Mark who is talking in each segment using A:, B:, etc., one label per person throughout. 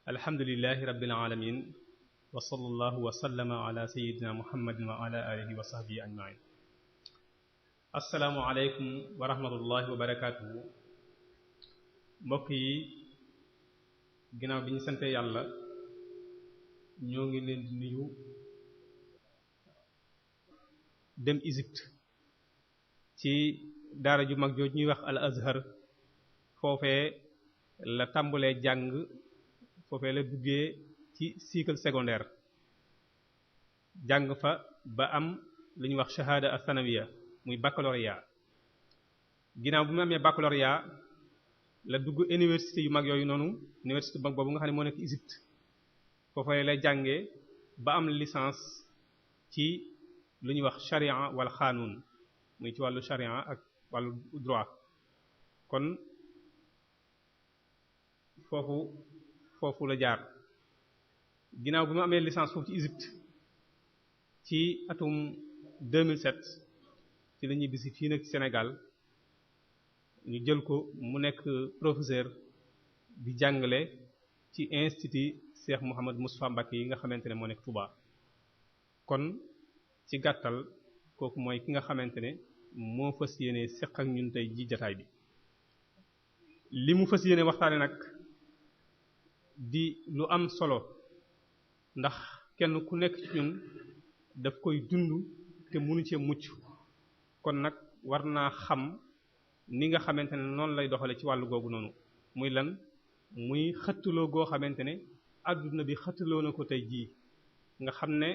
A: alhamdulillahi rabbil alamin wa sallallahu wa sallama ala sayyidina muhammadin wa ala alihi wa sahbihi ajma'in. Assalaamu aleykum wa rahmatullahi wa barakatuhu. Mbokk yi, ginnaaw bi ñu sante yàlla ñoo ngi leen di nuyu dem Égypte ci daara ju mag jooju ñuy wax al azhar. foofee la tàmbalee jàng, foofee la duggee ci cycle secondaire, jàng fa ba am lu ñuy wax shahada athanawiya muy baccalauréat. ginnaaw bi mu amee baccalauréat la dugg université yu mag yooyu noonu, université bu mag boobu nga xam ne moo nekk Égypte. foofee la jàngee ba am licence ci lu ñuy wax charia wala xaanuun, muy ci wàllu charia ak wàllu droit. kon foofu la jaar. ginnaaw bi mu amee licence foofu ci Égypte ci atum 2007 ci la ñibbisi fii nag Sénégal, ñu jël ko mu nekk professeur di jàngale ci institut Cheikh Mouhamed Moustapha Mbacké yi nga xamante ne moo nekk Touba. kon ci gàttal kooku mooy ki nga xamante ne moo fas yéene seq ak ñun tey ji jataay bi. li mu fas yéene waxtaane nag di lu am solo, ndax kenn ku nekk ci ñun daf koy dund te mënu cee mucc. kon nag war naa xam ni nga xamante ne noonu lay doxale ci wàllu googu noonu. muy lan? muy xëttaloo goo xamante ne adduna bi xëttaloo na ko tey jii, nga xam ne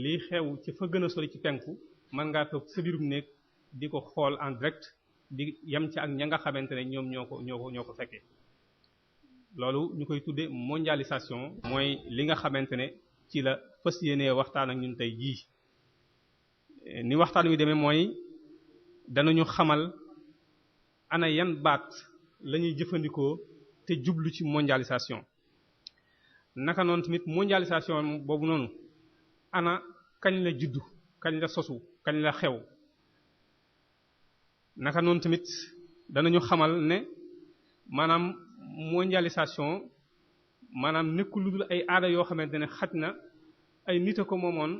A: lii xew ci fa gën a sori ci penku mën ngaa toog sa biirum néeg di ko xool en direct, di yem ci ak ña nga xamante ne ñoom ñoo ko fekkee. loolu ñu koy tudde mondialisation, mooy li nga xamante ne ci la fas yéenee waxtaan ak ñun tey jii. ni waxtaan wi demee mooy danañu xamal ana yan baat la ñuy jëfandikoo te jublu ci mondialisation. naka noonu tamit mondialisation boobu noonu ana kañ la juddu, kañ la sosu, kañ la xew. naka noonu tamit danañu xamal ne maanaam mondialisation maanaam nekkul lu dul ay aada yoo xamante ne xaj na ay nit a ko moomoon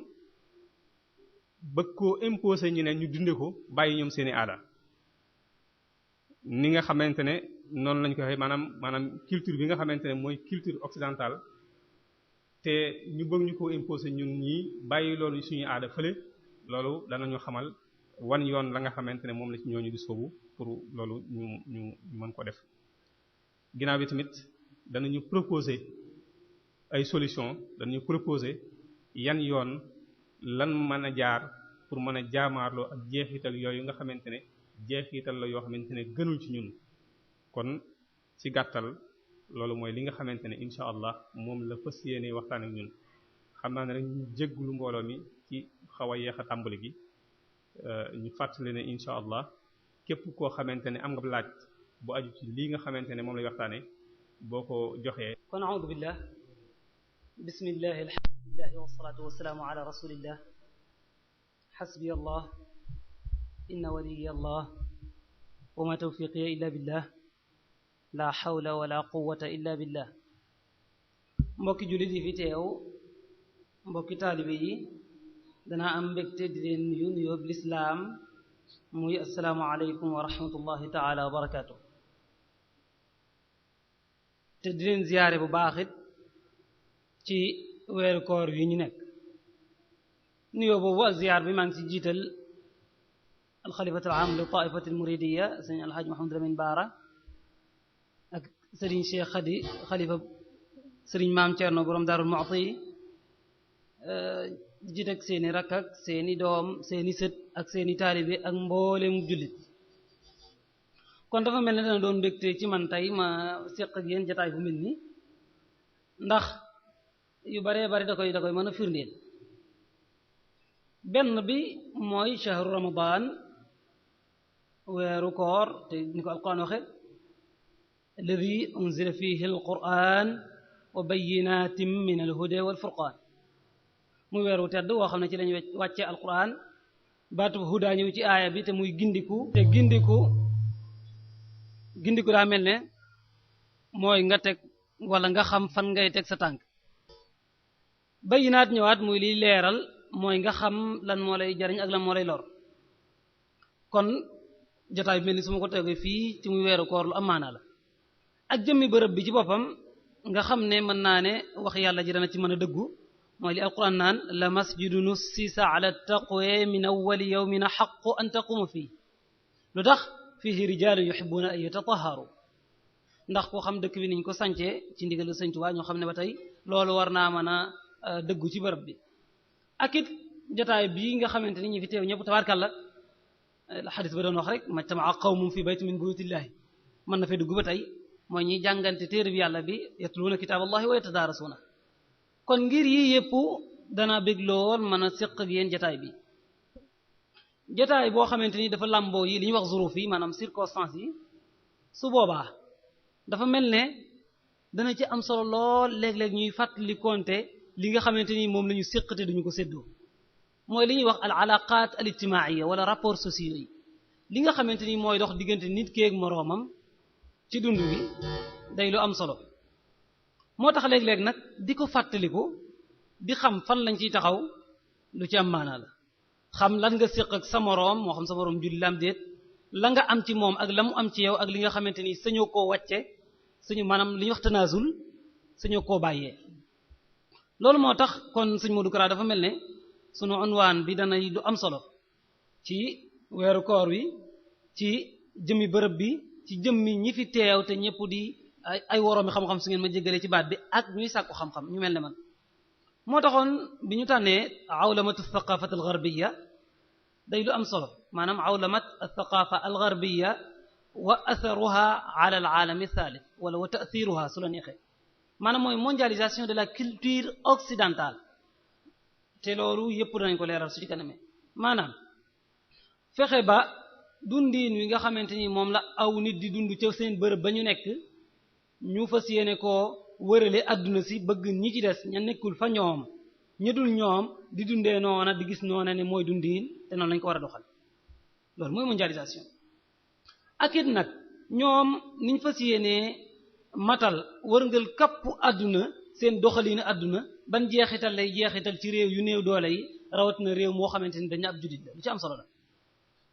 A: bëgg koo imposer ñu ne ñu dunde ko bàyyi ñoom seeni aada. ni nga xamante ne noonu lañ ko waxee maanaam culture bi nga xamante ne mooy culture occidentale, te ñu bëgg ñu ko imposer ñun ñii bàyyi loolu suñu aada fële. loolu danañu xamal wan yoon la nga xamante ne moom la ci ñooñu di soobu pour loolu ñu mën ko def. ginnaaw bi tamit danañu proposer ay solution, danañu proposer yan yoon lan mën a jaar pour mën a jaamaarloo ak jeexital yooyu nga xamante ne jeexital la yoo xamante ne gënul ci ñun. kon ci gàttal loolu mooy li nga xamante ne incha allah moom la fas yéene waxtaan ak ñun. xam naa ne rek ñu jégglu mbooloo mi ci xaw a yeex a tàmbali gi. ñu fàttali ne incha allah képp koo xamante ne am nga laaj bu aju ci lii nga xamante ne moom lay waxtaane boo ko joxee.
B: kon a'udhu billah, bismillah, alhamdulillah, wassalatu wassalamu ala rasulillah, hasbiya allah, inna waliyya allah, wa ma tawfiqiya illa billah, la hawla wala quwwata illa billah. mbokki jullit yi fi teew, mbokki taalibe yi, danaa am mbégte di leen nuyu nuyoo bi lislaam, muy assalaamu aleykum wa rahmatullahi taala wa barakaatu. te di leen ziyaare bu baax it ci weeru koor yi ñu nekk. nuyoo boobu ak ziyaar bi maa ngi ci jiital alxalifatu al aam li taifati al muridiya sëñ alxaaj Muhammad Lamin Baara ak sëriñ Cheikh Khady xalifa sëriñ Maam Cerno borom Daarul Muxti, di jiit ak seeni rakk ak seeni doom, seeni sët ak seeni taalibe ak mbooleemu jullit. kon dafa mel ne dana doon mbégte ci man tey ma seq ak yéen jataay bu mel ni, ndax yu baree bari da koy mën a firndeel. benn bi mooy shahru ramadan, weeru koor, te ni ko alquran waxe alladi unzila fihi alquran wa bayyinatin min alhuda wal furqan. muy weeru tedd woo xam ne ci lañu wàcce alquran, baatu huda ñëw ci aaya bi te muy gindiku. te gindiku daa mel ne mooy nga teg wala nga xam fan ngay teg sa tànk bayinaat ñëwaat muy liy leeral mooy nga xam lan moo lay jariñ ak lan moo lay lor kon jotaay bi mel ni su ma ko tegee fii ci muy weeru koor lu am maanaa la ak jëmmi bërëb bi ci boppam nga xam ne mën naa ne wax yàlla ji dana ci mën a dëggu mooy li alquran naan la masjidun ussisa ala taqwa min awwali yawmin haqqu an taquma fii lu tax fihi rijalun yuhibbuna an yatatahharu ndax koo xam dëkk bi niñ ko sancee ci ndigal Sëriñ Tuubaa ñoo xam ne ba tey loolu war naa mën a dëggu ci bërëb bi ak it jotaay bii nga xamante ni ñi fi teew ñëpp tabaarkalla la xadis ba doon wax rek majtama'a qawmun fi baytin min buyutillahi mën na fee dugg ba tey mooy ñiy jàngante téere bi yàlla bi yatluuna kitaaballahi wa yatadaarasuuna kon ngir yi yëpp dana bég lool mën a séq ak yéen jotaay bi jotaay boo xamante ni dafa làmboo yi li ñuy wax zuruf yi maanaam circonstances yi su boobaa dafa mel ne dana ci am solo lool léeg-léeg ñuy fàttali konte li nga xamante ni moom la ñu séq te duñu ko séddoo mooy li ñuy wax al alaqat al ijtimaiya wala rapports sociaux yi li nga xamante ni mooy dox diggante nit keeg moroomam ci dund wi day lu am solo moo tax léeg-léeg nag di ko fàttaliku di xam fan lañ ciy taxaw lu ci am maanaa la xam lan nga séq ak sa moroom moo xam sa moroom julli la am déet la nga am ci moom ak la mu am ci yow ak li nga xamante ni sañoo koo wàcce suñu maanaam li ñuy wax tanazul sañoo koo bàyyee loolu moo tax kon sëñ Modou Kara dafa mel ne sunu unwaan bi dana du am solo ci weeru koor wi ci jëmmi bërëb bi ci jëmmi ñi fi teew te ñëpp di ay woroomi xam-xam su ngeen ma jéggalee ci baat bi ak ñuy sàkku xam-xam ñu mel ne man moo taxoon bi ñu tànnee awlamatu thaqafat al gharbiyya day lu am solo maanaam awlamat thaqafa al gharbiyya wa atharuha ala al aalami thalith wala wa ta'thiruha su la neexee maanaam mooy mondialisation de la culture occidentale te loolu yëpp danañ ko leeral su ci kanamee maanaam fexe ba dundiin wi nga xamante ni moom la aw nit di dund ca seen bërëb ba ñu nekk ñu fas yéene koo wërale adduna si bëgg ñi ci des ña nekkul fa ñoom ña dul ñoom di dundee noona di gis noona ne mooy dundiin te noonu lañ ko war a doxal loolu mooy mondialisation ak it nag ñoom niñ fas yéenee matal wërngal kapp adduna seen doxaliinu adduna ban jeexital lay jeexital ci réew yu néew doole yi rawatina réew moo xamante ni dañu ab juddit la lu ci am solo la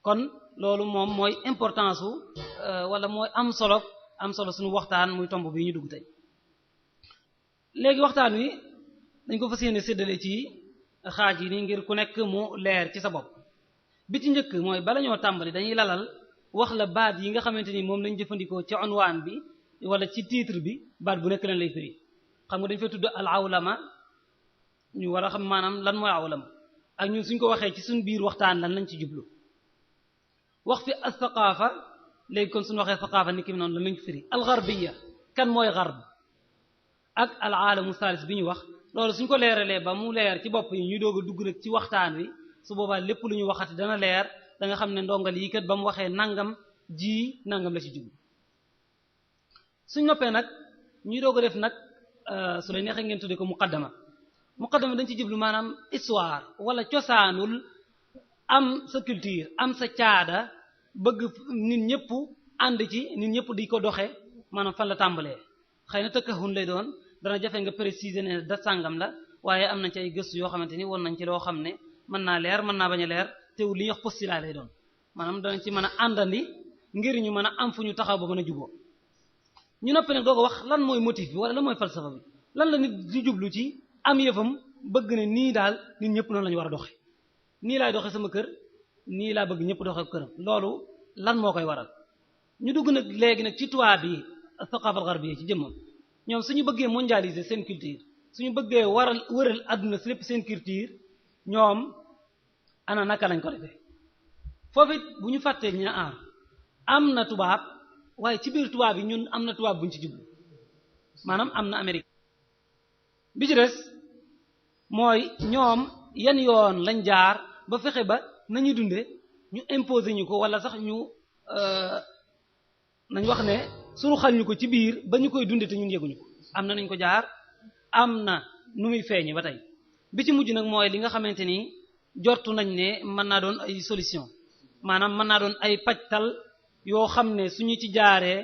B: kon loolu moom mooy importance wu wala mooy am solo suñu waxtaan muy tomb bi ñu dugg tey léegi waxtaan wi dañ ko fas yéene séddale ci xaaj yi nii ngir ku nekk mu leer ci sa bopp bi ci njëkk mooy bala ñoo tàmbali dañuy lalal wax la baat yi nga xamante ni moom lañ jëfandikoo ci unwaan bi wala ci titre bi baat bu nekk leen lay firi xam nga dañ fa tudd al awlama ñu war a xam maanaam lan mooy awlama ak ñun suñ ko waxee ci suñ biir waxtaan lan lañ ci jublu wax fi al thaqafa léegi kon suñu waxee thaqafa ni ki noonu lan lañ firi al gharbiya kan mooy gharb ak al alamu salis bi ñu wax loolu suñ ko leeralee ba mu leer ci bopp yi ñu doog a dugg nag ci waxtaan wi su boobaa lépp lu ñu waxati dana leer da nga xam ne ndongal yi kat ba mu waxee nangam ji nangam la ci jublu suñ noppee nag ñuy doog a def nag su lay neexee ngeen tuddee ko muqaddama dañ ci jublu maanaam histoire wala cosaanul am sa culture am sa caada bëgg nit ñëpp ànd ci nit ñëpp di ko doxe maanaam fan la tàmbalee xëy na tëkkahun lay doon dana jafe nga préciser ne da sàngam la waaye am nañ ci ay gëstu yoo xamante ni woon nañ ci loo xam ne mën naa leer mën naa bañ a leer teewul li ñuy wax postulat lay doon maanaam danañ ci mën a àndandi ngir ñu mën a am fu ñu taxaw ba mën a juboo ñu noppi nag doo ko wax lan mooy motif bi wala lan mooy falsafa bi lan la nit di jublu ci am yëfam bëgg ne nii daal nit ñëpp noonu la ñu war a doxe nii laay doxe sama kër nii laa bëgg ñëpp doxe këram loolu lan moo koy waral ñu dugg nag léegi nag ci tubaab bi thaqafa al-gharbiyya ci jëmmam ñoom suñu bëggee mondialiser seen culture suñu bëggee wëral adduna si lépp seen culture ñoom ana naka lañ ko defee foofu it bu ñu fàttee ñu ne am na tubaab waaye ci biir tubaab yi ñun am na tubaab buñ ci jublu maanaam am na Amérique bi ci des mooy ñoom yan yoon lañ jaar ba fexe ba nañu dunde ñu imposer ñu ko wala sax ñu nañ wax ne suru xal ñu ko ci biir ba ñu koy dunde te ñun yëguñu ko am na nañ ko jaar am na nu muy feeñe ba tey bi ci mujj nag mooy li nga xamante ni jortu nañ ne mën naa doon ay solution maanaam mën naa doon ay pajtal yoo xam ne suñu ci jaaree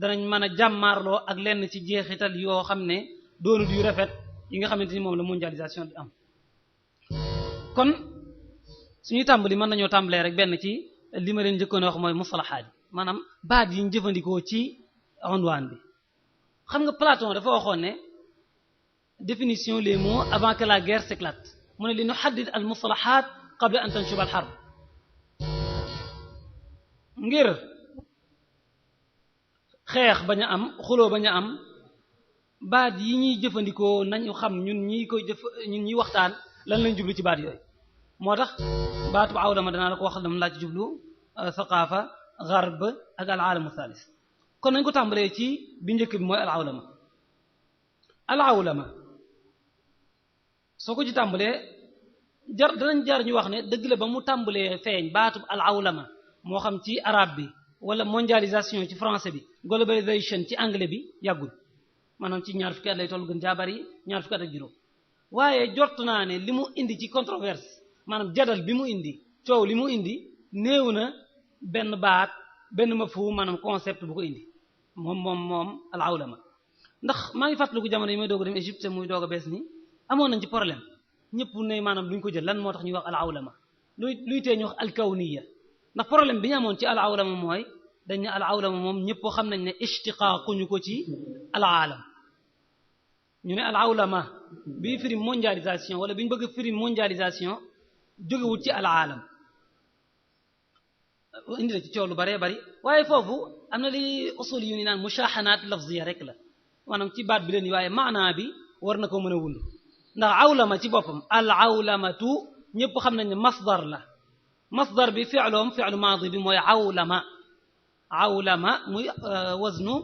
B: danañ mën a jàmmaarloo ak lenn ci jeexital yoo xam ne doonut yu rafet yi nga xamante ni moom la mondialisation di am. kon suñuy tàmbali mën nañoo tàmbalee rek benn ci li ma leen njëkkoon a wax mooy mustalahaat maanaam baat yi ñu jëfandikoo ci unwaan bi. xam nga Platon dafa waxoon ne définition les mots avant que la guerre s'éclate mu ne li nuhaddid al mustalahaat qabla an tanshuba al harb ngir xeex bañ a am xuloo bañ a am baat yi ñuy jëfandikoo nañu xam ñun ñi waxtaan lan lañ jublu ci baat yooyu. moo tax baatu awlama danaa la ko wax lam laa ci jublu thaqaafa gharb ak al aalamu thalis. kon nañ ko tàmbalee ci bi njëkk bi mooy al awlama soo ko ci tàmbalee danañ jar ñu wax ne dëgg la ba mu tàmbalee feeñ baatu al awlama moo xam ci arabe bi wala mondialisation ci français bi globalisation ci anglais bi yàggul maanaam ci ñaar fukki at lay toll gën jaa bari ñaar fukki at ak juróom. waaye jort naa ne li mu indi ci controverse maanaam jadal bi mu indi coow li mu indi néew na benn baat benn mafhum maanaam concept bu ko indi moom al awlama. ndax maa ngi fàttaliku jamono yi may doog a dem Égypte muy doog a bees ni amoon nañ ci problème ñëpp ne maanaam duñ ko jël lan moo tax ñuy wax al awlama luy tee ñu wax al kawniya ndax problème bi ñu amoon ci al awlama mooy dañ ne al awlama moom ñëpp xam nañ ne ishtiqaaquñu ko ci al aalam ñu ne al awlama bi firi mondialisation wala bi ñu bëgg firi mondialisation jógewut ci al aalam indi la ci coow lu baree bari waaye foofu am na li usul yu ni naan mushahanaat lafziya rek la maanaam ci baat bi leen waaye maanaa bi war na ko mën a wund ndax awlama ci boppam al awlamatu ñëpp xam nañ ne masdar la masdar bi fi'lu maadi bi mooy awlama muy waznu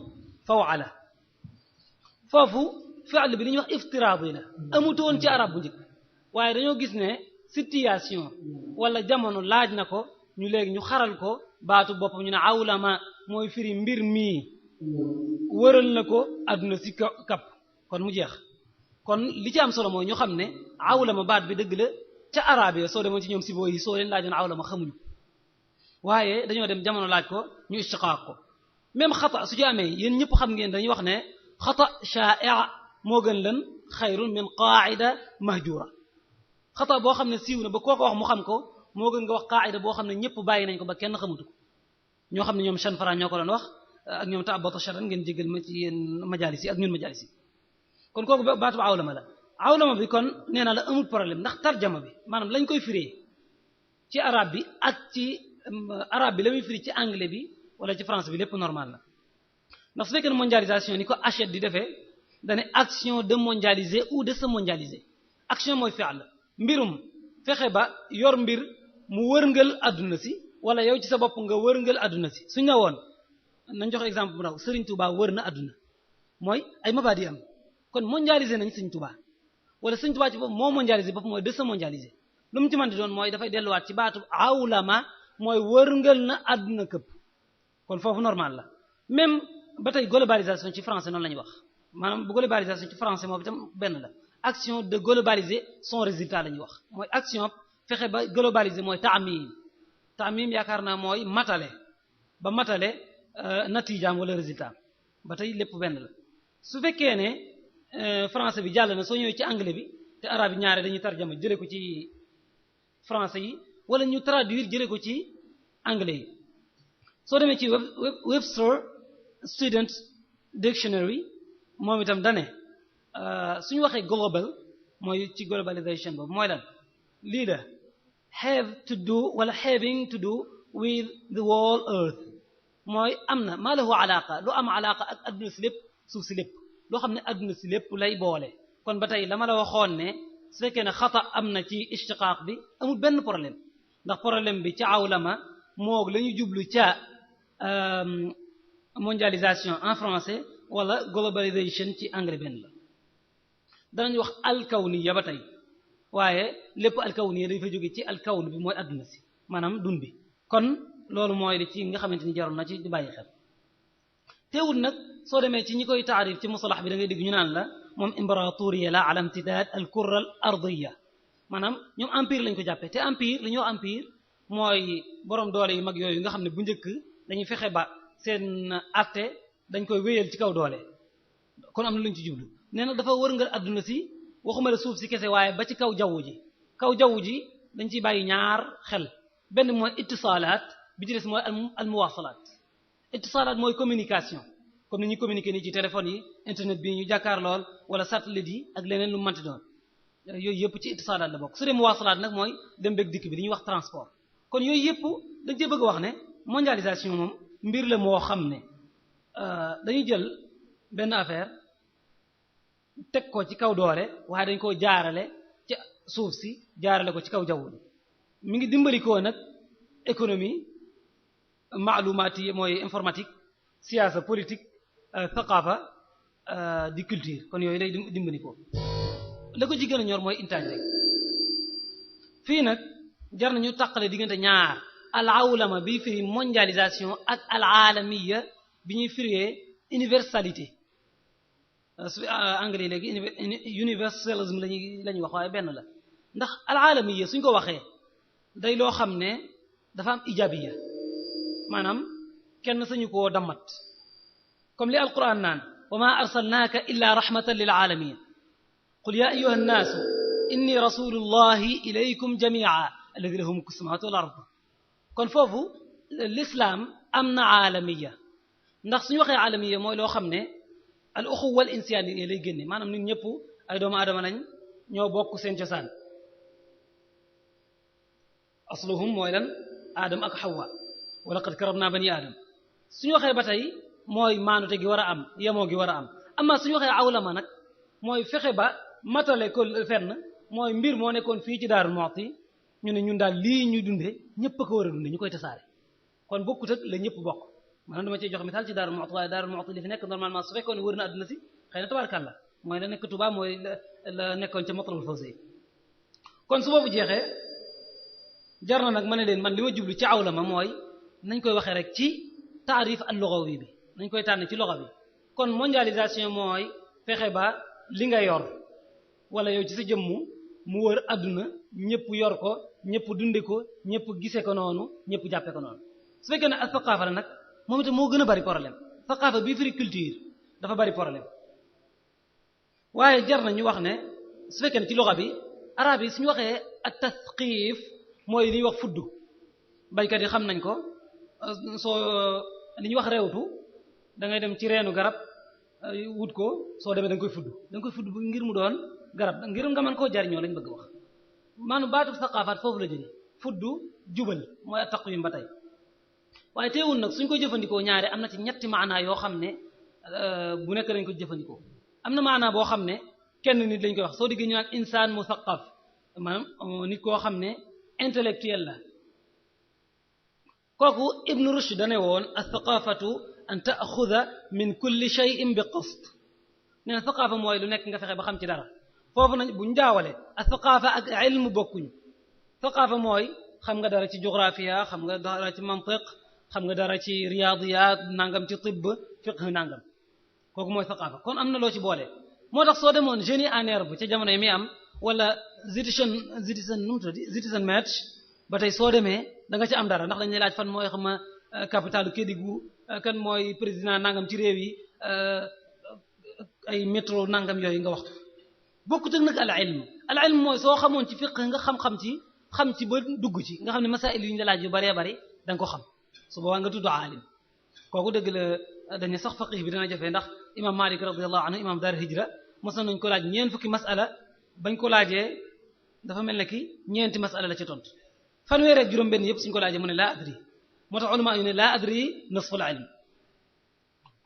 B: faw'ala foofu fi'l bi li ñuy wax iftiraadi la amutoon ci arab bu njëkk waaye dañoo gis ne situation wala jamono laaj na ko ñu léegi ñu xaral ko baatu boppam ñu ne awlama mooy firi mbir mii wëral na ko adduna si kapp kon mu jeex kon li ci am solo mooy ñu xam ne awlama baat bi dëgg la ca arabe yi soo demoon ci ñoom si boo yi soo leen laajoon awlama xamuñu waaye dañoo dem jamono laaj ko ñu ishtiqaaq ko même xata su ci amee yéen ñëpp xam ngeen dañuy wax ne xata shaa'i' moo gën lan xayrun min qaa'ida mahjura xata boo xam ne siiw na ba koo ko wax mu xam ko moo gën nga wax qaa'ida boo xam ne ñëpp bàyyi nañ ko ba kenn xamutu ko ñoo xam ne ñoom Chanfara ñoo ko doon wax ak ñoom ta'abbata sharran ngeen jégal ma ci yéen majalis yi ak ñun majalis yi kon kooku baatu awlama la awlama bi kon nee naa la amul problème ndax tarjama bi maanaam lañ koy firee ci arabe bi ak ci arabe bi la muy firi ci anglais bi wala ci français bi lépp normal la ndax su fekkee ne mondialisation ni ko Hachette di defee dane action de mondialiser ou de se mondialiser action mooy fi'l mbirum fexe ba yor mbir mu wërngal adduna si wala yow ci sa bopp nga wërngal adduna si suñ ne woon nañ jox exemple bu ndaw Serigne Touba wër na adduna mooy ay mabadi am kon mondialiser nañ Serigne Touba wala Serigne Touba ci bopp moo mondialiser bopp mooy de se mondialiser lu mu ci mën di doon mooy dafay delluwaat ci baatu awlama mooy wërngal na adduna këpp kon foofu normal la même ba tey globalisation ci français noonu la ñuy wax maanaam bu globalisation ci français moom itam benn la action de globaliser son résultat la ñuy wax mooy action fexe ba globaliser mooy taamim yaakaar naa mooy matale ba matale natiijaam wala résultat ba tey lépp benn la su fekkee ne français bi jàll na soo ñëwee ci anglais bi te arabe yi ñaare dañuy tarjama jëlee ko ci français yi wala ñu traduire jëlee ko ci anglais yi soo demee ci Webster Student Dictionary moom itam dane suñu waxee global mooy ci globalization boobu mooy lan lii la have to do wala having to do with the whole earth mooy am na maa lahu alaqa lu am alaqa ak adduna si lépp suuf si lépp loo xam ne adduna si lépp lay boole kon ba tey la ma la waxoon ne su fekkee ne xata am na ci ishtiqaaq bi amul benn problème ndax problème bi ci awlama moog la ñu jublu ca mondialisation en français wala globalisation ci anglais benn la danañ wax alkawniya ba tey waaye lépp alkawniya dañ fa jóge ci alkawn bi mooy adduna si maanaam dun bi kon loolu mooy li ci nga xamante ni jaroon na ci di bàyyi xel teewul nag soo demee ci ñi koy taarif ci musalax bi da ngay dégg ñu naan la moom imbratoriya la ala imtidaad al kurra al ardiya maanaam ñoom empire lañ ko jàppee te empire li ñoo empire mooy borom doole yu mag yooyu nga xam ne bu njëkk dañuy fexe ba seen atte dañ koy wéyal ci kaw doole kon am na lu ñu ci jublu nee na dafa wër nga adduna si waxuma la suuf si kese waaye ba ci kaw jaww ji dañ ciy bàyyi ñaar xel benn mooy ittisaalaat bi ci des mooy al muwaasalaat ittisaalaat mooy communication comme ni ñuy communiquer nii ci téléphone yi internet bi ñu jàkkaar lool wala satellite yi ak leneen lu manti doon yooyu yëpp ci ittisaalaat la bokk su dee muwaasalaat nag mooy dem beeg dikk bi li ñuy wax transport kon yooyu yëpp dañ cee bëgg a wax ne mondialisation moom mbir la moo xam ne dañuy jël benn affaire teg ko ci kaw doole waaye dañ koo jaarale ci suuf si jaarale ko ci kaw jaww ji mi ngi dimbali ko nag économie maalumaat yi mooy informatique siyaasa politique thaqafa di culture kon yooyu lay dimbali ko la ko ci gën a ñor mooy intaaj rek fii nag jar nañu tàqale diggante ñaar al awlama bi firi mondialisation ak al alamiya bi ñuy firee universalité anglais léegi universalisme la ñuy wax waaye benn la ndax al alamiya suñ ko waxee day loo xam ne dafa am ijabiya maanaam kenn sañu koo dammat comme li alquran naan wa ma arsalnaaka illa rahmatan lil alamin qul ya ayyuha nnaasu inni rasulullahi ilaykum jami'a alladhi lahu mulku samawati wal ard kon foofu l'islam am na alamiya ndax suñu waxee alamiya mooy loo xam ne al uxuwa al insaniya lay génne maanaam nit ñëpp ay doomu aadama lañ ñoo bokk seen cosaan asluhum mooy lan aadam ak xawa wa laqad karamna bani aadam suñu waxee ba tey mooy maanute gi war a am yemoo gi war a am amma suñu waxee awlama nag mooy fexe ba matale ko fenn mooy mbir moo nekkoon fii ci Daaru Muxti ñu ne ñun daal lii ñuy dundee ñëpp a ko war a dundee ñu koy tasaare kon bokkut ak la ñëpp bokk maanaam dama cey jox misaal ci Daaru Muxti waaye Daaru Muxti li fi nekk normalement su fekkoon ne wër na adduna si xëy na tabaarkalla mooy la nekk Touba mooy la nekkoon ca Matlabul Fawzayni kon su boobu jeexee jar na nag ma ne leen man li ma jublu ci awlama mooy nañ koy waxee rek ci taarif al-lughawi bi nañ koy tànn ci lugha bi kon mondialisation mooy fexe ba li nga yor wala yow ci sa jëmmu mu wër adduna ñëpp yor ko ñëpp dunde ko ñëpp gise ko noonu ñëpp jàppe ko noonu su fekkee ne ak thaqaafa la nag moom itam moo gën a bari problème thaqaafa bii firi culture dafa bari problème waaye jar na ñu wax ne su fekkee ne ci lugha bi arab yi suñu waxee at tasqiif mooy li ñuy wax fuddu baykat yi xam nañ ko soo li ñuy wax réewtu da ngay dem ci reenu garab wut ko soo demee da nga koy fudd ngir mu doon garab ngir nga mën koo jariñoo lañ bëgg wax maanaam baatu saqaafaat foofu la jóge fuddu jubal mooy at taqwim ba tey waaye teewul nag suñ ko jëfandikoo ñaare am na ci ñetti maanaa yoo xam ne bu nekk dañ ko jëfandikoo am na maanaa boo xam ne kenn nit lañ koy wax soo diggee ñu naan insaan musaqqaf maanaam nit koo xam ne intellectuel la kooku Ibn Rushd dane woon as-saqafatu an ta'khudha min kulli shay'in bi qist nee na saqafa mooy lu nekk nga fexe ba xam ci dara foofu nañ buñ jaawale as-saqafa ak ilmu bokkuñu saqafa mooy xam nga dara ci géographia xam nga dara ci mantiq xam nga dara ci riyadiyat nangam ci tibb fiqh nangam kooku mooy saqafa kon am na loo ci boole moo tax soo demoon génie en herbe ca jamono yi mi am wala citizen match ba tey soo demee da nga ci am dara ndax dañuy laaj fan mooy xam capitalu Kédougou kan mooy président nangam ci réew yi ay métro nangam yooyu nga wax bokkut ak nag al ilm mooy soo xamoon ci fiqh nga xam ci ba dugg ci nga xam ne masaa'il yu ñu la laaj yu bëree bëri da nga ko xam su boobaa nga tudd aalim kooku dëgg la dañu sax faqih bi dana jafe ndax imam Malik radiyallahu anhu imam dar hijra mos nañ ko laaj ñeent fukki masala bañ ko laajee dafa mel ne ki ñeenti masala la ci tontu fanweer ak juróom benn yëpp suñ ko laajee mu ne laa adri moo tax ulama yu ne laa adri nisful ilm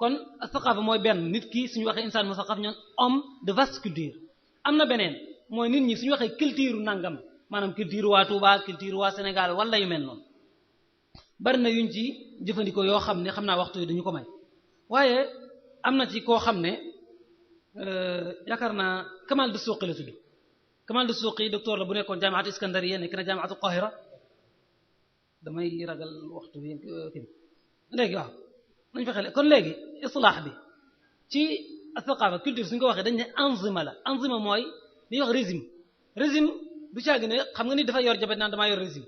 B: kon saqafa mooy benn nit ki suñu waxee insaan musaqaf ñoon homme de vaste culture am na beneen mooy nit ñi suñu waxee culture nangam maanaam culture waa Touba culture waa Sénégal wala yu mel noonu bari na yuñ ci jëfandikoo yoo xam ne xam naa waxtu yi dañu ko may waaye am na ci koo xam ne yaakaar naa Kamal Dasuuqi la tudd Kamal Dasuuqi docteur la bu nekkoon jaamiatu Iskandariya nekk na jaamiatu Qahira damay ragal waxtu bi kii léegi waaw nañ fexe kon léegi islaax bi ci thaqaafa culture suñ ko waxee dañ ne anzima la anzima mooy li ñuy wax régime du caagi ne xam nga nit dafa yor jabet naan damaa yor régime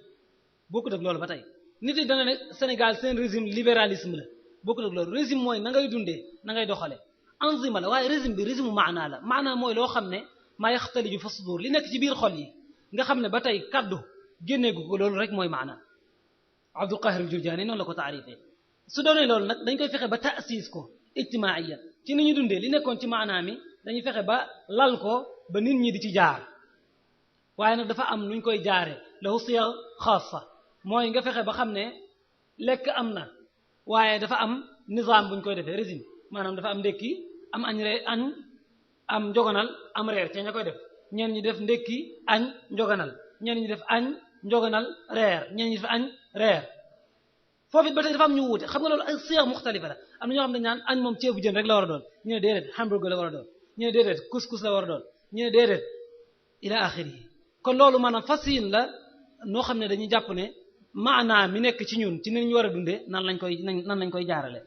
B: bokkut ak loolu ba tey nit yi dana ne Sénégal seen régime libéralisme la bokkul ak loolu régime mooy na ngay dundee na ngay doxalee anzima la waaye régime bi régime maanaa la maanaa mooy loo xam ne maa yaxtaliju fa sudur li nekk ci biir xol yi nga xam ne ba tey kaddu génneegu ko loolu rek mooy maanaa Abdul Qahir al-Jurjani noonu la ko taarifee su doonee loolu nag dañ koy fexe ba ta'sis ko ijtimaiya ci ni ñu dundee li nekkoon ci maanaa mi dañuy fexe ba lal ko ba nit ñi di ci jaar waaye nag dafa am nuñ koy jaare lahu siyar xaasa mooy nga fexe ba xam ne lekk am na waaye dafa am nizaam buñ koy defee régime maanaam dafa am ndekki am añ am njogonal am reer ci ña koy def ñenn ñi def ndekki añ njogonal ñenn ñi def añ njogonal reer ñenn ñi def añ reer foofu it ba tey dafa am ñu wuute xam nga loolu ay siyar muxtalifa la am na ñoo xam ne ñaan añ moom ceebu jën rek la war a doon ñu ne déedéet hamburger la war a doon ñu ne déedéet couscous la war a doon ñu ne déedéet ila axiri kon loolu maanaam fasin la noo xam ne dañuy jàpp ne maanaa mi nekk ci ñun ci ni ñu war a dundee nan lañ koy jaarale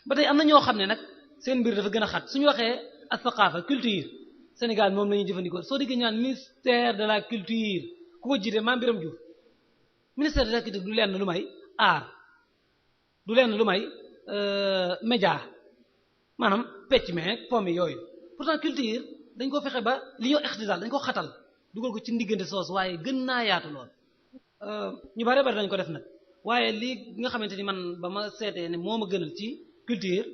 B: ba tey am na ñoo xam ne nag seen mbir dafa gën a xat suñu waxee as-saqafa culture Sénégal moom la ñuy jëfandikoo soo déggee ñaan ministère de la culture ku ko jiite Mame Birame Diouf ministère de la culture du lenn lu may art du lenn lu may média maanaam pecc meeg pomme yooyu pourtant culture dañ ko fexe ba li ñoo ixtisal dañ ko xatal dugal ko ci ndiggante soos waaye gën naa yaatu lool ñu bare bare dañ ko def nag waaye lii nga xamante ni man ba ma seetee ne moo ma gënal ci culture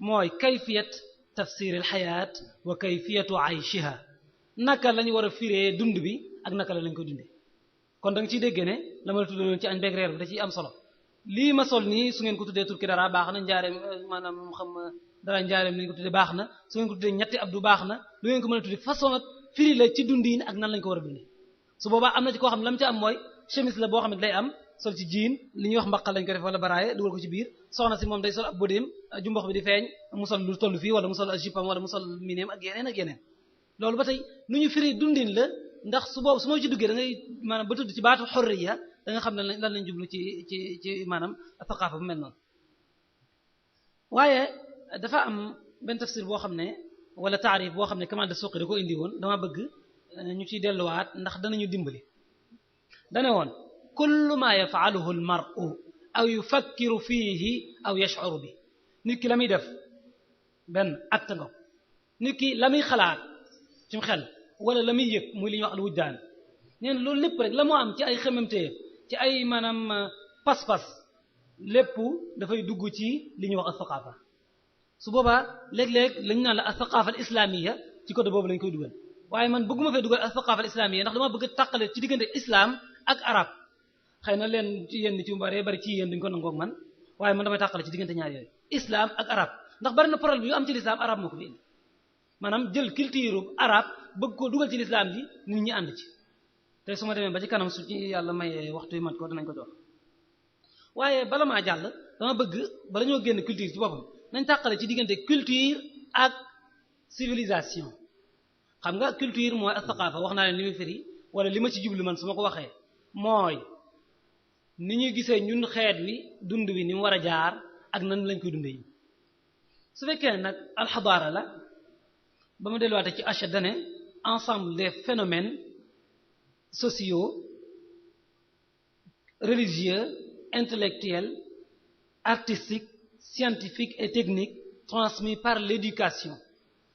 B: mooy kayfiyat tafsir al hayat wa kayfiyatu ayshiha naka lañu war a firee dund bi ak naka la lañ koy dundee kon da nga ciy déggee ne la ma la tuddoon ci añ beeg reer bi da ciy am solo lii ma sol nii su ngeen ko tuddee turki dara baax na njaareem maanaam xam dara njaareem lañ ko tuddee baax na su ngeen ko tuddee ñetti abdu baax na lu ngeen ko mën a tuddee façon ak firi la ci dundin ak nan lañ ko war a dundee su boobaa am na ci koo xam ne la mu ci am mooy chemise la boo xam ne day am sol ci jiin li ñuy wax mbaqal lañ ko def wala baraaye dugal ko ci biir soxna si moom day sol ab bodéem jumbox bi di feeñ mu sol lu toll fii wala mu sol jupam wala mu sol minéem ak yeneen loolu ba tey nu ñu firi dundin la ndax su boobu su ma ci duggee da ngay maanaam ba tudd ci baatu xurriya da nga xam ne lan lañ jublu ci maanaam thaqaafa bu mel noonu waaye dafa am benn tafsir boo xam ne wala taarif boo xam ne Kamal Dasuuqi da ko indi woon dama bëgg ñu ciy delluwaat ndax danañu dimbali dane woon kullu ma yaf'aluhu al-mar'u aw yufakkiru fihi aw yash'uru bi nit ki la muy def benn acte nga nit ki la muy xalaat ci xel wala la muy yëg muy li ñuy wax al-wujdaan nee na loolu lépp rek la moo am ci ay xememtee ci ay maanaam pas-pas lépp dafay dugg ci li ñuy wax as-saqaafa su boobaa léeg-léeg lañu naan la as-saqaafa al-islaamiyya ci côté boobu lañ koy dugal waaye man bëgguma fee dugal as-saqaafa al-islaamiyya ndax dama bëgg a tàqale ci diggante islam ak arab xëy na leen ci yéen ci bari ci yéen duñ ko nangoog man waaye man damay tàqale ci diggante ñaar yooyu islam ak arab ndax bari na problème yu am ci l'islam arab moo ko fi indi maanaam jël culture arab bëgg koo dugal ci l'islam ji nit ñi ànd ci te su ma demee ba ci kanam su ci yàlla mayee waxtu yu mat ko danañ ko jox waaye bala maa jàll dama bëgg bala ñoo génn culture ci boppam nañ tàqale ci diggante culture ak civilisation xam nga culture mooy as-saqaafa wax naa leen li muy firi wala li ma ci jublu man su ma ko waxee mooy ni ñuy gisee ñun xeet wi dund wi ni mu war a jaar ak nan lañ koy dundee yi su fekkee nag alxadaara la ba ma delluwaate ci achat dane ensemble des phénomènes sociaux religieux intellectuels artistiques scientifiques et techniques transmis par l'éducation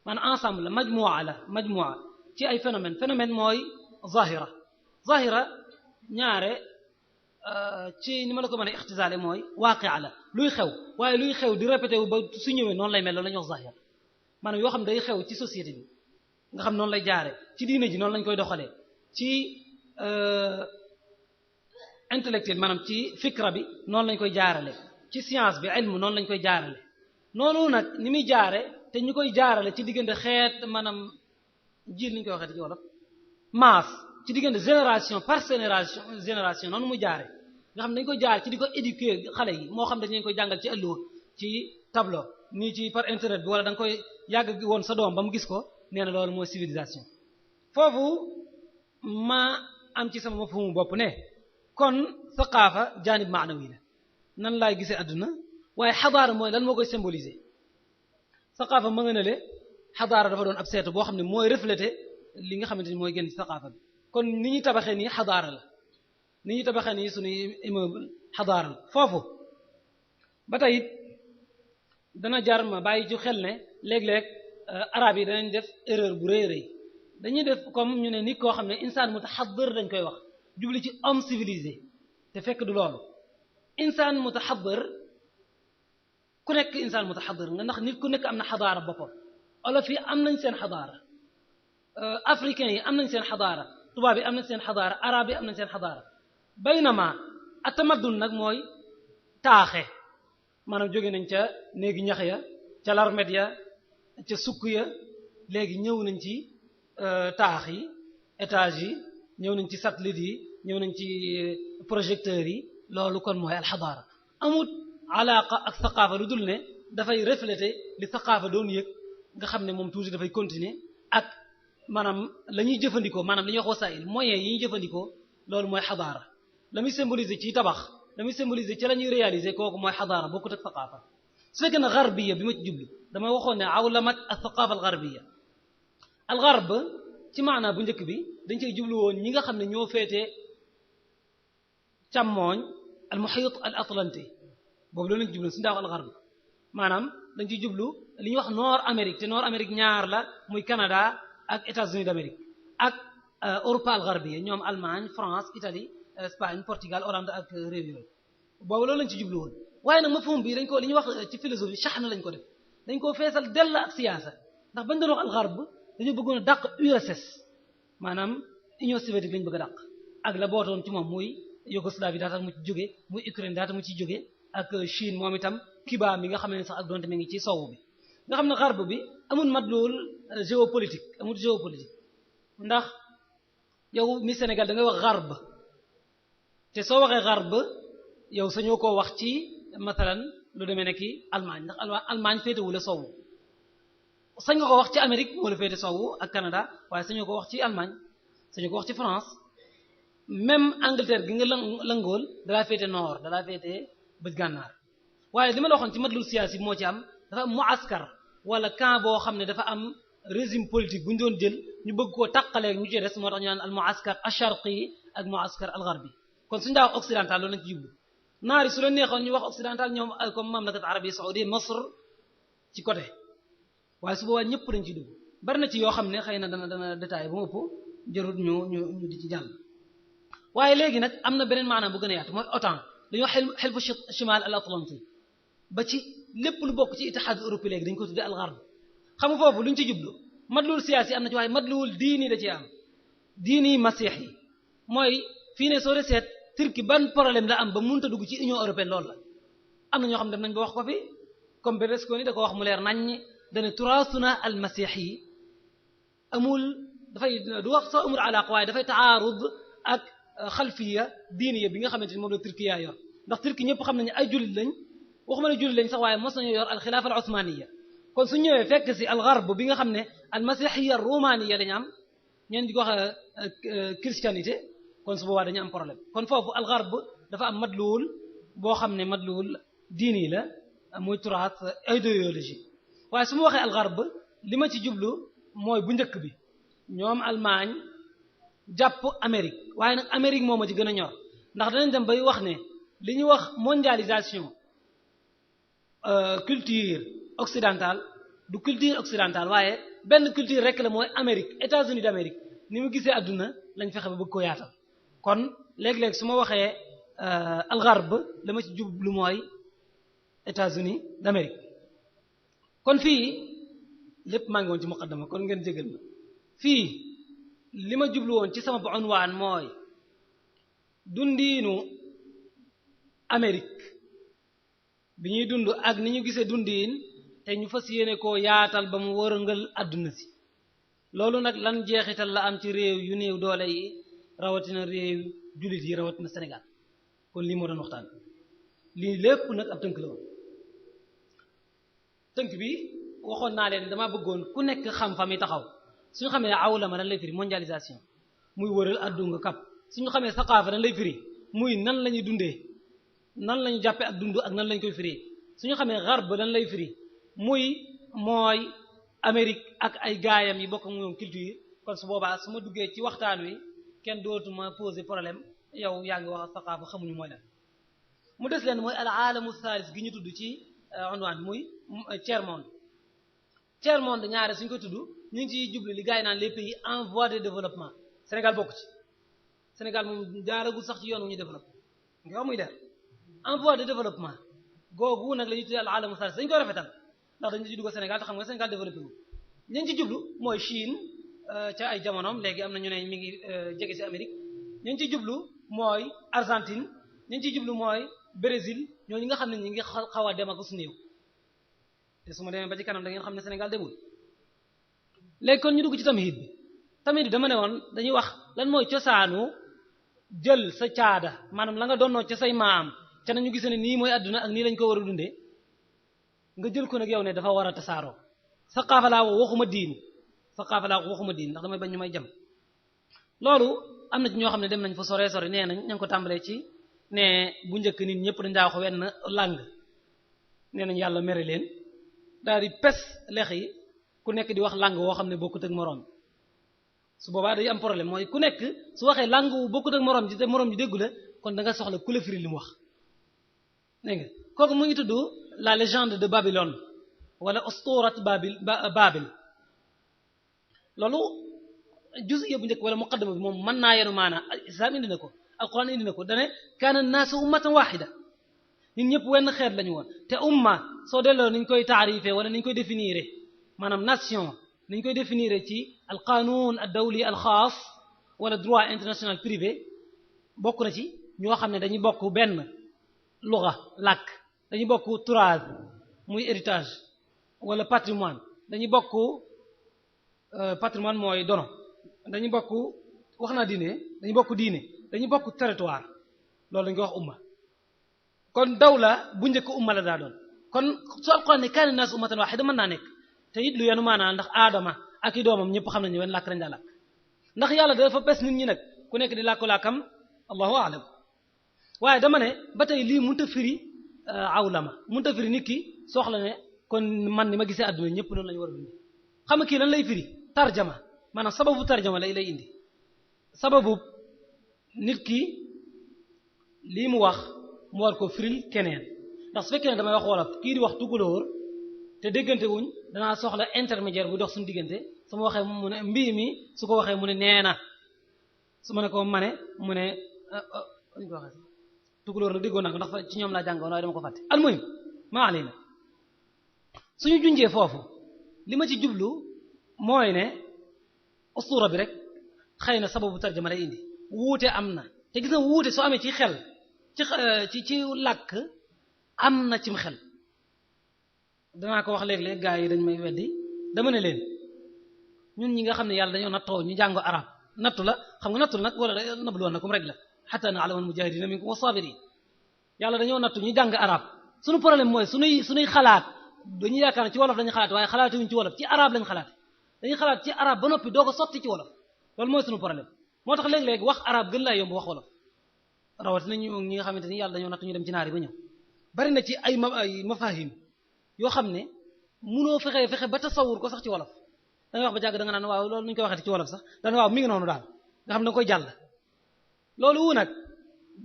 B: maanaam ensemble la majmua ci ay phénomène mooy zahira ñaare ci ni ma la ko mën a ixtisaale mooy waaqia la luy xew waaye luy xew di répété wu ba su ñëwee noonu lay mel loolu la ñuy wax zahir maanaam yoo xam day xew ci société bi nga xam noonu lay jaare ci diine ji noonu lañ koy doxalee ci intellectuel maanaam ci fikra bi noonu lañ koy jaarale ci science bi ilmu noonu lañ koy jaarale noonu nag ni muy jaare te ñu koy jaarale ci diggante xeet maanaam jiir ni ñu koy waxee ci wolof masse ci diggante génération par génération noonu mu jaare nga xam ne dañu koy jaar ci di ko éduquer xale yi moo xam dañ leen koy jàngal ci ëllëg ci tableau nii ci par internet bi wala da nga koy yàgg woon sa doom ba mu gis ko nee na loolu mooy civilisation foofu ma am ci sama mafhumu bopp ne kon saqaafa jaanib maanawi la nan laay gisee adduna waaye xadaara mooy lan moo koy symboliser saqaafa ma nga ne le xadaara dafa doon ab seetu boo xam ne mooy refléter li nga xamante ni mooy génn ci saqaafa bi kon ni ñuy tabaxee nii xadaara la ni ñuy tabaxee nii suñuy immeuble xadaara la foofu ba tey it dana jar ma bàyyi ci xel ne léeg-léeg arab yi danañ def erreur bu rëy rëy dañuy def comme ñu ne nit koo xam ne insaan mutahaddar dañ koy wax jubli ci homme civilisé te fekk du loolu insaan mutahaddar ku nekk insaan mutahaddar nga ndax nit ku nekk am na xadaara boppam olof yi am nañ seen xadaara africains yi am nañ seen xadaara tubaab yi am nañ seen xadaara arab yi am nañ seen xadaara baynama atamaddun nag mooy taaxe maanaam jóge nañ ca néegi ñax ya ca larmet ya ca sukk ya léegi ñëw nañ ci taax yi étage yi ñëw nañ ci satellite yi ñëw nañ ci projecteurs yi loolu kon mooy alxadaara amut alaqa ak saqaafa lu dul ne dafay refléter li saqaafa doon yëg nga xam ne moom toujours dafay continuer ak maanaam la ñuy jëfandikoo maanaam li ñuy wax wasail moyens yi ñuy jëfandikoo loolu mooy xadaara la muy symboliser ci tabax la muy symboliser ci la ñuy réaliser kooku mooy xadaara bokkut ak saqaafa su fekkee ne garbiya bi ma ci jublu dama waxoon ne awlamat ak saqaafa al garbiya al garb ci maanaa bu njëkk bi dañ cey jublu woon ñi nga xam ne ñoo féetee càmmooñ al muhit al atlantique boobu loolu lañ ci jublu su ndaaw al garb maanaam dañ ciy jublu li ñuy wax nord Amérique te nord Amérique ñaar la muy Canada ak États-Unis d'Amérique ak Europe al garbiya ñoom Allemagne France Italie Espagne Portugal Hollande ak réew yooyu boobu loolu lañ ci jublu woon waaye nag mafhum bi dañ ko li ñuy wax ci philosophie shahna lañ ko def dañ koo feesal dell ak siyaasa ndax bañ doon wax al garb dañu bëggoon a dàq URSS maanaam Union soviétique lañu bëgg a dàq ak la bootoon ci moom muy Yougoslavie daata mu ci jóge muy Ukraine daata mu ci jóge ak Chine moom itam Cuba mi nga xam ne sax ak doonte mi ngi ci sowu bi nga xam ne garb bi amul madlul géopolitique amul géopolitique ndax yow mi Sénégal da ngay wax garb te soo waxee garb yow sañoo koo wax ci masalan lu demee ne ki Allemagne ndax Allemagne féetewu la sowu sañ nga ko wax ci Amérique moo la féete sowu ak Canada waaye sañoo ko wax ci Allemagne sañoo ko wax ci France même Angleterre gi nga lëngool dalaa féete nord dalaa féete bëj gànnaar waaye li ma la waxoon ci madlul siyaasi moo ci am dafa am muaskar wala camp boo xam ne dafa am régime politique bu ñu doon jël ñu bëgg koo tàqaleeg ñu ci des moo tax ñu naan al muaskar ash-sharqi ak muaskar al gharbi kon suñu daaw occidental loolu lañ ci jublu naari su la neexoon ñu wax occidental ñoom comme mamlakat arabie saoudite Masr ci côté waaye su boobaa ñëpp dañ ci dugg bari na ci yoo xam ne xëy na dana détaillé ba mu ëpp jarut ñu di ci jàll waaye léegi nag am na beneen maanaam bu gën a yaatu mooy OTAN dañoo xelfu chimal al atlanti ba ci lépp lu bokk ci ittihad européen léegi dañ ko tuddee al gharb xam nga foofu luñ ci jublu madlul siyaasi am na ci waaye madlul diini da ci am diini masiix yi mooy fii ne soo de seet Turquie ban problème la am ba mënut a dugg ci Union européenne loolu la am na ñoo xam ne dem nañ ba wax ko fi comme Berlusconi da ko wax mu leer nañ dana turaasuna al masiix yi amul dafay du wax soo amul alaaq waaye dafay taarud ak xalfiya diiniya bi nga xamante ni moom la Turquie yaa yor ndax Turquie ñëpp xam nañu ay jullit lañ waxuma ne jullit lañ sax waaye mos nañu yor al xilaafa al usmaniya kon su ñëwee fekk si al gharb bi nga xam ne al masihiya romaniya dañu am ñeen di ko wax christianité kon su boobaa dañu am problème kon foofu al gharb dafa am madluwul boo xam ne madluwul diini la muy turaat idéologie waaye su ma waxee al gharb li ma ci jublu mooy bu njëkk bi ñoom Allemagne jàpp Amérique waaye nag Amérique moo ma ci gën a ñor ndax danañ dem bay wax ne li ñuy wax mondialisation culture occidentale du culture occidentale waaye benn culture rek la mooy Amérique États-Unis d'Amérique ni mu gisee adduna lañ fexe ba bëgg ko yaatal kon léeg-léeg su ma waxee al gharb la ma ci jublu mooy États-Unis d'Amérique kon fii lépp maa ngi woon ci muqaddama kon ngeen jégal ma fii li ma jublu woon ci sama unwaan mooy dundiinu Amérique bi ñuy dund ak ni ñu gisee dundiin te ñu fas yéene koo yaatal ba mu wërëngal àdduna si loolu nag lan jeexital la am ci réew yu néew doole yi rawatina réew jullit yi rawatina Sénégal kon lii moo doon waxtaan lii lépp nag ab tënk la woon tënk bi waxoon naa leen dama bëggoon ku nekk xam fa mi taxaw suñu xamee awlama lan lay firi mondialisation muy wëral àdduna kap suñu xamee saqaafa lan lay firi muy nan la ñuy dundee nan la ñu jàppee ak dund ak nan lañ koy firi suñu xamee garb lan lay firi muy mooy Amérique ak ay gaayam yi bokk ak moom culture kon su boobaa su ma duggee ci waxtaan wi kenn dootuma poser problème yow yaa ngi wax saqaafa xamuñu mooy lan mu des leen mooy al aalamu thalith gi ñu tudd ci unwaan muy tiers monde. tiers monde ñaare suñ ko tudd ñu ngi ciy jublu li gars yi naan les pays en voie de développement Sénégal bokk ci Sénégal moom jaaragul sax ci yoon wu ñu développé nga wax muy leer en voie de développement googu nag la ñuy tuddee al aalamu thalith dañu koy rafetal ndax dañu ci dugg Sénégal te xam nga Sénégal développé wu ñu ci jublu mooy Chine ca ay jamonoom léegi am na ñu ne mi ngi jege ci Amérique ñu ci jublu mooy Argentine ñu ci jublu mooy Brésil ñooñu nga xam ne ñi ngi xaw a dem ak su néew te su ma demee ba ci kanam da ngeen xam ne Sénégal demul léegi kon ñu dugg ci tamhid bi dama ne woon dañuy wax lan mooy cosaanu jël sa caada maanaam la nga doonnoo ca say maam ca nañu gis ne nii mooy adduna ak nii lañ ko war a dundee nga jël ko nag yow ne dafa war a tasaaroo saqaafa laa waxuma diin ndax damay bañ ñu may jam loolu am na ci ñoo xam ne dem nañ fa sore nee nañ ña ngi ko tàmbalee ci ne bu njëkk nit ñëpp dañ daa wax wenn langue nee nañ yàlla mere leen daal di pes lex yi ku nekk di wax langue woo xam ne bokkut ak moroom su boobaa day am problème mooy ku nekk su waxee langue wu bokkut ak moroom ji te moroom ji déggu la kon da nga soxla ku la firi li mu wax dégg nga kooku mu ngi tudd la légende de Babylone wala usturat Babil loolu juz'iyya bu njëkk wala muqaddama bi moom mën naa yenu maanaa islam indi na ko alquran indi na ko dane kaana naasu ummatan wahida ñun ñëpp wenn xeet lañu woon te umma soo delloo niñ koy taarifé wala niñ koy définir maanaam nation niñ koy définir ci al qanun ad dawli al xaas wala droit international privé bokk na ci ñoo xam ne dañuy bokk benn luga làkk dañuy bokk turaaz muy héritage wala patrimoine dañuy bokk patrimoine mooy dono dañuy bokk wax naa diine dañuy bokk diine dañuy bokk territoire loolu dañu koy wax umma kon dawla bu njëkk umma la daa doon kon su alquran ne kaana naas ummatan waahida mën naa nekk te it lu yenu maanaa ndax aadama ak i doomam ñëpp xam nañu wenn làkk lañ daa làkk ndax yàlla dafa pes nit ñi nag ku nekk di làkku-làkkam allahu a'lam waaye dama ne ba tey lii mënut a firi awlama mënut a firi nit ki soxla ne kon man ni ma gisee adduna ñëpp noonu lañu war a dund xam nga kii lan lay firi tarjama maanaam sababu tarjama lay indi sababu nit ki lii mu wax mu war ko firil keneen ndax su fekkee ne damay wax wolof kii di wax tukulóor te déggante wuñ danaa soxla intermédiaire bu dox suñu diggante su ma waxee mu ne mbii mi su ko waxee mu ne nee na su ma ne ko mane mu ne ñu ko waxee tukulóor nag déggoon naa ko ndax ci ñoom laa jàngoon waaye dama ko fàtte almuhim maa alayna suñu junjee foofu li ma ci jublu mooy ne ustura bi rek xëy na sababu tarjama lay indi wuute am na te gis na wuute soo amee ci xel ci làkk am na cim xel danaa ko wax léeg-léeg gaa yi dañ may weddi dama ne leen ñun ñi nga xam ne yàlla dañoo nattoo ñu jàngo arab nattu la xam nga nattu la nag wala nabluwannakum rek la hatta na'lamal mujahidina minkum was-sabirin yàlla dañoo nattu ñu jàng arab suñu problème mooy suñuy xalaat dañuy yaakaar ne ci wolof lañu xalaat waaye xalaatuñu ci wolof ci arab lañu xalaat dañuy xalaat ci arab ba noppi doo ko sotti ci wolof loolu mooy suñu problème moo tax léeg-léeg wax arab gën laa yomb wax wolof rawatina ñi nga xamante ni yàlla dañoo nattu ñu dem ci naari ba ñëw bari na ci ay mafahim yoo xam ne munoo fexe ba tasawur ko sax ci wolof da nga wax ba jàgg da nga naan waaw loolu nu ñu koy waxee ci wolof sax dana waaw mi ngi noonu daal nga xam ne da nga koy jàll loolu wu nag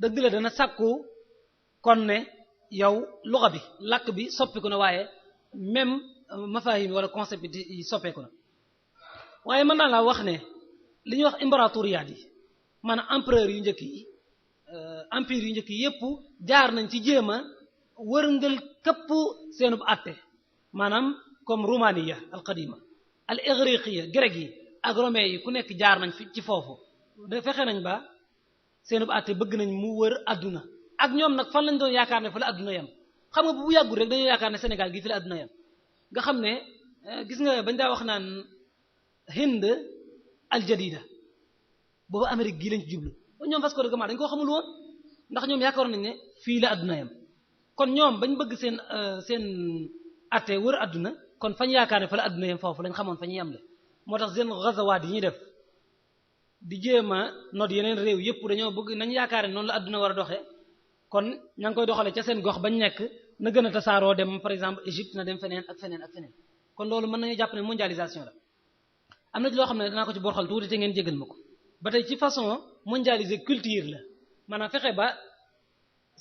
B: dëgg la dana sàkku kon ne yow luxa bi làkk bi soppiku na waaye même mafahim wala concept bi soppeeku na waaye mën naa laa wax ne li ñuy wax impératoriat yi maanaam empereur yu njëkk yi empire yu njëkk yi yépp jaar nañ ci jéem a wërngal këpp seenub àtte maanaam comme Roumanie al-qadima al-ighriqiya grec yi ak romain yi ku nekk jaar nañ fi ci foofu da fexe nañ ba seenub àtte bëgg nañ mu wër adduna ak ñoom nag fan lañ doon yaakaar ne fa la adduna yam xam nga bu yàggul rek dañoo yaakaar ne Sénégal gi fi la adduna yam nga xam ne gis nga bañ daa wax naan Hind al-jadida boobu Amérique gii lañ ci jublu ñoom Vasco da Gama dañ koo xamul woon ndax ñoom yaakaaroon nañ ne fii la adduna yam kon ñoom bañ bëgg seen atte wër adduna kon fañ yaakaar ne fa la adduna yam foofu lañ xamoon fa ñu yam le moo tax seen gazawaat yi ñuy def di jéem a noot yeneen réew yëpp dañoo bëgg nañ yaakaar ne noonu la adduna war a doxee kon ña ngi koy doxale ca seen gox bañ nekk na gën a tasaaroo dem par exemple Égypte na dem feneen ak feneen ak feneen kon loolu mën nañu jàpp ne mondialisation la am na ci loo xam ne danaa ko ci borxal tuuti te ngeen jégal ma ko ba tey ci façon mondialiser culture la maanaam fexe ba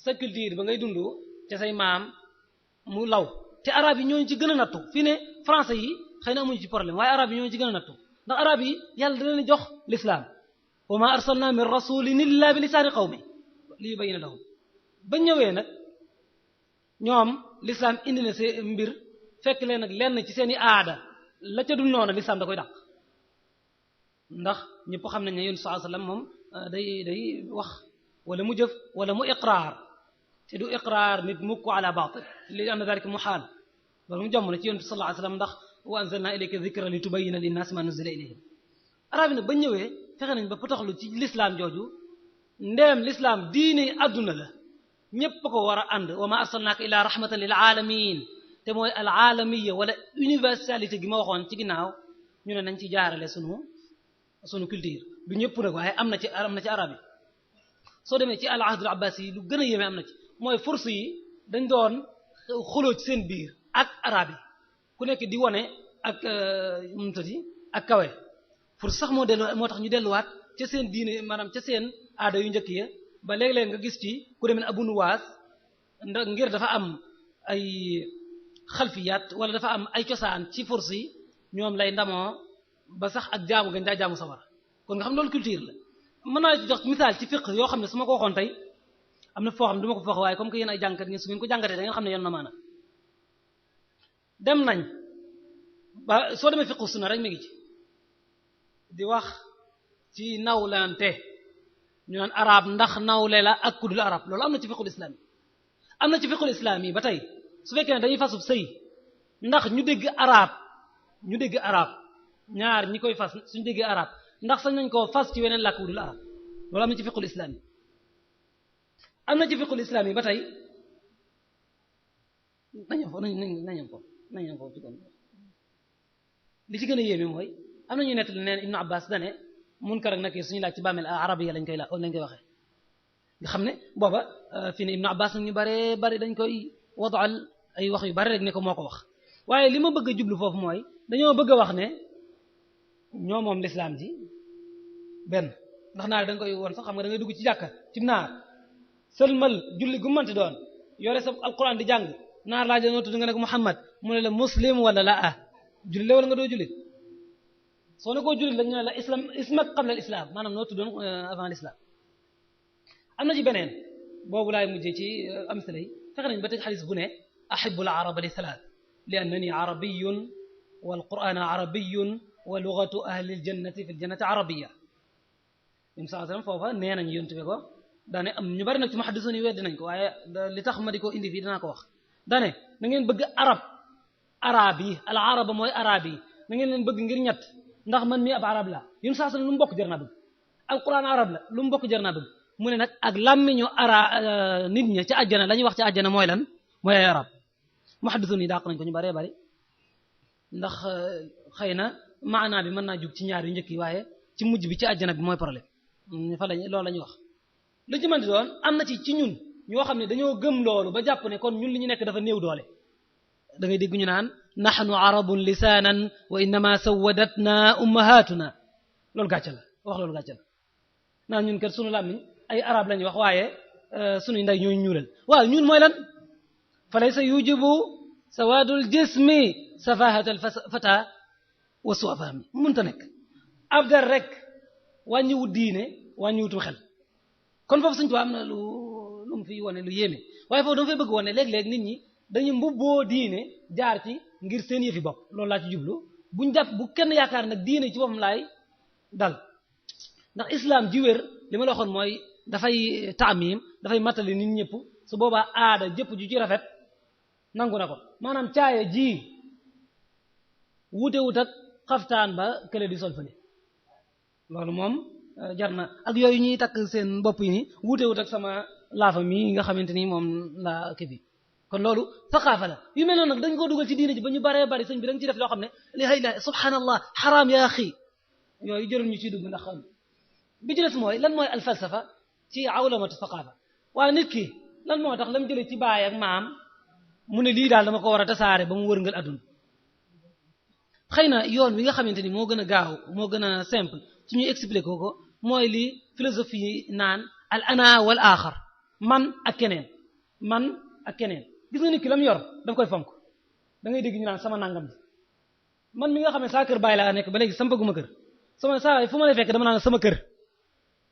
B: sa culture ba ngay dund te say maam mu law te arab yi ñooñu ci gën a nattu fii ne français yi xëy na amuñu ci problème waaye arab yi ñooñu ci gën a nattu ndax arab yi yàlla da leen jox l'islam wa ma arsalna min rasulin illa bi lisaani qawmi li yubayyina lahum ba ñëwee nag ñoom l'islam indi na seen mbir fekk leen nag lenn ci seen i aada la ca dul noonu l'islam da koy dàq ndax ñëpp xam nañ ne yonent sallallahu alayhi wasallam moom day wax wala mu jëf wala mu iqraar te du iqraar nit mukk ala baatil li anna dhalika muhaal loolu mu jomm na ci yonent sallallahu alayhi wasallam ndax wa anzalna ilayka dhikra li tubayyina linnaasi ma nuzila ilayhim arab yi nag ba ñëwee fexe nañ ba potoxlu ci l'islam jooju ndeem l'islam diine adduna la ñépp ko war a ànd wa ma arsalnaaka ila rahmatan lil alamin te mooy al alamiya wala universalité gi ma waxoon ci ginnaaw ñu ne nañ ci jaarale sunu culture du ñëpp nag waaye am na ci arab yi soo demee ci al ahdul abbasi yi lu gën a yéeme am na ci mooy force yi dañ doon xuloo ci seen biir ak arab yi ku nekk di wone ak mutati ak kawe force sax moo tax ñu delluwaat ca seen diine maanaam ca seen aada yu njëkk ya ba léeg-léeg nga gis ci ku demee Abu Nuwaas ndax ngir dafa am ay xalfiyaat wala dafa am ay cosaan ci force yi ñoom lay ndamoo ba sax ak jaamu gañ daa jaamu sawar kon nga xam loolu culture la mën naa ci jox misaal ci fiqh yoo xam ne su ma ko waxoon tey am na foo xam ne du ma ko wax waaye comme que yéen ay jàngkat ngeen su ngeen ko jàngatee da ngeen xam ne yoon na maana dem nañ ba soo demee fiqh sunna rek mi ngi ci di wax ci nawlante ñu naan arab ndax nawle la ak kudul arab loolu am na ci fiqhul islam yi am na ci fiqhul islam yi ba tey su fekkee ne dañuy fasub sëy ndax ñu dégg arab ñaar ñi koy fas suñu déggee arab ndax sañ nañ koo fas ci weneen làkk wudul arab loolu am na ci fiqhul islam yi am na ci fiqhul islam yi ba tey nañam ko ci kon li ci gën a yéeme mooy am na ñuy nettali neen Ibnu Abbas dane munkar ak nakiir suñu laaj ci bàmmeel arabiya lañ koy waxee nga xam ne booba fii ne Ibnu Abbas nag ñu bare dañ koy wadal ay wax yu bare rek ne ko moo ko wax waaye li ma bëgg a jublu foofu mooy dañoo bëgg a wax ne ñoo moom l'islam ji benn ndax naar da nga koy woon sax xam nga da ngay dugg ci jàkka ci naar sëlmal julli gu mënti doon yore sa alquran di jàng naar laaj noo tudd nga ne ko Muhammad mu ne la muslim wala la julli la wala nga doo jullit soo ne koo jullit la ñu ne la ismak qabla al islam maanaam noo tuddoon avant l'islam am na ci beneen boobu laay mujjee ci amsala yi fexe nañ ba teg xadis bu ne ahibbu al araba li thalath li annani arabiyyun wal qur'ana arabiyyun wa lughatu ahli al jannati fi al jannati arabiyya im saa sallam foofa nee nañ yontu be ko daane am ñu bari nag ci muhaddisuni weddi nañ ko waaye li tax ma di ko indi fii dinaa ko wax daane na ngeen bëgg arab yi al araba mooy arab yi na ngeen leen bëgg ngir ñett ndax man mii ab arab la yun saa sallam lu mu bokk jar naa bëgg alquran arab la lu mu bokk jar naa bëgg mu ne nag ak làmmiñu nit ña ci àjjana la ñuy wax ci àjjana mooy lan mooy ay arab muhaddisuni dàq nañ ko ñu baree bari ndax xëy na maanaa bi mën naa jug ci ñaar yu njëkk yi waaye ci mujj bi ci àjjana bi mooy problème fa lañ loolu la ñuy wax lu ci mën di doon am na ci ñun ñoo xam ne dañoo gëm loolu ba jàpp ne kon ñun li ñu nekk dafa néew doole da ngay dégg ñu naan nahnu arabun lisaanan wa innama sawadatna ummahatuna loolu gàcce la wax loolu gàcce la naan ñun kat sunu làmmiñ ay arab lañuy wax waaye sunuy nday ñooy ñuulal waaw ñun mooy lan fa laysa yujibu sawadul jismi safahatal fata wa su'a fahmi mënta nekk ab der rek wàññiwut diine wàññiwutum xel kon foofu suñu tubaab am na lu mu fi wane lu yéeme waaye foofu dama fay bëgg wane léeg-léeg nit ñi dañuy mbubboo diine jaar ci ngir seen yëfi bopp loolu laa ci jublu buñ jàpp bu kenn yaakaar nag diine ci boppam laay dal ndax islam ji wér li ma la waxoon mooy dafay taamim dafay matali nit ñëpp su boobaa aada jëpp ju ci rafet nangu na ko maanaam caaya ji wutewut ak xaftaan ba kële di sol fële loolu moom jar na ak yooyu ñuy takk seen bopp yi ni wutewut ak sama laafa mi nga xamante ni moom laa këfi kon loolu saqaafa la yu mel noonu nag dañ ko dugal ci diine ji ba ñu baree bari sëñ bi da nga ci def loo xam ne li hay la subhanallah xaraam yaa axi yooyu jërul ñu ciy dugg ndax xam bi ci des mooy lan mooy al falsafa ci awlamatu saqaafa waaye nit ki lan moo tax lam jëlee ci baay ak maam mu ne lii daal dama ko war a tasaare ba mu wërngal adduna xëy na yoon wi nga xamante ni moo gën a gaaw moo gën a simple ci ñuy expliquer ko mooy li philosophie naan al ana wal axar man ak keneen gis nga nit ki la mu yor daf koy fonk da ngay dégg ñu naan sama nangam bi man mi nga xam ne saa kër bàyyi laa nekk ba léegi sampaguma kër sama saa fu ma lay fekk dama naan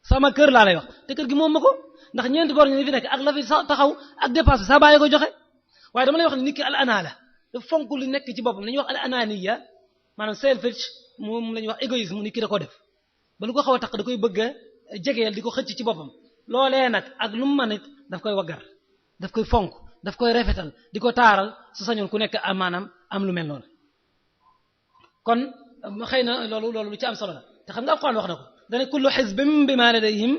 B: sama kër laa lay wax te kër gi moom ma ko ndax ñeenti góor ñi fi nekk ak la fi sa taxaw ak dépense saa bàyyi ko joxe waaye dama lay wax ne nit ki al ana la dafa fonk lu nekk ci boppam la ñuy wax al ananiya maanaam selfish moom la ñuy wax égoïsme nit ki da ko def ba lu ko xaw a tax da koy bëgg a jegeel di ko xëcc ci boppam loolee nag ak lu mu mën it daf koy waggar daf koy fonk daf koy rafetal di ko taaral su sañoon ku nekk maanaam am lu mel noonu kon xëy na loolu lu ci am solo la te xam nga Alxuraan wax na ko dane kullu hizbin bima ladayhim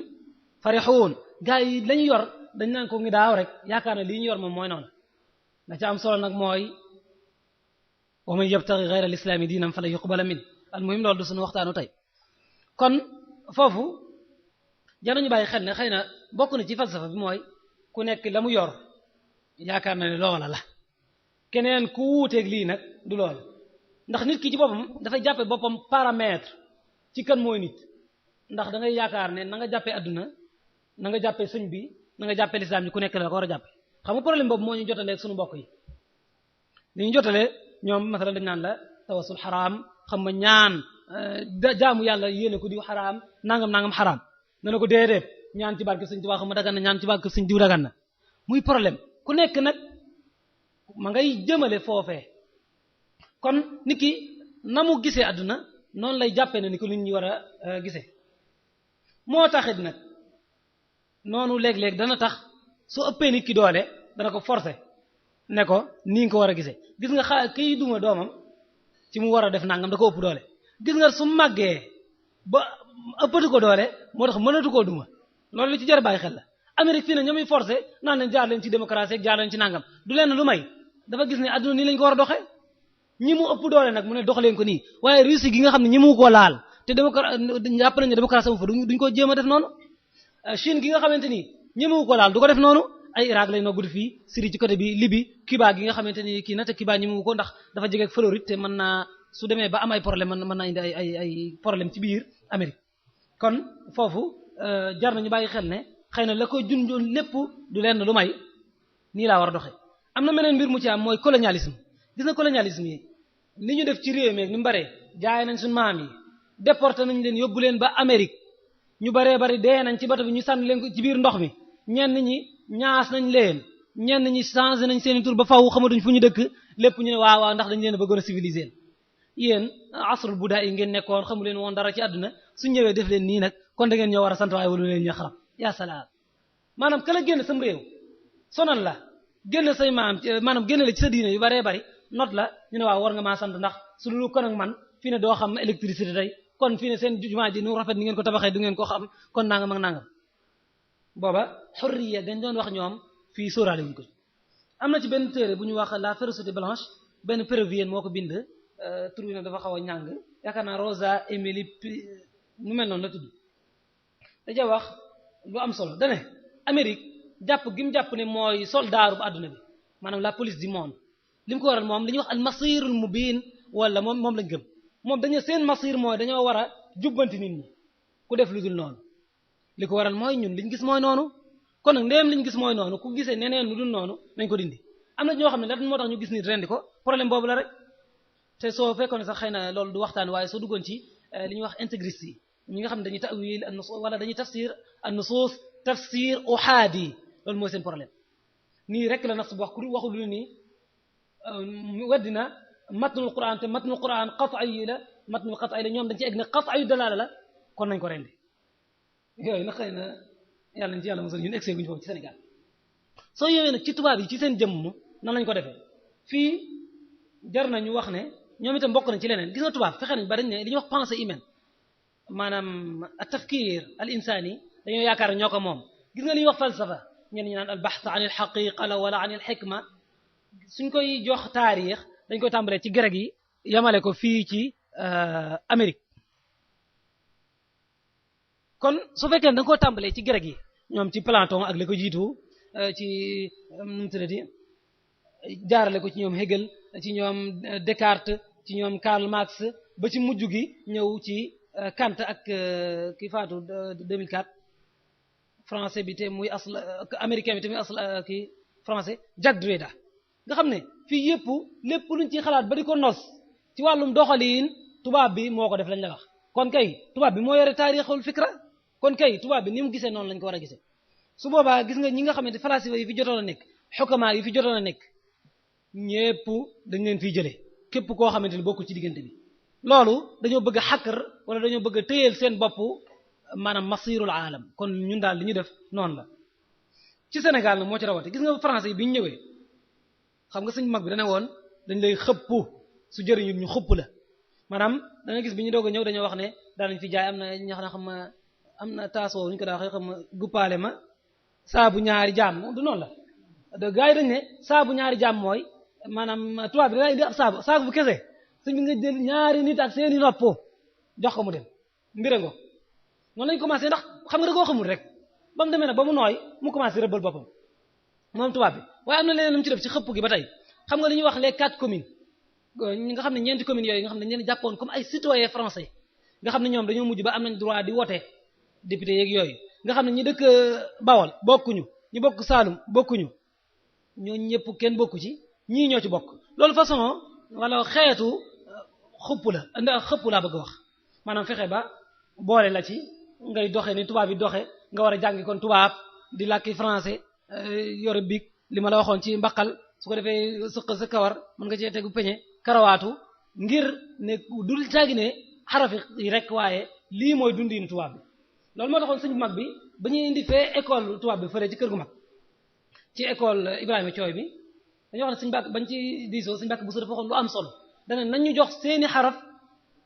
B: farihun gaa yi lañu yor dañ naan ko ngi daaw rek yaakaar ne lii ñu yor moom mooy noonu la ci am solo nag mooy wa man yabtaghi ghayra al-islami diinan falan yuqbala min al-muhim loolu du suñu waxtaanu tey kon foofu jar nañu bàyyi xel ne xëy na bokk na ci falsafa bi mooy ku nekk la mu yor yaakaar na ne loola la keneen ku wuuteeg lii nag du loolu ndax nit ki ci boppam dafay jàppe boppam paramètre ci kan mooy nit ndax da ngay yaakaar ne na nga jàppee adduna na nga jàppee sëñ bi na nga jàppee lislaam bi ku nekk la ko war a jàppe xam nga problème boobu moo ñu jotalee suñu mbokk yi li ñu jotalee ñoom masalan dañ naan la tawasul xaraam xam nga ñaan jaamu yàlla yéene ko diw xaraam nangam xaraam na ko déedéet ñaan ci barke sëñ Tuubaa xam nga dagan na ñaan ci barke sëñ diw dagan na muy problème ku nekk nag ma ngay jëmale foofee kon nit ki na mu gisee adduna noonu lay jàppee ne ni ko nit ñi war a gisee moo taxit nag noonu léeg-léeg dana tax su ëppee nit ki doole dana ko forcer ne ko nii nga ko war a gisee gis nga kiy duma doomam ci mu war a def nangam da ko ëpp doole gis nga su màggee ba ëppatu ko doole moo tax mënatu koo duma loolu li ci jar bàyyi xel la Amérique fii ne ñoom forcé naan leen jaar leen ci démocratie ak jaar leen ci nangam du leen lu may dafa gis ne adduna nii lañ ko war a doxee ñi mu ëpp doole nag mu ne doxaleen ko nii waaye Russie gi nga xam ne ñi mu ko laal te jàpp nañ ne démocratie amu fa duñ ko jéem a def noonu Chine gi nga xamante ni ñi mu ko laal du ko def noonu ay Irak lay noo gudd fii Syrie ci côté bi Libye Cuba gi nga xamante ni kii na te Cuba ñi mu ko ndax dafa jege ak Floride te mën naa su demee ba am ay problème mën naa indi ay problème ci biir Amérique kon foofu jar nañu bàyyi xel ne xëy na la koy junjoon lépp du leen lu may nii laa war a doxee am na meneen mbir mu ci am mooy colonialisme gis na colonialisme yi li ñu def ci réew mi ni mu bare jaay nañ suñu maam yi déporté nañ leen yóbbu leen ba Amérique ñu baree bari dee nañ ci bato bi ñu sànni leen ko ci biir ndox mi ñenn ñi ñaas nañ leen ñenn ñi changé nañ seen tur ba faw xamatuñ fu ñu dëkk lépp ñu ne waaw ndax dañ leen a bëggoon a civiliser yéen asrul buda yi ngeen nekkoon xamu leen woon dara ci àdduna su ñëwee def leen nii nag kon da ngeen ñoo war a sant waaye walu leen ñu xaram yaa salaam maanaam kala génn sam réew sonal la génn say maanaam génn la ci sa diine yu baree bari not la ñu ne waaw war nga maa sant ndax su lu kon ak man fii ne doo xam électricité tey kon fii ne seen jumaa ji nu rafet ni ngeen ko tabaxee du ngeen ko xam kon nangam ak nangam booba xurriya dañ doon wax ñoom fii sóoraale wuñ ko am na ci benn téere bu ñu wax la férocité blanche benn péruvienne moo ko bind tur bi nag dafa xaw a ñàng yaakaar naa Rosa Emily nu mel noonu la tudd daja wax lu am solo dane Amérique jàpp gi mu jàpp ne mooy soldaaru bu àdduna bi maanaam la police du monde li mu ko waral moom li ñuy wax al masirul mubin wala moom lañ gëm moom dañu seen masir mooy dañoo war a jubbanti nit ñi ku def lu dul noonu li ko waral mooy ñun liñ gis mooy noonu kon nag ndéem liñ gis mooy noonu ku gisee neneen lu dul noonu nañ ko dindi am na ñoo xam ne lan moo tax ñu gis nit rendi ko problème boobu la rek te soo fekkoon ne sax xëy na loolu du waxtaan waaye soo duggoon ci li ñuy wax intégriste yi ñi nga xam ne dañuy ta'wil an-nusus wala dañuy tafsir an-nusus tafsir uhaadi loolu mooy seen problème nii rek la nas bu wax ku waxul lu nii weddina matnul Qur'an te matnul Qur'an qat'i la matnul qat'i la ñoom dañ ci egg ne qat'i dalala la kon nañ ko rendi yooyu nag xëy na yàlla nañ ci yàlla mosal ñun egg guñu foofu ci Sénégal soo yowee nag ci tubaab yi ci seen jëmm nan lañ ko defee fii jar nañu wax ne ñoom itam bokk nañ ci leneen gis nga tubaab fexe nañ ba dañ ne li ñuy wax pensée humaine maanaam at-tafkir al-insani dañoo yaakaar ñoo ko moom gis nga li ñuy wax falsafa ñenn ñi naan al-bahth an al-haqiqa la wala an al-hikma suñ koy jox taarix dañ koy tàmbalee ci grec yi yamale ko fii ci Amérique kon su fekkee da nga koo tàmbalee ci grec yi ñoom ci Platon ak li ko jiitu ci nu mu tuddati jaarale ko ci ñoom Hegel ci ñoom Descartes ci ñoom Karl Marx ba ci mujj gi ñëw ci Kant ak ki faatu 2004 français bi te muy asl américain bi te muy asl kii français Jack Derrida nga xam ne fii yëpp lépp luñ ci xalaat ba di ko nos ci wàllum doxaliin tubaab bi moo ko def lañ la wax kon kay tubaab bi moo yore taarixul fikra kon kay tubaab bi ni mu gisee noonu lañ ko war a gisee su boobaa gis nga ñi nga xamante falasifa yi fi jotoon a nekk xukama yi fi jotoon a nekk ñépp dañ leen fiy jëlee képp koo xamante ni bokkul ci diggante bi loolu dañoo bëgg a xàkkar wala dañoo bëgg a téyeel seen bopp maanaam masirul aalam kon ñun daal li ñu def noonu la ci Sénégal nag moo ci rawate gis nga français yi bi ñu ñëwee xam nga suñ mag bi dane woon dañ lay xëpp su jëriñu ñu xëpp la maanaam da nga gis bi ñu doog a ñëw dañoo wax ne daanañ fi jaay am na ñoo xam ne am na taasoo ñu ko daa xam ma guppaale ma saabu ñaari jaam du noonu la de gars yi dañ ne saabu ñaari jaam mooy maanaam tubaab bi da indi ab saabu bu kese suñ bi nga jël ñaari nit ak seeni nopp jox ko mu dem mbirango noonu lañ commencé ndax xam nga da koo xamul rek ba mu demee nag ba mu nooy mu commencé rëbbal boppam moom tubaab bi waaye am na leneen lu mu ci def ci xëpp gi ba tey xam nga li ñuy wax les 4 communes ñi nga xam ne ñeenti communes yooyu nga xam ne ñeen jàppoon comme ay citoyens français nga xam ne ñoom dañoo mujj ba am nañ droit di wote député yeeg yooyu nga xam ne ñi dëkk Bawol bokkuñu ñi bokk Saalum bokkuñu ñoo ñëpp kenn bokku ci ñii ñoo ci bokk loolu façon wala xeetu xupp la ndax xëpp laa bëgg a wax maanaam fexe ba boole la ci ngay doxe ni tubaab yi doxe nga war a jàngi kon tubaab di làkki français yore biig li ma la waxoon ci mbaqal su ko defee sëq sa kawar mën nga cee tegu peñe karawaatu ngir ne dul caagi ne xarafi yi rek waaye lii mooy dundinu tubaab bi loolu moo taxoon sëñ bu mag bi ba ñuy indi fee école tubaab bi fële ci kër gu mag ci école Ibrahima Thioy bi dañoo wax ne suñu bàkk bañ ci diisoo suñu bàkk bu su dafa waxoon lu am solo dana nañ ñu jox seeni xaraf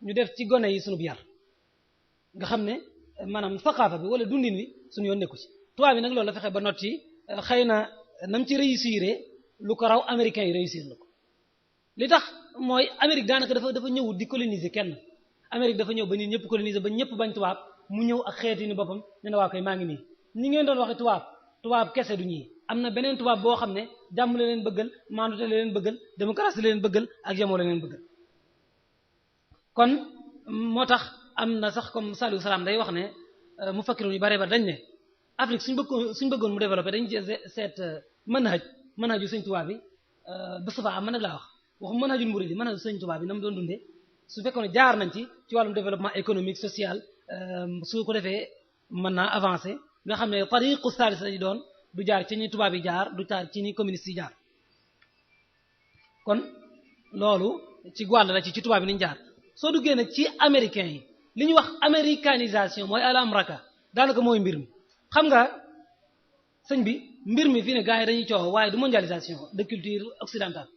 B: ñu def ci gone yi suñu yar nga xam ne maanaam saqaafa bi wala dundin wi suñu yoon nekku ci tubaab bi nag loolu la fexe ba not ci xëy na nam ci réussir lu ko raw américains yi réussir na ko li tax mooy Amérique daanaka dafa ñëw di coloniser kenn Amérique dafa ñëw ba nit ñëpp coloniser ba ñëpp bañ tubaab mu ñëw ak xeeti ni boppam ne na waa koy maa ngi nii ñi ngeen doon waxe tubaab kese du ñii am na beneen tubaab boo xam ne jàmm la leen bëggal maandute la leen bëggal démocratie la leen bëggal ak yemoo la leen bëggal kon moo tax am na sax comme Saliou Salam day wax ne mu fakkirun yu bare ba dañ ne Afrique suñ bëggoon mu développé dañ seet manhaju sëñ tubaab bi ba safa am man nag laa wax manhajul murid yi manhaju sëñ tubaab bi na mu doon dundee su fekkoon ne jaar nañ ci wàllum développement économique social su ko defee mën naa avancer nga xam ne tariqu salis lañu doon du jaar ci ñi tubaab yi jaar du jaar ci ñi communiste yi jaar kon loolu ci wàll la ci tubaab yi niñ jaar soo duggee nag ci américains yi li ñuy wax américanisation mooy al-amraka daanaka mooy mbir mi xam nga sëñ bi mbir mi fii ne gars yi dañuy coow waaye du mondialisation de culture occidentale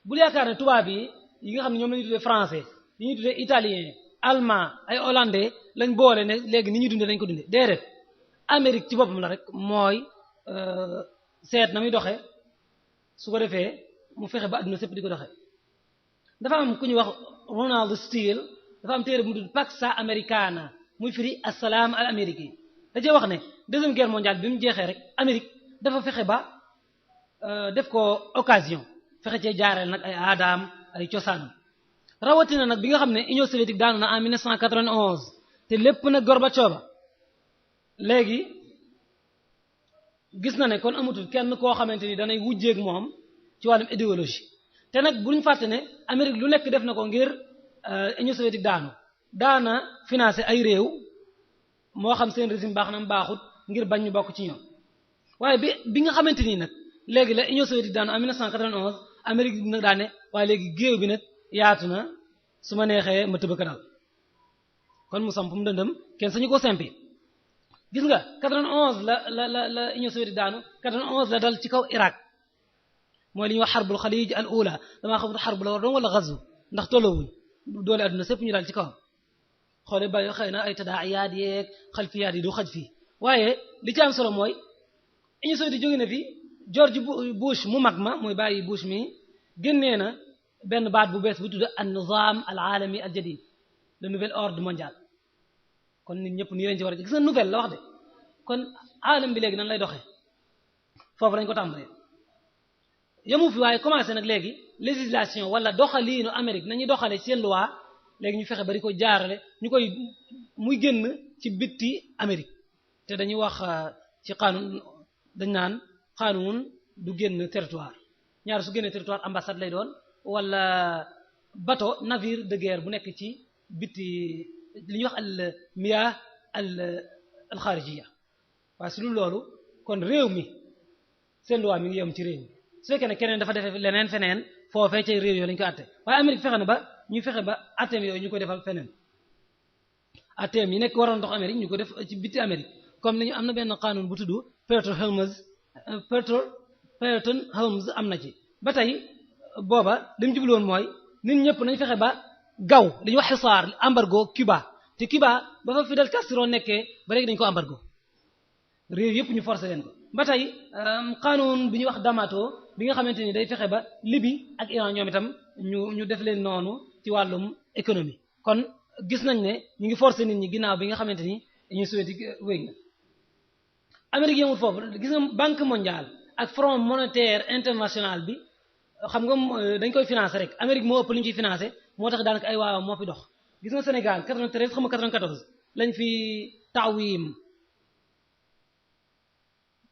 B: bul yaakaar ne tubaab yi nga xam ne ñoom la ñuy tuddee français yi ñuy tuddee italien allemand ay hollandais lañ boole ne léegi ni ñuy dundee lañ ko dundee déedéet Amérique ci boppam la rek mooy seet na muy doxe su ko defee mu fexe ba adduna sépp di ko doxe dafa am ku ñuy wax Ronald Steele dafa am téere bu mu tudd Pax Americana muy firi assalaam al amérique yi da cee wax ne deuxième guerre mondiale bi mu jeexee rek Amérique dafa fexe ba def ko occasion fexe cee jaareel nag ay aadaam ay cosaanam rawatina nag bi nga xam ne Union soviétique daanu na en 1991 te lépp nag Gorbatchev léegi gis na ne kon amatul kenn koo xamante ni danay wujjeeg moom ci wàllum idéologie te nag bu ñu fàtte ne Amérique lu nekk def na ko ngir Union soviétique daana financer ay réew moo xam seen régime baax na baaxut ngir bañ ñu bokk ci ñoom waaye bi nga xamante ni nag léegi la Union soviétique daanu en 1991 Amérique nag daane waaye léegi géew bi nag yaatu na su ma neexee ma tëbëka dal kon mu samp mu dëndëm kenn sañu ko sempi gis nga 91 la Union soviétique daanu 91 la dal ci kaw Irak mooy li ñuy wax xarbul xalij al ula damaa xamul xarbu la war doon wala gazu ndax tolloowuñ doole adduna sépp ñu daal ci kawam xoole ba xëy na ay tadaayaat yeeg xalfiyaat yi du xaj fii waaye li ci am solo mooy Union soviétique jóge na fi George Bush mu mag ma mooy bàyyi Bush mi génnee na benn baat bu bees bu tudd an nizam al alami al jadid le nouvel ordre mondial kon nit ñëpp nii lañ ci war a gis nga nouvelle la wax de kon alam bi léegi nan lay doxee foofu lañ ko tàmbalee yamu fi waaye commencé nag léegi législation wala doxaliinu Amérique nañuy doxalee seen loi léegi ñu fexe bari ko jaarale ñu koy muy génn ci bitti Amérique te dañuy wax ci xaanun dañ naan xaanun du génn territoire ñaar su génnee territoire ambassade lay doon wala bateau navire de guerre bu nekk ci biti li ñuy wax al miyah al xaarijiya waaye su dul loolu kon réew mi seen loi mi ngi yem ci réew mi su fekkee ne keneen dafa defee leneen feneen foofee ca réew yooyu lañu ko àtte waaye Amérique fexe na ba ñu fexe ba àtteem yooyu ñu ko defal feneen àtteem yi nekk waroon dox Amérique ñu ko def ci biti Amérique comme li ñu am na benn qanun bu tudd Pelton Helms am na ci ba tey booba li mu jublu woon mooy nit ñëpp nañ fexe ba gaw dañuy wax xisaar embargo Cuba te Cuba ba fa Fidel Castro nekkee ba léegi dañu ko embargo réew yëpp ñu forcé leen ko ba tey qanun bi ñuy wax D'Amato bi nga xamante ni day fexe ba Libye ak Iran ñoom itam ñu def leen noonu ci wàllum économie kon gis nañ ne ñu ngi forcé nit ñi ginnaaw bi nga xamante ni ñu soviétique wéy na Amérique yemul foofu gis nga Banque mondiale ak Fonds monétaire international bi xam nga dañ koy financer rek Amérique moo ëpp li ñu ciy financer moo tax daanaka ay waaw moo fi dox gis nga Sénégal 93 xam nga 94 lañ fi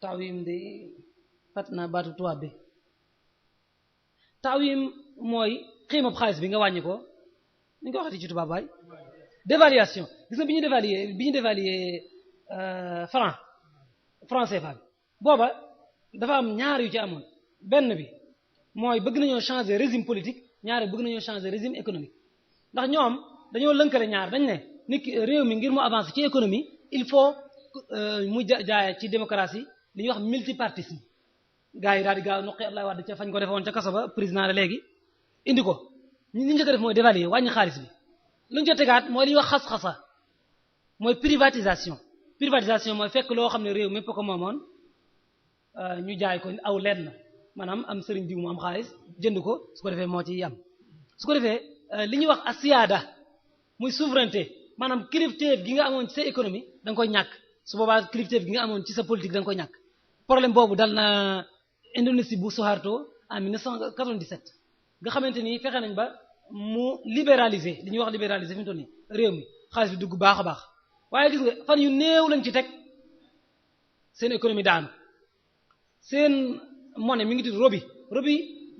B: taawim de fat naa baatu tubaab bi taawim mooy xiimab xaalis bi nga wàññi ko ñu ko waxati ci tubaab waay dévaluation gis nga bi ñu dévaluer franc CFA bi booba dafa am ñaar yu ci amoon benn bi mooy bëgg nañoo changer régime politique ñaar bëgg nañoo changer régime économique ndax ñoom dañoo lënkale ñaar dañ ne nit ki réew mi ngir mu avancer ci économie il faut mu jaay ci démocratie li ñuy wax multipartisme gars yi daal di gaaw noqi Abdoulaye Wade ca fañ ko defoon ca kaso ba président la léegi indi ko li ñu njëkk a def mooy dévaluer wàññi xaalis bi lu ñu ca tegaat mooy li ñuy wax xas-xasa mooy privatisation mooy fekk loo xam ne réew mépp ko moomoon ñu jaay ko aw lenn maanaam am sëriñ diw mu am xaalis jënd ko su ko defee moo ci yam su ko defee li ñuy wax asiyaada muy souveraineté maanaam kilifteef gi nga amoon ci sa économie da nga koy ñàkk su boobaa kilifteef gi nga amoon ci sa politique da nga koy ñàkk problème boobu dal na Indonésie bu Suharto en 1997 nga xamante ni fexe nañ ba mu libéraliser li ñuy wax libéraliser fi mu toll nii réew mi xaalis bi dugg baax a baax waaye gis nga fan yu néew lañ ci teg seen économie daanu seen monnaie mi ngi tudd robi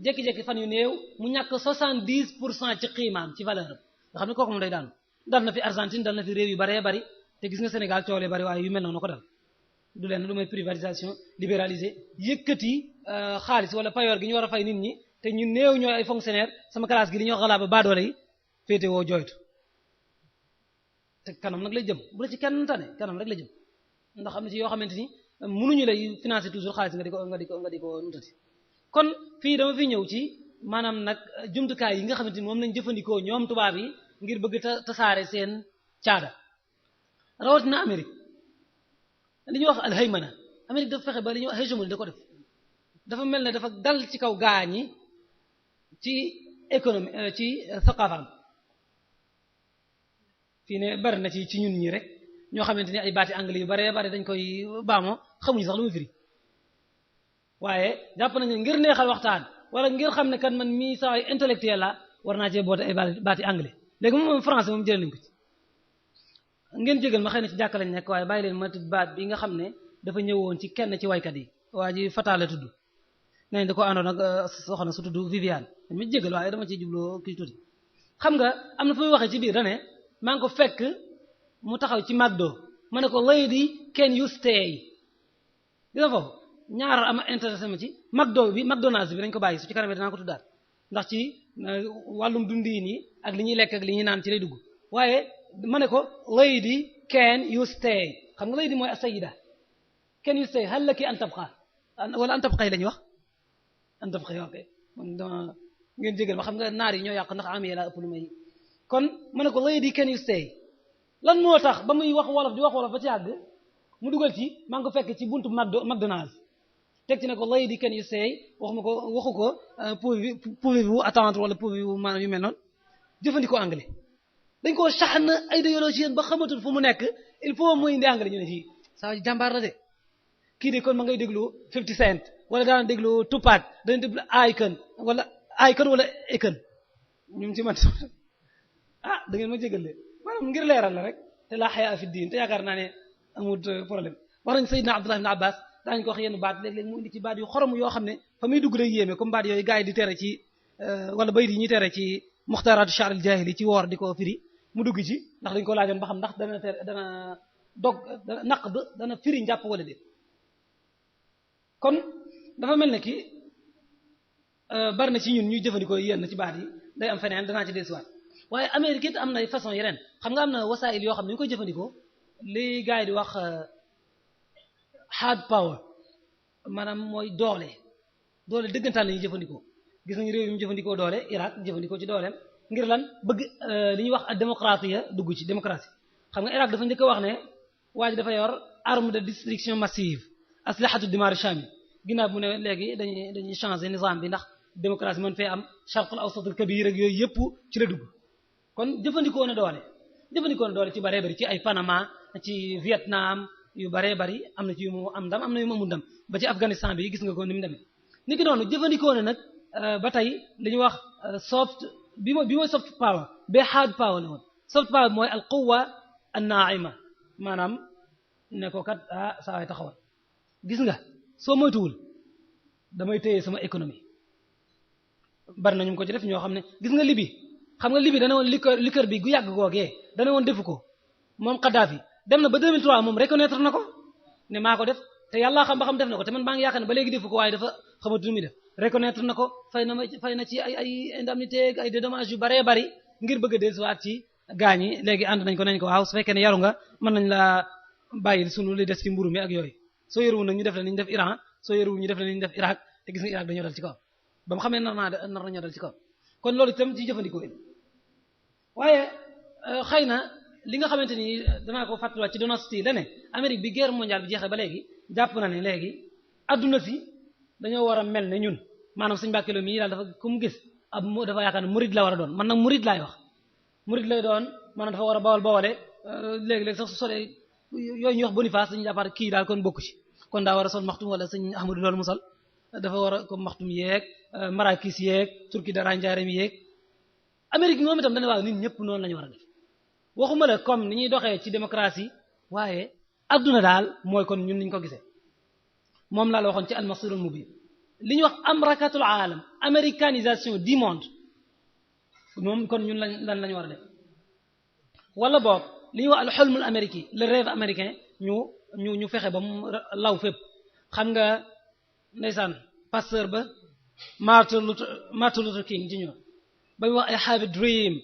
B: jékki-jékki fan yu néew mu ñàkk 70% ci xiimaam ci valeur nga xam ne kooku moom day daanu dal na fi Argentine dal na fi réew yu baree bari te gis nga Sénégal coolee bari waaye yu mel noonu ko dal du leen lu may privatisation libéraliser yëkkati xaalis wala payoor gi ñu war a fay nit ñi te ñu néew ñooy ay fonctionnaire sama classe gi li ñuy wax xalaa ba baadoole yi féete woo jooytu te kanam nag lay jëm bu la ci kenn tane kanam rek la jëm ndax am na ci yoo xamante ni mënuñu lay financer toujours xaalis nga di ko nutati kon fii dama fi ñëw ci maanaam nag jumtukaay yi nga xamante ni moom lañ jëfandikoo ñoom tubaab yi ngir bëgg tasaare seen caada rawatina Amérique li ñuy wax alhaymana Amérique dafa fexe ba li ñuy wax hégémonie da ko def dafa mel ne dafa dal ci kaw gaañi ci économie ci saqafaam fii ne bari na ci ñun ñi rek ñoo xamante ni ay baati anglais yu bare bare dañ koy baamoo xamuñu sax lu mu firi waaye jàpp nañu ngir neexal waxtaan wala ngir xam ne kan man mii saa ay intellectuel la war naa cee boote ay baati anglais léegi moom français moom jëlee nañ ko ci ngeen jégal ma xëy na ci jàkka lañ nekk waaye bàyyi leen ma tudd baat bi nga xam ne dafa ñëwoon ci kenn ci waykat yi waa ji Fata la tudd nañ da ko àndoon ak soxna su tudd Viviane mi jégal waaye dama ciy jubloo kii tuuti xam nga am na fu muy waxee ci biir dane maa ngi ko fekk mu taxaw ci McDo ma ne ko lady can you stay dina foofu ñaar am intéressé ma ci McDonald's bi dañ ko bàyyi su ci kanam dinaa ko tuddaat ndax ci wàllum dundiin yi ak li ñuy lekk ak li ñuy naan ci lay dugg waaye ma ne ko lady can you stay xam nga lady mooy asayida can you stay hal laki an tabqa wala an tabqa yi la ñuy wax an tabqa yi ok man dama ngeen jégal ma xam nga naar yi ñoo yàq ndax am laa ëpp lu may kon ma ne ko lady can you stay lan moo tax ba muy wax wolof di wax wolof ba ci àgg mu dugal ci maa ngi ko fekk ci buntu McDonald's teg ci ne ko lady can you stay waxu ko pouvez-vous attendre wala pouvez-vous maanaam yu mel noonu jëfandikoo anglais dañ koo saxan ay idéologie ba xamatul fu mu nekk il faut muy indi anglais ñu ne fii saa jàmbaar la de kii de kon ma ngay déglu 50 Cent wala daan déglu Tupac dana déglu Akon wala Akon ñum ci man ah da ngeen ma jégal de maanaam ngir leeral la rek te laa xayaa fi diin te yaakaar naa ne amul problème wax nañ Sayyidina Abdullah ibn Abbas daañu ko wax yenn baat léeg-léeg mu indi ci baat yu xorom yoo xam ne fa muy dugg day yéeme comme baat yooyu gars yi di tere ci wala bayit yi ñuy tere ci muxtaaraatu sha'r al jaahili ci woor di ko firi mu dugg ci ndax dañ ko laajoon ba xam ndax dana dog naqd dana firi njàpp wala déet kon dafa mel ne ki bari na ci ñun ñuy jëfandikoo yenn ci baat yi day am feneen danaa ci desuwaat waaye Amérique it am na façon yeneen xam nga am na wasaayil yoo xam ne ñu koy jëfandikoo li gars yi di wax hard power maanaam mooy doole dëggantaan la ñuy jëfandikoo gis nañu réew yi mu jëfandikoo doole Irak jëfandikoo ci dooleem ngir lan bëgg li ñuy wax ak démocratie dugg ci démocratie xam nga Irak dafa njëkk a wax ne waa ji dafa yor arme de destruction massive aslihatu dimar shami ginnaaw bu ne léegi dañuy changer nizam bi ndax démocratie mën fee am sharqul awsat al kabir ak yooyu yëpp ci la dugg kon jëfandikoo na doole ci baree bari ci ay Panama ci Vietnam yu baree bari am na ci yu mu am ndam am na yu mu amul ndam ba ci Afghanistan bi gis nga ko ni mu demee ni ki noonu jëfandikoo na nag ba tey li ñuy wax soft bi mooy soft power ba hard power la woon soft power mooy al quwwa an na'ima maanaam ne ko kat saa waay taxawal gis nga soo moytuwul damay téye sama économie bari na ñu ko ci def ñoo xam ne gis nga Libye xam nga Libye dana woon liqueur bi gu yàgg googee dana woon defu ko moom Kadhafi dem na ba 2003 moom reconnaître na ko ne maa ko def te yàlla xam ba xam def na ko te man maa ngi yaakaar ne ba léegi defu ko waaye dafa xamatu nu muy def reconnaître na ko fay na ci ay indemnité ay dédommages yu baree bari ngir bëgg a dellusiwaat ci gaañ yi léegi ànd nañ ko nañ ko waaw su fekkee ne yaru nga mën nañ la bàyyi sunu li des ci mburu mi ak yooyu soo yaruwul nag ñu def la ni ñu def Iran soo yaruwul ñu def la ni ñu def Irak te gis nga Irak dañoo dal ci kaw ba mu xamee nar nañoo dal ci kaw kon loolu itam ci jëfandikoo yi waaye xëy na li nga xamante ni danaa ko fàttaliwaat ci donosti la ne Amérique bi guerre mondiale bi jeexee ba léegi jàpp na ne léegi adduna si dañoo war a mel ne ñun maanaam suñu bàkkeeloo mii daal dafa ku mu gis dafa yaakaar ne murid la war a doon man nag murid laay wax murid lay doon maanaam dafa war a bawale léegi-léegi sax su solee yooyu ñuy wax Boniface dañuy jàppaat kii daal kon bokku ci kon daa war a sol maxtum wala sëñ Ahmadu loolu mu sol dafa war a comme maxtum yeeg marakis yeeg turki dara njaareem yeeg Amérique moom itam dañu waaw nit ñëpp noonu la ñu war a def waxuma la comme ni ñuy doxee ci démocratie waaye adduna daal mooy kon ñun niñ ko gisee moom laa la waxoon ci al-Masir al-Mubin li ñuy wax amrakatul aalam américanisation du monde moom kon ñun lan lañu war a def wala boog li ñuy wax al-hulm al-américain le rêve américain ñu fexe ba mu law fépp xam nga ndeysaan pasteur ba Martin Luther King Jr. ba mu wax I have a dream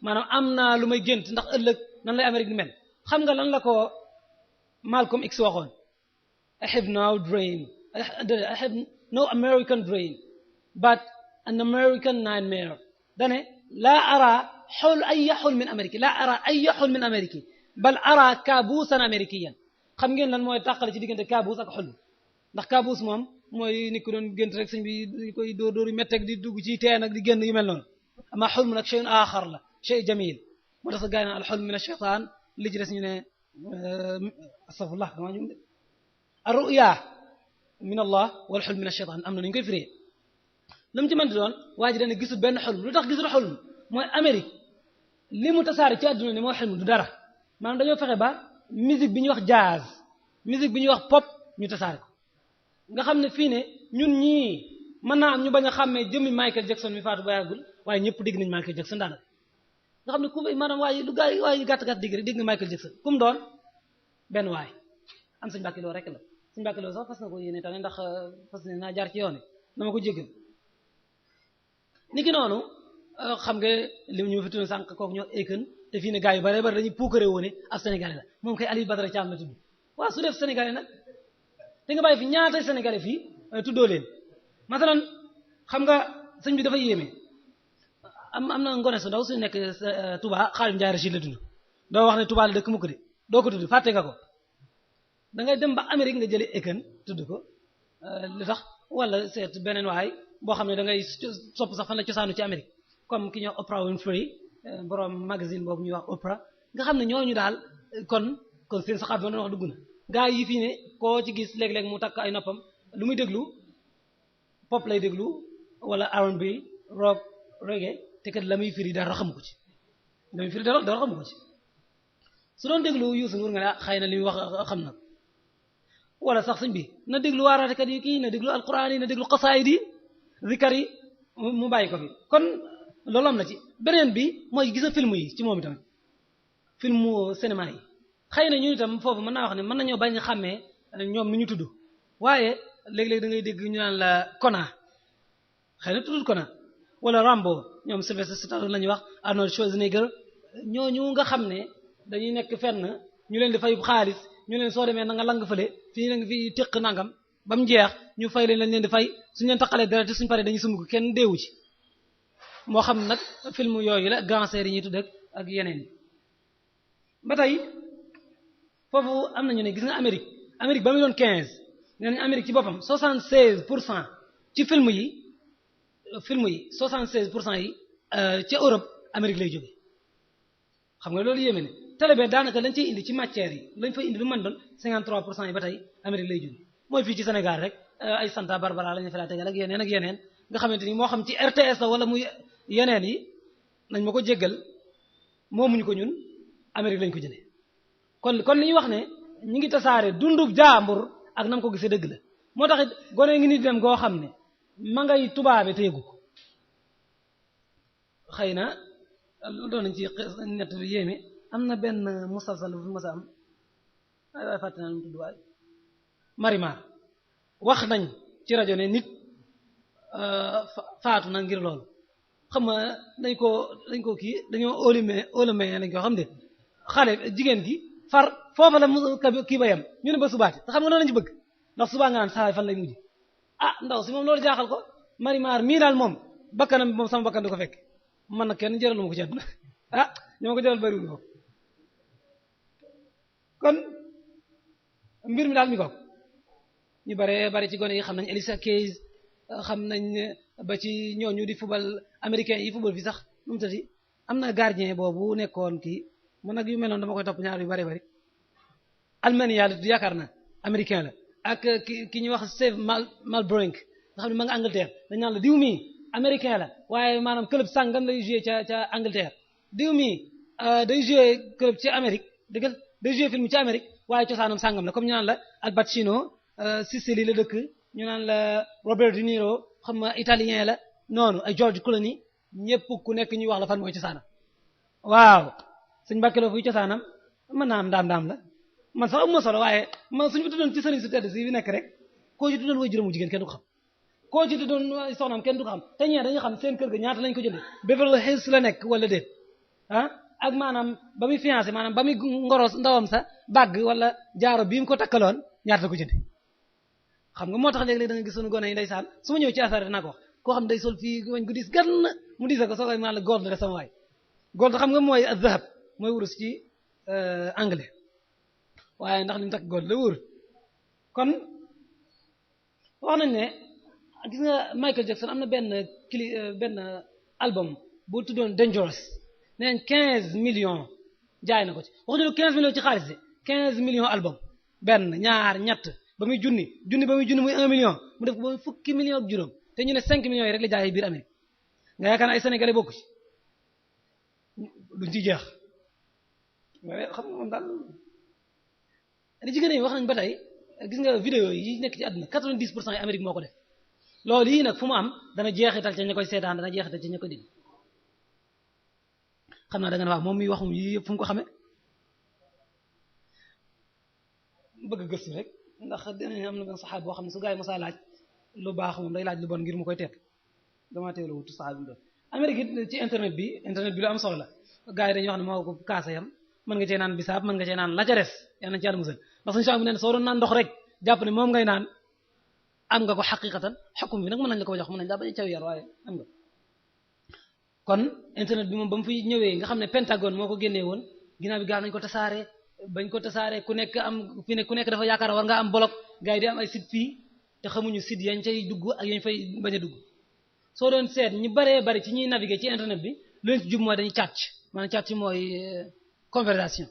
B: maanaam am naa lu may gént ndax ëllëg nan lay Amérique di mel xam nga lan la ko Malcolm X waxoon I have no dream I have no American dream but an American nightmare dane laa ara ay xul min Amérique laa ara ay xul min Amérique bal ara kaabuusan américain xam ngeen lan mooy tàqale ci diggante kaabuus ak xul ndax kaabuus moom mooy nit ku doon gént rek sëñ bi di koy dóor yu métteeg di dugg ci teen ak di génn yu mel noonu ama xulm nag shay'un axar la shay jamil moo tax sa gaa yi naan alxulm min ash-shaytaan li ci des ñu ne astafurlah dama jum de ar-ru'ya min Allah wal xulm min ash-shaytaan am na nu ñu koy firee lu mu ci mën di doon waa ji dana gisul benn xulm lu tax gisul xulm mooy Amérique li mu tasaare ci àdduna ni mooy xulm du dara maanaam dañoo fexe ba musique bi ñuy wax jazz musique bi ñuy wax pop ñu tasaare ko nga xam ne fii ne ñun ñii mën naa am ñu bañ a xàmmee jëmmi Michael Jackson mi faatu ba yàggul waaye ñëpp dégg nañ Michael Jackson daanaka nga xam ne ku maanaam waaye lu gaa yi waaye gàtt dégg rek dégg na Michael Jackson kum doon benn waay am Sëñ Mbàkke Lo rek la Sëñ Mbàkke Lo sax fas na ko yéene tamit ndax fas na naa jaar ci yoon na ma ko jéggal ni ki noonu xam nga li ñu fi tudd sànq kooku ñoo Akon te fii ne gaa yu bare bare dañuy puukare woone ab Sénégalais la moom kay Aliou Badara Thiam la tudd waaw su def Sénégalais nag te nga bàyyi fi ñaata Sénégalais fii tuddoo leen masalan xam nga sëñ bi dafa yéeme am na ngone su ndaw su nekk Touba Xaadim Njaay Rachid la tudd doo wax ne Touba la dëkk mukk de doo ko tudd fàtte nga ko da ngay dem ba Amérique nga jëlee Akon tudd ko li tax wala seet beneen waay boo xam ne da ngay sopp sax fan la cosaanu ci Amérique comme ki ñuy wax Oprah Winfrey borom magazine boobu ñuy wax Oprah nga xam ne ñooñu daal kon seen saxaat bi wax dugg na gaa yi fii ne koo ci gis léeg-léeg mu takk ay noppam lu muy déglu pop lay déglu wala R&B rock reggae te kat la muy firi dara xamu ko ci la muy firi dara xamu ko ci su doon déglu Youssou Ndour nga ne xëy na li muy wax xam na wala sax sëñ bi na déglu waaraatekat yi kii na déglu alquran yi na déglu xasaayid yi zikar yi mu bàyyi ko fi kon loolu am na ci beneen bi mooy gis nga film yi ci moom itam filmu cinéma yi xëy na ñun itam foofu mën naa wax ne mën nañoo bañ a xàmmee ñoom nu ñu tudd waaye léeg-léeg da ngay dégg ñu naan la Kona xëy na tuddul Kona wala Rambo ñoom Sylvester Stallone la ñuy wax Arnold Schwarzenegger ñooñu nga xam ne dañuy nekk fenn ñu leen di fay xaalis ñu leen soo demee na nga lang fële fii na nga fi téq nangam ba mu jeex ñu fay leen lañ leen di fay suñu leen taqalee dara te suñu paree dañuy sumb ko kenn deewu ci moo xam nag film yooyu la gangster yi ñuy tudd ak yeneen ba tey foofu am nañu ne gis nga Amérique ba mu doon 15 nee nañ Amérique ci boppam 76% ci film yi 76% yi ca Europe Amérique lay jóge xam nga loolu yéeme ne télé bi daanaka lañ cey indi ci matière yi lañ fay indi lu mën doon 53% yi ba tey Amérique lay jóge mooy fii ci Sénégal rek ay Santa Barbara la ñu fa tegal ak yeneen nga xamante ni moo xam ci RTS la wala muy yeneen yi nañ ma ko jéggal moomuñu ko ñun Amérique lañ ko jëlee kon li ñuy wax ne ñu ngi tasaare dundub jaambur ak nam ko gisee dëgg la moo tax it gone ngi ni dem goo xam ne ma ngay tubaabe teegu ko xëy na doon nañ ci nett lu yéeme am na benn musalsal bu fi masa am waaye fàtte naa nu tudd waay Marimar wax nañ ci rajo ne nit faatu na ngir loolu xam nga dañ ko kii dañoo óolumé lañ ko xam de xale jigéen gi far foofa la kii ba yem ñu ne ba subaati te xam nga loolu lañ ci bëgg ndax subaa nga naan saay fan lay mujj ndaw si moom loolu jaaxal ko Marimar mii daal moom bakkanam bi moom sama bakkan du ko fekk man nag kenn jëralu ma ko ci àdduna ñoo ko jëral bariwul ko kon mbir mi daal mi ko ñu bari ci gone yi xam nañ Alicia Keys xam nañ ba ci ñooñu di football américain yi football fi sax nu mu tëddi am na gardien boobu nekkoon kii man nag yu mel noonu dama koy topp ñaar yu bari Allemagne du yaakaar na américain la ak ki ñuy wax Steve Malbrink nga xam ne ma nga Angleterre dañ naan la diw mii américain la waaye maanaam club sàngam lay jouer ca Angleterre diw mii day jouer club ci Amérique dëgg day jouer film ci Amérique waaye cosaanam sàngam la comme ñu naan la Al Pacino Sicile la dëkk ñu naan la Robert De Niro xam nga italien la noonu ay George Clooney ñëpp ku nekk ñuy wax la fan mooy cosaanam waaw suñ Mbàkke Lo fuy cosaanam mën naa am daam la man sax amuma solo waaye man suñu ko tuddoon ci sëriñ su tedd si bi nekk rek koo ci tuddoon way juróomu jigéen kenn du ko xam koo ci tuddoon soxnaam kenn du ko xam te ñee dañu xam seen kër ga ñaata lañ ko jëndee Beverly Hills la nekk wala déet ak maanaam ba muy fiancé maanaam ba muy ngoros ndawam sa bàgg wala jaaro bii mu ko takkaloon ñaata la ko jëndee xam nga moo tax léeg-léeg da nga gis sunu gone yi ndeysaan su ma ñëw ci asar dinaa ko wax koo xam day sol fii wañ gu diis gann mu diise ko soo koy maa la gold de sama waay gold xam nga mooy zahab mooy wurus ci anglais waaye ndax li mu takk gold la wóor kon wax nañ ne gis nga Michael Jackson am na benn album bu tuddoon Dangerous neen 15 millions jaay na ko ci wax ñu 15 millions ci xaalis de 15 millions album benn ñaar ñett ba muy junni ba muy junni muy 1 million mu def ko ba muy fukki millions ak juróom te ñu ne 5 millions yi rek la jaay biir Amérique nga yaakaar ne ay sénégalais bokku ci duñ ci jeex waaye xam nga moom daal li jigéen ñi wax nañ ba tey gis nga vidéo yi nekk ci àdduna 90% yi Amérique moo ko def loolu yii nag fu mu am dana jeexital ca ña koy seetaan dana jeexital ca ña koy dégg xam naa da nga ne waaw moom mi wax moom yii yëpp fu mu ko xamee bëgg gëstu rek ndax dinañ am na benn saxaab boo xam ne su gaa yi mosaa laaj lu baax moom day laaj lu bon ngir mu koy teet dama teelu wutu saxaab bi doon Amérique ci internet bi lu am solo la gaa yi dañuy wax ne moo ko kaasa yam mën nga cee naan bisaab mën nga cee naan la ca des yal na ci yàlla musal ndax suñu saa bu ne soo doon naan ndox rek jàpp ne moom ngay naan am nga ko xaqiqatan xukkum bi nag mën nañ la ko jox mën nañ daa bañ a caw yar waaye am nga kon internet bi moom ba mu fi ñëwee nga xam ne Pentagone moo ko génnee woon ginnaaw bi gaaw nañ ko tasaare bañ ko tasaare ku nekk dafa yaakaar war nga am blog gars yi di am ay site fii te xamuñu site yañ cay dugg ak yañ fay bañ a dugg soo doon seet ñu baree bari ci ñuy naviguer ci internet bi lu leen ci jub mooy dañuy càcc maanaam càcc mooy conversation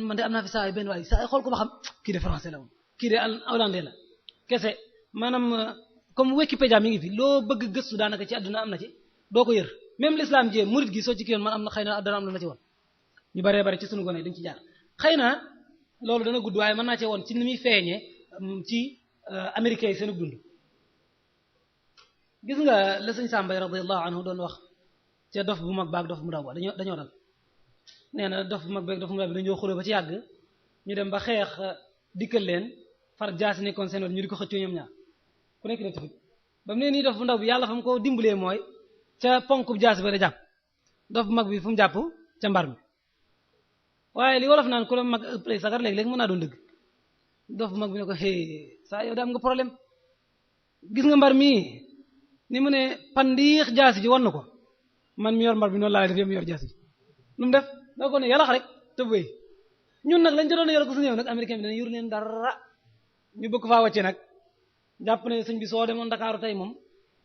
B: man de am naa fi saa benn waay saa xool ko ba xam kii de français la moom kii de hollandais la kese maanaam comme Wikipédia mi ngi fi loo bëgg gëstu daanaka ci àdduna am na ci doo ko yër même l'islam ji murid gi soo ci kiyoon man am na xëy na dana am lu la ci woon ñu baree bari ci sunu gone dañ ci jaar xëy na loolu dana gudd waaye mën naa cee woon ci ni muy feeñee ci américains yi seen dund gis nga la sëñ Sàmbay radiyallahu anhu doon wax ca dof bu mag baak dof bu ndaw ba dañoo dal nee na dof bu mag baak dof bu ndaw bi dañoo xuloo ba ci yàgg ñu dem ba xeex dikkal leen far jaasi nekkoon seen wet ñu di ko xëccoo ñoom ñaar ku nekk ne tafit ba mu ne nii dof bu ndaw bi yàlla fa mu ko dimbalee mooy ca ponku jaasi ba da jàpp dof bu mag bi fu mu jàpp ca mbar mi waaye li wolof naan ku la mag ëppale sagar léeg-léeg mën naa doon dëgg dof bu mag bi ne ko hey saa yow da am nga problème gis nga mbar mii ni mu ne pandiix jaasi ji wan na ko man mi yor mbar bi noonu laa def yow mi yor jaasi ji lu mu def doo ko ne yàlla rek te wéy ñun nag lañ jotoon yor ko su ñëw nag américain bi dana yor leen dara ñu bëgg faa wàcce nag jàpp ne sëñ bi soo demoon Dakar tey moom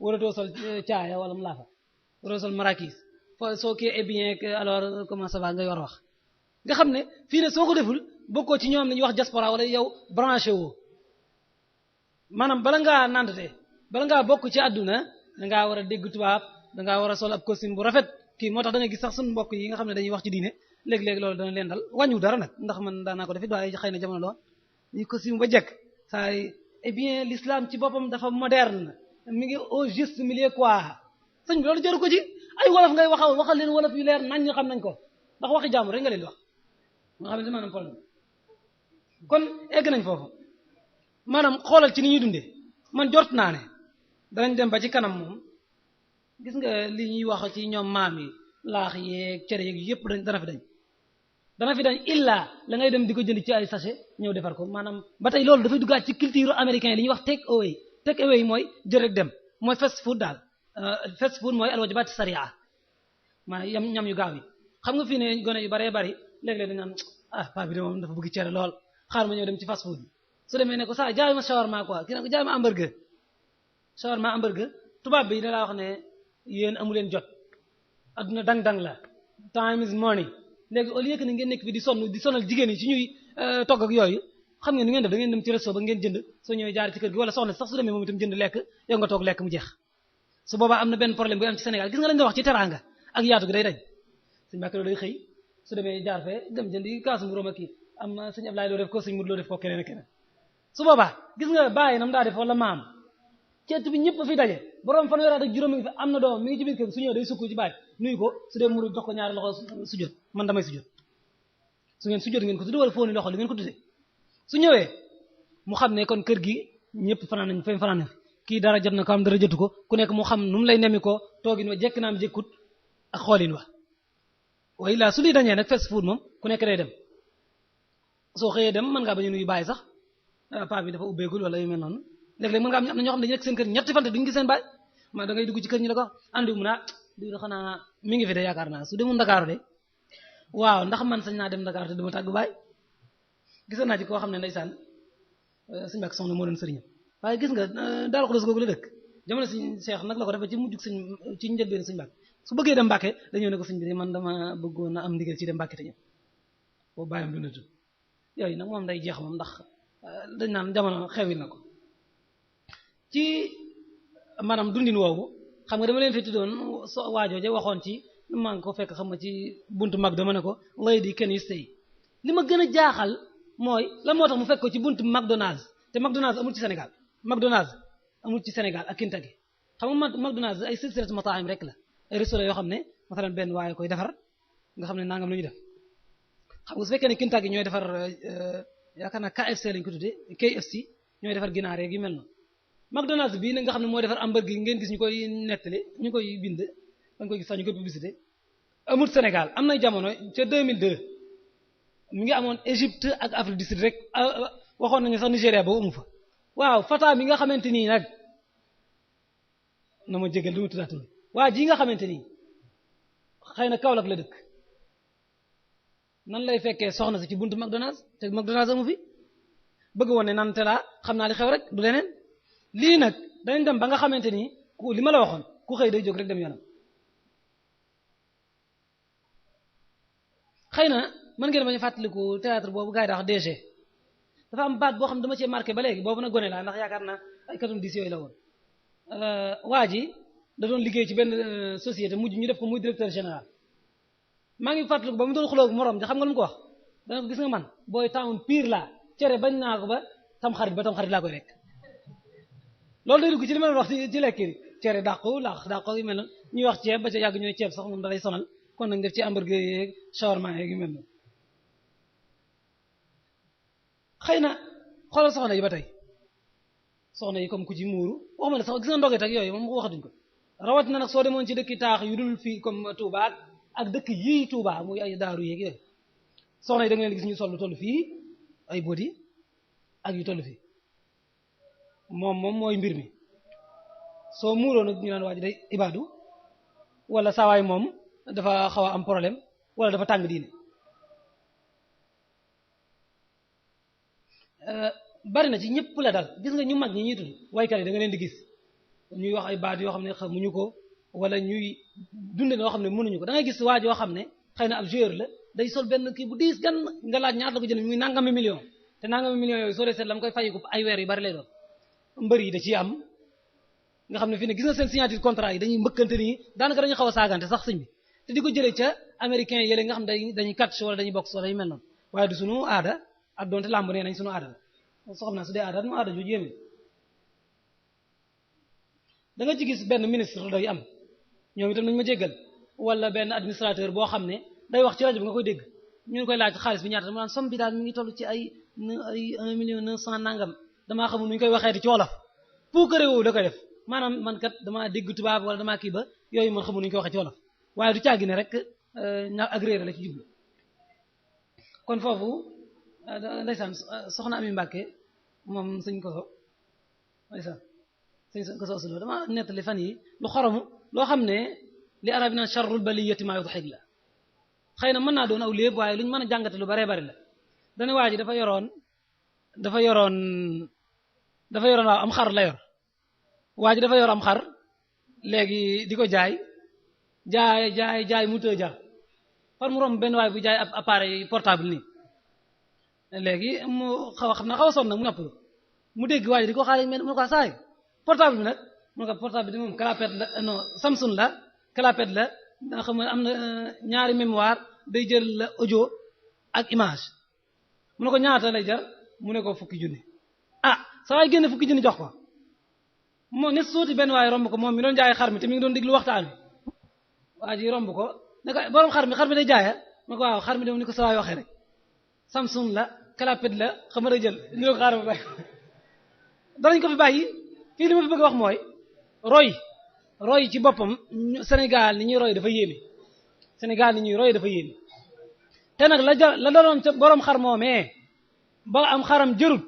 B: waratoo sol caaya wala mu laafa waratoo sol marakis soo kii est bien que alors comment ça va nga yor wax nga xam ne fii ne soo ko deful bokkoo ci ñoom la ñuy wax diaspora wala yow branché woo maanaam bala ngaa nandate bala ngaa bokk ci àdduna dangaa war a dégg tubaab dangaa war a sol ab costume bu rafet kii moo tax da nga gis sax suñu mbokk yi nga xam ne dañuy wax ci diine léeg-léeg loolu dana leen dal wàññu dara nag ndax man daanaa ko defit waaye xëy na jamono lool ñu costume ba jekk saa eh bien l'islam ci boppam dafa moderne mi ngi au juste milieu quoi sëñ bi loolu jaru ko ci ay wolof ngay waxal leen wolof yu leer nañ ñu xam nañ ko ndax waxi jàmm rek nga leen di wax nga xam ne maanaam problème kon egg nañ foofu maanaam xoolal ci ni ñuy dundee man jort naa ne danañ dem ba ci kanam moom gis nga li ñuy wax ci ñoom maam yi laax yeeg cere yeeg yëpp dana fi dañ illa la ngay dem di ko jënd ci ay sachet ñëw defar ko maanaam ba tey loolu dafay duggaat ci culture américain li ñuy wax take away mooy jël rek dem mooy fast food daal fast food mooy alwajibaat sariya maanaam ñam yu gaaw yi xam nga fii ne gone yu baree bari léeg-léeg dañ naan paa bi de moom dafa bëgg cere lool xaar ma ñëw dem ci fast food bi su demee ne ko saa jaay ma shawarma quoi kii ne ko jaay ma hamburger shawarma hamburger tubaab bi da laa wax ne yéen amu leen jot adduna dang-dang la time is money léegi au lieu que ne ngeen nekk fi di sonal jigéen yi ci ñuy togg ak yooyu xam ngeen nu ngeen def da ngeen dem ci resto ba ngeen jënd soo ñëwee jaar ci kër gi wala soxna sax su demee moom itam jënd lekk yow nga toog lekk mu jeex su boobaa am na benn problème bu am ci Sénégal gis nga lañ nga wax ci teraanga ak yaatu gi day dañ suñu Mbàkke day xëy su demee jaar fee dem jëndi kaasu mburóom ak kii am sëñ Ablaye loo def ko sëñ Mudu loo def ko keneen ak keneen su boobaa gis nga bàyyi nam daa def wala maam ceet bi ñëpp fi daje borom fanweeri at ak juróom mi ngi fi am na doom mi ngi ci biir kër su ñëw day sukk ci bàyyi nuyu ko su dee muru jox ko ñaari loxo sujjóot man damay sujjóot su ngeen sujjóot ngeen ko tudde wala fóoni loxo li ngeen ko tudde su ñëwee mu xam ne kon kër gi ñëpp fanaan nañ fay fanaan nañ kii dara jot na ko am dara jotu ko ku nekk mu xam nu mu lay nemmi ko toogin wa jekk naam jekkut ak xoolin wa waaye laa su li dañee nag fast food moom ku nekk day dem soo xëyee dem mën ngaa bañ a nuyu bàyyi sax paa bi dafa ubbeegul wala yu mel noonu léeg-léeg mën nga am na ñoo xam ne dañu nekk seen kër ñetti fan te duñu gis seen baay ma da ngay dugg ci kër ñu la ko andi mu naa di xanaa mi ngi fi de yaakaar naa su demul Dakar de waaw ndax man sañ naa dem Dakar te duma tàggu baay gis naa ci koo xam ne ndeysaan suñu bàkk soxna moo doon sëriñam waaye gis nga daal ko dos googu la dëkk jamono suñ Cheikh nag la ko defee ci mujjug suñ ci njëlbeen suñu bàkk su bëggee dem Mbàkke dañoo ne ko suñ bi man dama bëggoon a am ndigal ci dem Mbàkke te ñëw boobu bàyyam dundatu yooyu nag moom day jeex moom ndax dañ naan jamono xewil na ko ci maanaam dundin woowu xam nga dama leen fi tuddoon waajooje waxoon ci maa ngi ko fekk xam nga ci buntu mag dama ne ko lady can you stay li ma gën a jaaxal mooy la moo tax mu fekk ko ci buntu McDonald's te McDonald's amul ci Sénégal McDonald's amul ci Sénégal ak Kentucky xam nga McDonald's ay silsilatu mataam rek la ay restaurant yoo xam ne masalan benn waaye koy defar nga xam ne nangam la ñuy def xam nga su fekkee ne Kentucky ñooy defar yaakaar naa KFC lañ ko tuddee KFC ñooy defar ginaar yeeg yu mel noonu McDonald's bii nag nga xam ne moo defar hamburger ngeen gis ñu koy nettali ñu koy bind dañ koy gis sax ñu koy publicité amul Sénégal am na jamono ca 2002 mi ngi amoon Égypte ak Afrique du Sud rek waxoon nañu sax Nigéria boobu amu fa waaw Fata mi nga xamante nii nag na ma jégal du ma tuddaat waa ji nga xamante nii xëy na Kaolack la dëkk nan lay fekkee soxna si ci buntu McDonald's te McDonald's amu fi bëgg woon ne nan te laa xam naa li xew rek du leneen lii nag dañ dem ba nga xamante ni ku li ma la waxoon ku xëy day jóg rek dem yoonam xëy na mën ngeen bañ a fàttaliku théâtre boobu gars yi daa wax DG dafa am baat boo xam ne dama cee marqué ba léegi boobu nag gone laa ndax yaakaar naa ay 90 yooyu la woon waa ji da doon liggéey ci benn société mujj ñu def ko muy directeur général maa ngi fàttaliku ba mu doon xuloo ak morom ja xam nga lu mu ko wax dana ko gis nga man booy town pire laa cere bañ naa ko ba tam xarit ba tam xarit laa koy lekk loolu day dugg ci li ma wax ci lekk yi cere dàqu dàqu yu mel noonu ñuy wax ceeb ba ca yàgg ñooy ceeb sax moom da lay sonal kon nag def ci hamburger yeeg shawarma yeeg yu mel noonu xëy na xoolal soxna yi ba tey soxna yi comme ku ci muuru waxuma la sax gis nga ndoget ak yooyu moom waxatuñ ko rawat na nag soo demoon ci dëkki taax yu dul fii comme Touba ak dëkk yii Touba muy ay daaru yeeg yooyu soxna yi da nga leen gis ñu sol lu toll fii ay bodi ak yu toll fii moom mooy mbir mi soo muuroo nag ñu naan waa ji day ibaadu wala saawaay moom dafa xaw a am problème wala dafa tàng diine bari na ci ñëpp la dal gis nga ñu mag ñi ñuy tudd waykat yi da nga leen di gis ñuy wax ay baat yoo xam ne xamuñu ko wala ñuy dunde noo xam ne mënuñu ko da ngay gis waa joo xam ne xëy na ab joueur la day sol benn kii bu diis gan nga laaj ñaata la ko jënd muy nangami million te nangami million yooyu soo dee seet la mu koy fayiku ay weer yu bari lay doon mbër yi da ciy am nga xam ne fii ne gis nga seen signature contrat yi dañuy mbëkkante nii daanaka dañuy xaw a saagante sax sëñ bi te di ko jëlee ca américain yële nga xam ne dañuy catch wala dañuy boxe wala yu mel noonu waaye du sunu aada ak doonte làmb nee nañ sunu aada la soo xam naa su dee aada mu aada jooju yéeme da nga ci gis benn ministre day am ñoom itam nañu ma jéggal wala benn administrateur boo xam ne day wax ci rajo bi nga koy dégg ñu ngi koy laaj xaalis bi ñaata mu naan somme bi daal mi ngi toll ci ay 1,900,000 nangam damaa xamul nu ñu koy waxeeti ci wolof pour que réew da koy def maanaam man kat damaa dégg tubaab wala damaa kii ba yooyu man xamul nu ñu koy waxee ci wolof waaye du caagi ne rek ña agréé la ci jublu kon foofu ndeysaan soxna Ami Mbàkke moom sëñ koso ndeysaan sëñ koso aussi dama nettali fan yi lu xoromu loo xam ne li arab naan sharrul baliyati ma yudhik la xëy na mën naa doon aw léeb waaye lu ñu mën a jàngate lu baree bari la dana waa ji dafa yoroon waaw am xar la yor waa ji dafa yor am xar léegi di ko jaay mu tëj jar far mu romb benn waay bu jaay ab appareil portable nii léegi mu xaw a sonn nag mu noppalu mu dégg waa ji di ko xaar mu ne ko saay portable bi nag mu ne ko portable bi moom clapet la non Samsung la clapet la da xam ne am na ñaari mémoire day jël la audio ak image mu ne ko ñaata lay jar mu ne ko 10,000 ah saa waay génne 10,000 jox ko moo ne sooti benn waaye romb ko moom mi doon jaay xar mi te mi ngi doon déglu waxtaan wi waa ji romb ko ne ko borom xar mi day jaaya mu ne ko waaw xar mi dem ni ko saa waay waxee rek Samsung la clapet la xam nga day jël ni ko xaar ba bàyyi danañ ko fi bàyyi fii li ma fi bëgg wax mooy roy ci boppam Sénégal ni ñuy roy dafa yéeme Sénégal ni ñuy roy dafa yéeme te nag la daloon ca borom xar moomee ba am xaram jërut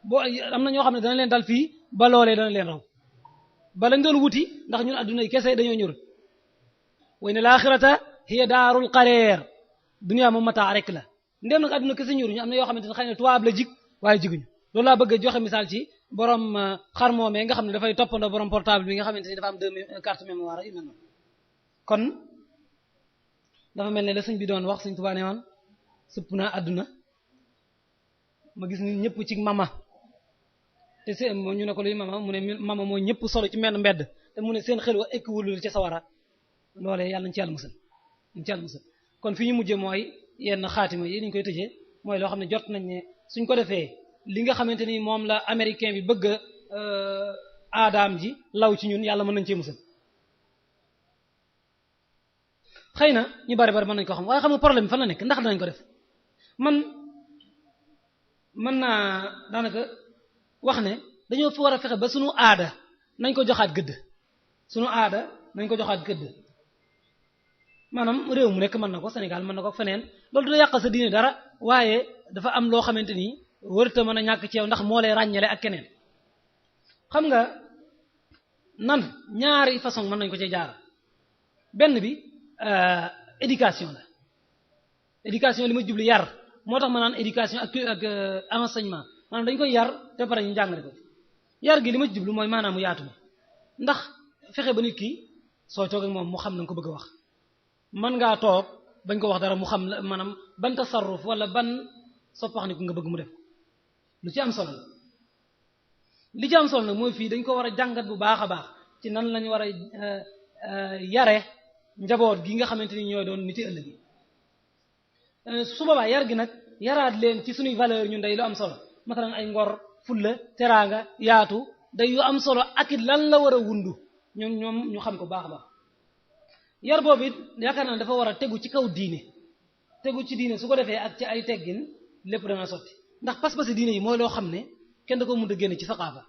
B: boo am na ñoo xam ne dana leen dal fii ba loolee dana leen raw ba lañ doon wuti ndax ñun adduna yi kese dañoo ñërut way ne laaxirata hiya daarul qareer dunya moom mataa rek la ndem nag adduna kese ñëruñu am na yoo xamante ne xëy na tubaab la jig waaye jiguñu loolu laa bëgg a joxe misaal ci borom xar moomee nga xam ne dafay toppandoo borom portable bi nga xamante ni dafa am 2 carte mémoire yu mel noonu kon dafa mel ne la sëñ bi doon wax sëñ Tuubaa ne woon sëpp naa adduna ma gis ni ñëpp ci mama te seen ñu ne ko luy mama mu ne mama mooy ñëpp solo ci menn mbedd te mu ne seen xel wa ekkwulul ci sawara loolee yàlla nañ ci yàlla musal kon fi ñu mujjee mooy yenn xaatima yi niñ koy tëjee mooy loo xam ne jot nañ ne suñ ko defee li nga xamante ni moom la américain bi bëgg aadaam ji law ci ñun yàlla mën nañ cee musal xëy na ñu bari mën nañ ko xam waaye xam nga problème bi fan la nekk ndax danañ ko def mën naa daanaka wax ne dañoo fi war a fexe ba sunu aada nañ ko joxaat gëdd maanaam réew mu nekk mën na ko Sénégal mën na ko feneen loolu du yàqal sa diine dara waaye dafa am loo xamante ni warta mën a ñàkk ci yow ndax moo lay ràññale ak keneen xam nga nan ñaari façon mën nañ ko ci jaar benn bi éducation la éducation li ma jubli yar moo tax ma naan éducation ak enseignement maanaam dañ koy yar te pare ñu jàngale ko yar gi li ma jublu mooy maanaam mu yaatu ma ndax fexe ba nit ki soo toog ak moom mu xam na nga ko bëgg a wax mën ngaa toog bañ ko wax dara mu xam la maanaam ban tasarruf wala ban soppaxniku nga bëgg mu def lu ci am solo li ci am solo nag mooy fii dañ ko war a jàngat bu baax a baax ci nan lañu war a yare njaboot gi nga xamante ni ñooy doon nit yi ëllëg su boobaa yar gi nag yaraat leen ci suñuy valeur ñun day lu am solo masalan ay ngor fulla teraanga yaatu day yu am solo ak it lan la war a wundu ñoom ñu xam ko baax a baax yar boobu it yaakaar naa dafa war a tegu ci kaw diine tegu ci diine su ko defee ak ci ay teggin lépp dana sotti ndax pas-pasi diine yi mooy loo xam ne kenn da ko mën a génne ci saqaafa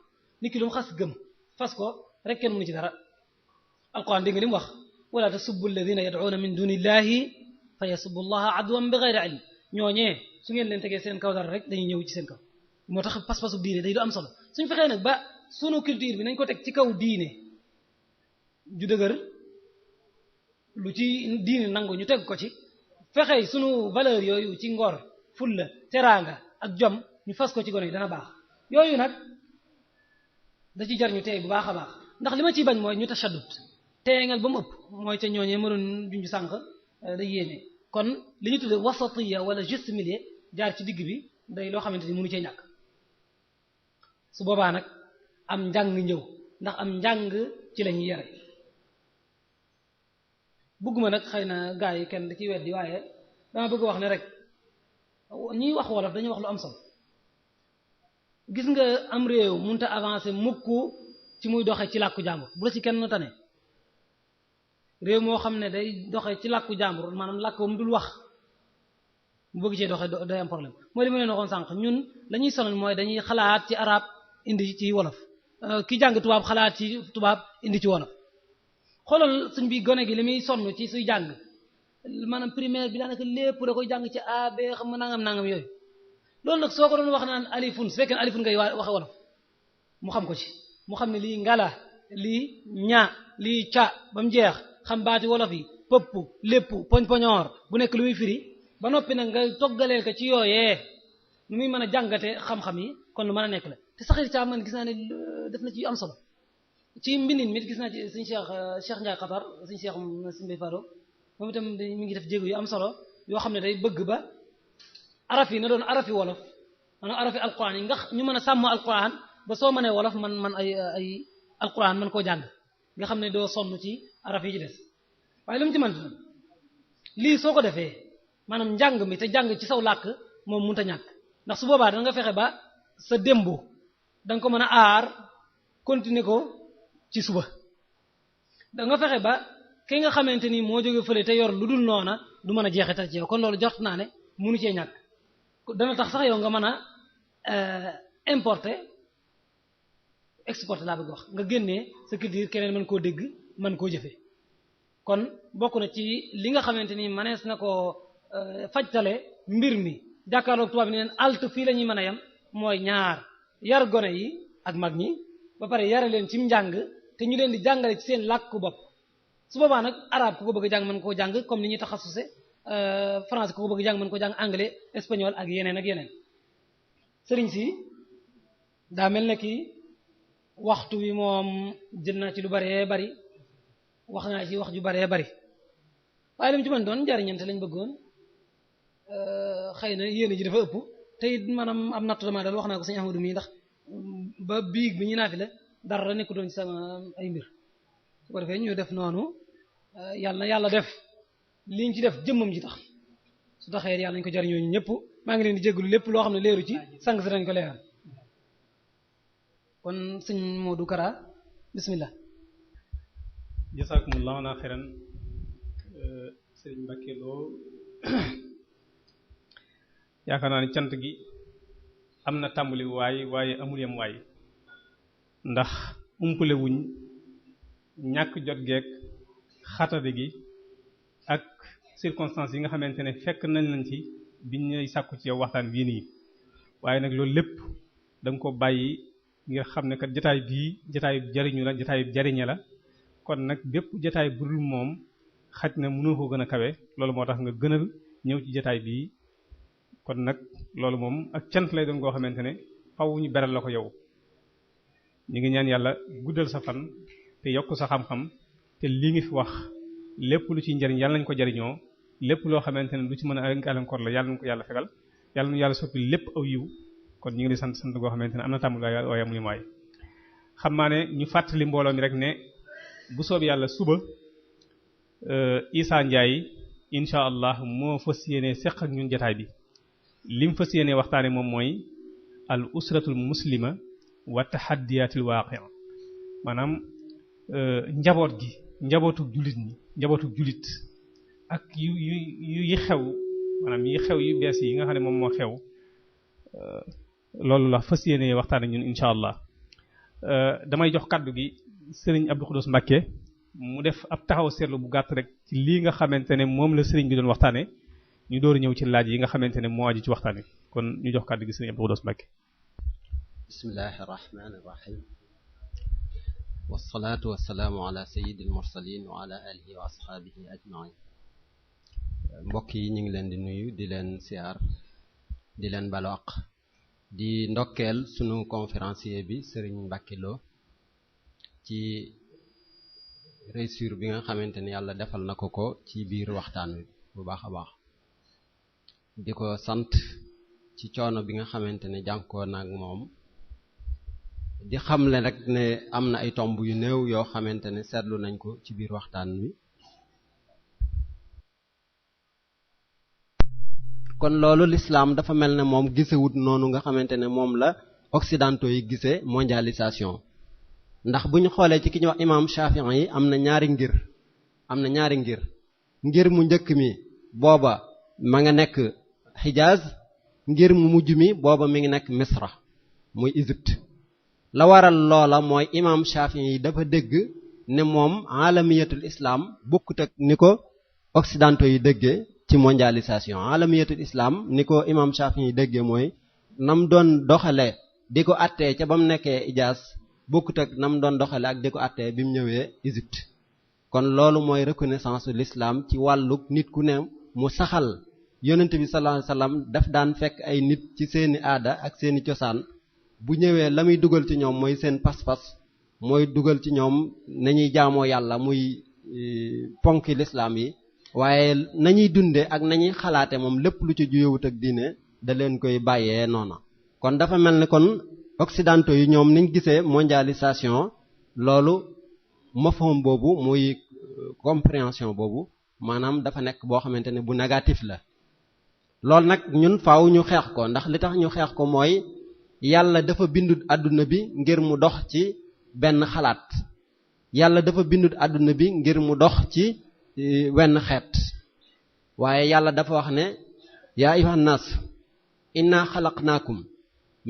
B: nit ki lu mu xas gëm fas ko rek kenn mënu ci dara alquran dégg nga li mu wax wala tasubbu alladhina yad'una min dunillahi fa yasubbu allaha adwan bighayri ilm ñooñee su ngeen leen tegee seen kaw dara rek dañuy ñëw ci seen kaw moo tax pas-pasu diine day du am solo suñ fexee nag ba sunu culture bi nañ ko teg ci kaw diine ju dëgër lu ci diine nangu ñu teg ko ci fexee sunu valeur yooyu ci ngor fulla teraanga ak jom ñu fas ko ci gone yi dana baax yooyu nag da ci jar ñu tey bu baax a baax ndax li ma ciy bañ mooy ñu tashaddud teengal ba mu ëpp mooy ca ñooñee ma doon junj sànq day yéeme kon li ñu tudde wasatiya wala juste milieu jaar ci digg bi day loo xamante ni mënu cee ñàkk su boobaa nag am njàng ñëw ndax am njàng ci la ñuy yare bëgguma nag xëy na gaa yi kenn da ciy weddi waaye dama bëgg wax ne rek ñiy wax wolof dañuy wax lu am solo gis nga am réew mënut a avancer mukk ci muy doxe ci làkku jàmbur bu la ci kenn tane réew moo xam ne day doxe ci làkku jàmbur maanaam làkk ba mu dul wax mu bëgg cee doxe day am problème mooy li ma leen waxoon sànq ñun la ñuy sonal mooy dañuy xalaat ci arab indi ci wolof ki jàng tubaab xalaat ci tubaab indi ci wolof xoolal suñ bi gone gi li muy sonn ci suy jàng maanaam primaire bi daanaka lépp da koy jàng ci a b xam nga nangam yooyu loolu nag soo ko doon wax naan alifun su fekkee alifun ngay waxe wolof mu xam ko ci mu xam ne lii ngala lii ña lii ca ba mu jeex xam baati wolof yi pëpp lépp poñ-poñoor bu nekk lu muy firi ba noppi nag nga toggaleel ko ci yooyee nu muy mën a jàngate xam-xam yi kon lu mën a nekk la te saxir ca man gis naa ne def na ci am solo ci mbindin mi gis naa ci suñu Cheikh Ndiaye Qatar suñu Cheikh Simbay Fado moom itam mi ngi def jéego yu am solo yoo xam ne day bëgg ba araf yi na doon arafi wolof maanaam arafi alquran yi nga ñu mën a sàmm alquran ba soo mënee wolof man ay alquran man koo jàng nga xam ne doo sonn ci araf yi ci des waaye lu mu ci mën lii soo ko defee maanaam njàng mi te jàng ci saw làkk moom mënut a ñàkk ndax su boobaa da nga fexe ba sa démb da nga ko mën a aar continuer ko ci suba da nga fexe ba ki nga xamante ni moo jóge fële te yor lu dul noona du mën a jeexital ci yow kon loolu jot naa ne mënu cee ñàkk dana tax sax yow nga mën a importer exporter laa bëgg wax nga génnee sa culture keneen mën koo dégg mën koo jëfe kon bokk na ci li nga xamante ni manees na koo fajtale mbir mi jàkkaarloog tubaab bi ne leen alt fii la ñuy mën a yem mooy ñaar yar gone yi ak mag ñi ba pare yare leen ci njàng te ñu leen di jàngale ci seen làkku bopp su boobaa nag arabe ku ko bëgg a jàng mën koo jàng comme ni ñuy taxasuse français ku ko bëgg a jàng mën koo jàng anglais espagnol ak yeneen ak yeneen sëriñ si daa mel ne ki waxtu wi moom jël naa ci lu baree bari wax naa ci wax ju baree bari waaye li mu ci mën doon njariñante lañ bëggoon xëy na yéene ji dafa ëpp te it maanaam am nattu dama dal wax naa ko sëñ Ahmadu mii ndax ba biig bi ñu naafi la dara nekku doon ci sama ay mbir su ko defee ñu def noonu yàlla def liñ ci def jëmmam ji tax su taxee yàlla nañ ko jariñoo ñu ñëpp maa ngi leen di jégalu lépp loo xam ne leeru ci sang si dañ ko leeral kon sëñ Modou Kara bismillah
A: jazakumullahu xayran sëñ Mbacke Lo yaakaar naa ne cant gi am na tàmbali waaye amul yem waay ndax umpale wuñ ñàkk jot geek xatade gi ak circonstances yi nga xamante ne fekk nañ lañ ci biñ ñuy sàkku ci yow waxtaan bii nii waaye nag loolu lépp da nga ko bàyyi ngir xam ne kat jotaay bii jotaayu jariñu la jotaayu jariñe la kon nag bépp jotaay bu dul moom xaj na mënoo ko gën a kawe loolu moo tax nga gënal ñëw ci jotaay bii kon nag loolu moom ak cant lay doon goo xamante ne faw ñu beral la ko yow ñu ngi ñaan yàlla guddal sa fan te yokk sa xam-xam te lii ngi fi wax lépp lu ci njariñ yàlla nañ ko jariñoo lépp loo xamante ne lu ci mën a gàllankoor la yàlla nañ ko yàlla fegal yàlla nu yàlla soppi lépp aw yiw kon ñu ngi di sant goo xamante ne am na tàmbali waaye amuñu waay xam naa ne ñu fàttali mbooloo mi rek ne bu soob yàlla suba Issa Ndiaye incha allah moo fas yéene seq ak ñun jotaay bi lim fas yéene waxtaane moom mooy al usratul muslima wa taxaddiyatil waaqi maanaam njaboot gi njabootu jullit ñi njabootu jullit ak yi xew maanaam yi xew yu bees yi nga xam ne moom moo xew loolu la fas yéene waxtaan ak ñun incha allah damay jox kaddu gi sëriñ Abdou Khoudoss Mbacké mu def ab taxaw seetlu bu gàtt rek ci lii nga xamante ne moom la sëriñ bi doon waxtaane ñu door ñëw ci laaj yi nga xamante ne moo aju ci waxtaan wi kon ñu jox kaddu gi sëriñ Abdou Khoudoss Mbacké.
C: bismillahir rahmanir rahim wassalatu wassalamu ala sayyidil mursalin wa ala alihi wa ashabihi ajma'in. mbokk yi ñu ngi leen di nuyu di leen siyaar di leen balwaq di ndokkeel sunu conférencier bi Serigne Mbacké Lo ci réussir bi nga xamante ne yàlla defal na ko ci biir waxtaan wi bu baax a baax di ko sant ci coono bi nga xamante ne jànkoo na ak moom di xamle rek ne am na ay tomb yu néew yoo xamante ne seetlu nañ ko ci biir waxtaan wi. kon loolu l'islam dafa mel ne moom gisewut noonu nga xamante ne moom la occidentaux yi gisee mondialisation ndax bu ñu xoolee ci ki ñu wax imam Shafi'i yi am na ñaari ngir ngir mu njëkk mi booba ma nga nekk Hijaz ngir mu mujj mi booba mi ngi nekk Misra muy Égypte. la waral loola mooy imam Shafi'i yi dafa dégg ne moom alamiyatul islam bokkut ak ni ko occidentaux yi déggee ci mondialisation alamiyatul islam ni ko imam Shafi'i yi déggee mooy nam doon doxale di ko attee ca ba mu nekkee Hijaz bokkut ak nam doon doxale ak di ko attee bi mu ñëwee Égypte. kon loolu mooy reconnaissance u l'islam ci wàlluk nit ku ne mu saxal yonent bi sallallahu alayhi wasallam daf daan fekk ay nit ci seeni aada ak seeni cosaan bu ñëwee la muy dugal ci ñoom mooy seen pas-pas mooy dugal ci ñoom nañuy jaamoo yàlla muy ponki l'islam yi waaye nañuy dunde ak nañuy xalaate moom lépp lu ci juyewut ak diine da leen koy bàyyee noona. kon dafa mel ni kon occidentaux yi ñoom niñ gisee mondialisation loolu mafhum boobu muy compréhension boobu maanaam dafa nekk boo xamante ne bu négatif la. loolu nag ñun faaw ñu xeex ko ndax li tax ñu xeex ko mooy yàlla dafa bindut àdduna bi ngir mu dox ci benn xalaat yàlla dafa bindut àdduna bi ngir mu dox ci wenn xeet waaye yàlla dafa wax ne yaa ayyuhan naas inna xalaqnaakum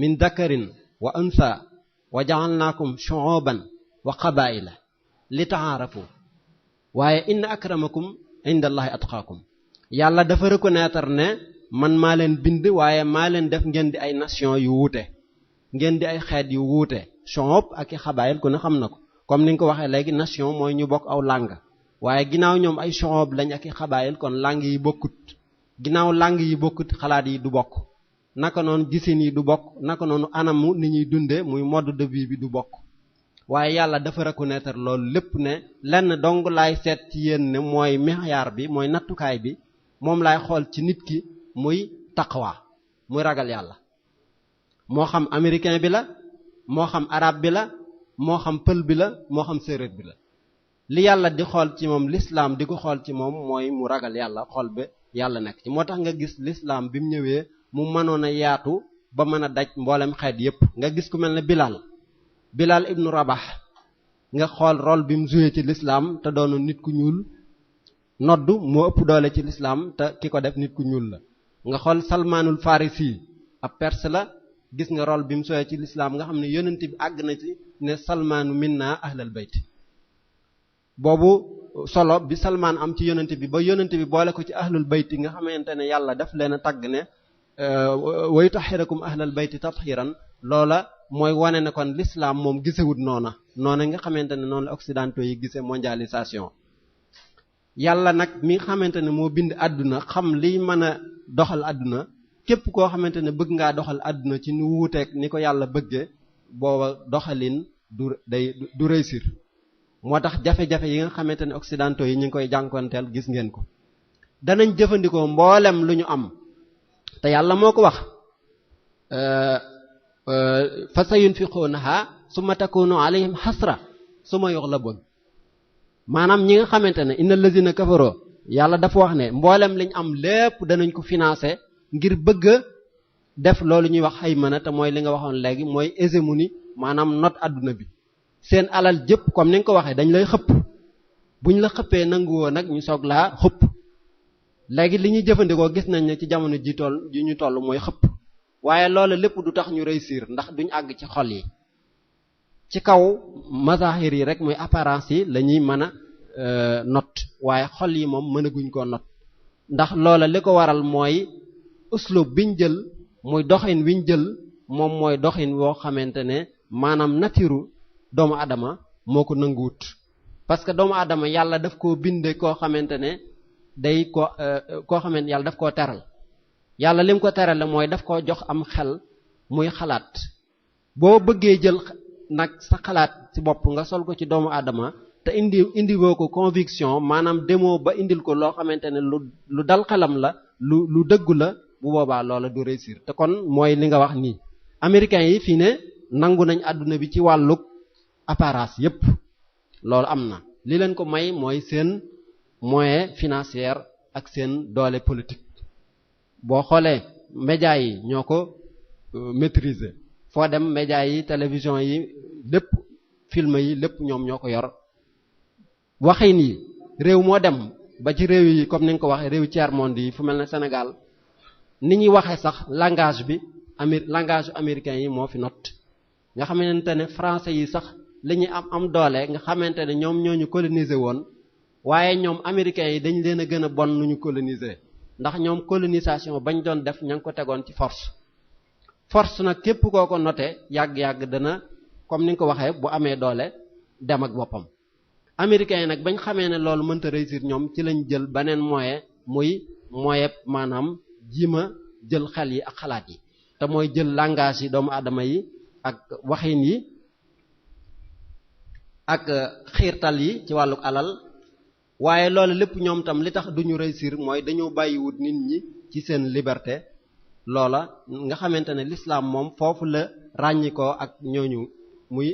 C: min dakarin wa unsa wa ja'alnaakum shu'uban wa qabaa'ila li ta'aarafu waaye inna akramakum indallahi atqaakum. yàlla dafa reconnaître ne man maa leen bind waaye maa leen def ngeen di ay nation yu wuute ngeen di ay xeet yu wuute shu'ub ak i xabaayil ku ne xam na ko comme ni nga ko waxee léegi nation mooy ñu bokk aw langue waaye ginnaaw ñoom ay shu'ub lañ ak i xabaayil kon langue yi bokkut ginnaaw langue yi bokkut xalaat yi du bokk naka noonu gisin yi du bokk naka noonu anamu ni ñuy dunde muy mode de vie bi du bokk waaye yàlla dafa reconnaître loolu lépp ne lenn dong laay seet ci yéen ne mooy miyaar bi mooy nattukaay bi moom laay xool ci nit ki muy taqwa muy ragal yàlla moo xam américain bi la moo xam arabe bi la moo xam pël bi la moo xam séeréer bi la li yàlla di xool ci moom l'islam di ko xool ci moom mooy mu ragal yàlla xool ba yàlla nekk ci moo tax nga gis l'islam bi mu ñëwee mu mënoon a yaatu ba mën a daj mboolem xeet yépp nga gis ku mel ne Bilal ibnu Rabah nga xool rôle bi mu joué ci l'islam te doonu nit ku ñuul noddu moo ëpp doole ci l'islam te ki ko def nit ku ñuul la nga xool Salmanul Farisi ab perse la gis nga rôle bi mu joué ci l'islam nga xam ne yonent bi àgg na ci ne Salmanu minna ahlal bayt boobu solo bi Salman am ci yonent bi ba yonent bi boole ko ci ahlul bayt nga xamante ne yàlla daf leen a tagg ne wa yutahhirakum ahlal bayt tathiran loola mooy wane ne kon l'islam moom gisewut noona nga xamante ne noonu la occidentaux yi gisee mondialisation yàlla nag mi nga xamante ne moo bind àdduna xam liy mën a doxal àdduna képp koo xamante ne bëgg ngaa doxal àdduna ci nu wuuteeg ni ko yàlla bëggee booba doxalin du réussir moo tax jafe-jafe yi nga xamante ne occidentaux yi ñu ngi koy jànkonteel gis ngeen ko danañ jëfandikoo mboolem lu ñu am te yàlla moo ko wax fa sayunfiqunaha summa takunu alayhim hasra summa yughlabun maanaam ñi nga xamante ne innal lazina kafaroo yàlla dafa wax ne mboolem liñ am lépp danañ ko financer ngir bëgg def loolu ñuy wax haymana te mooy li nga waxoon léegi mooy hégémonie maanaam not àdduna bi seen alal jëpp comme ni nga ko waxee dañ lay xëpp buñ la xëppee nanguwoo nag ñu soog laa xëpp léegi li ñuy jëfandikoo gis nañ ne ci jamono ji ñu toll mooy xëpp waaye loolu lépp du tax ñu réussir ndax duñ àgg ci xol yi ci kaw mazahir yi rek muy apparence yi la ñuy mën a not waaye xol yi moom mënaguñ koo not ndax loola li ko waral mooy uslub biñ jël muy doxin wiñ jël moom mooy doxin woo xamante ne maanaam natiru doomu adama moo ko nanguwut parce que doomu adama yàlla daf koo binde koo xamante ne day koo xamante yàlla daf koo teral yàlla lim ko terale mooy daf koo jox am xel muy xalaat boo bëggee jël nag sa xalaat ci bopp nga sol ko ci doomu adama te indi woo ko conviction maanaam demoo ba indil ko loo xamante ne lu dal xelam la lu dëggu la bu boobaa loola du réussir te kon mooy li nga wax nii américains yi fii ne nangu nañ àdduna bi ci wàllug apparence yépp loolu am na li leen ko may mooy seen moyen financier ak seen doole politique boo xoolee médias yi ñoo ko maîtriser foo dem médias yi télévision yi lépp film yi lépp ñoom ñoo ko yor waxin yi réew moo dem ba ci réew yi comme ni nga ko waxee réew tiers monde yi fu mel ne Sénégal ni ñuy waxee sax langage bi langage américain yi moo fi not nga xamante ne français yi sax li ñuy am doole nga xamante ne ñoom ñoo ñu coloniser woon waaye ñoom américains yi dañ leen a gën a bon nu ñu coloniser ndax ñoom colonisation bañ doon def ña ngi ko tegoon ci force nag képp koo ko noté yàgg-yàgg dana comme ni nga ko waxee bu amee doole dem ak boppam américains yi nag bañ xamee ne loolu mënta réussir ñoom ci lañ jël beneen moyen muy moyen maanaam jiima jël xel yi ak xalaat yi te mooy jël langage yi doomu aadama yi ak waxin yi ak xiirtal yi ci wàllu alal waaye loolu lépp ñoom tam li tax duñu réussir mooy dañoo bàyyiwut nit ñi ci seen liberté loola nga xamante ne l'islam moom foofu la ràññikoo ak ñooñu muy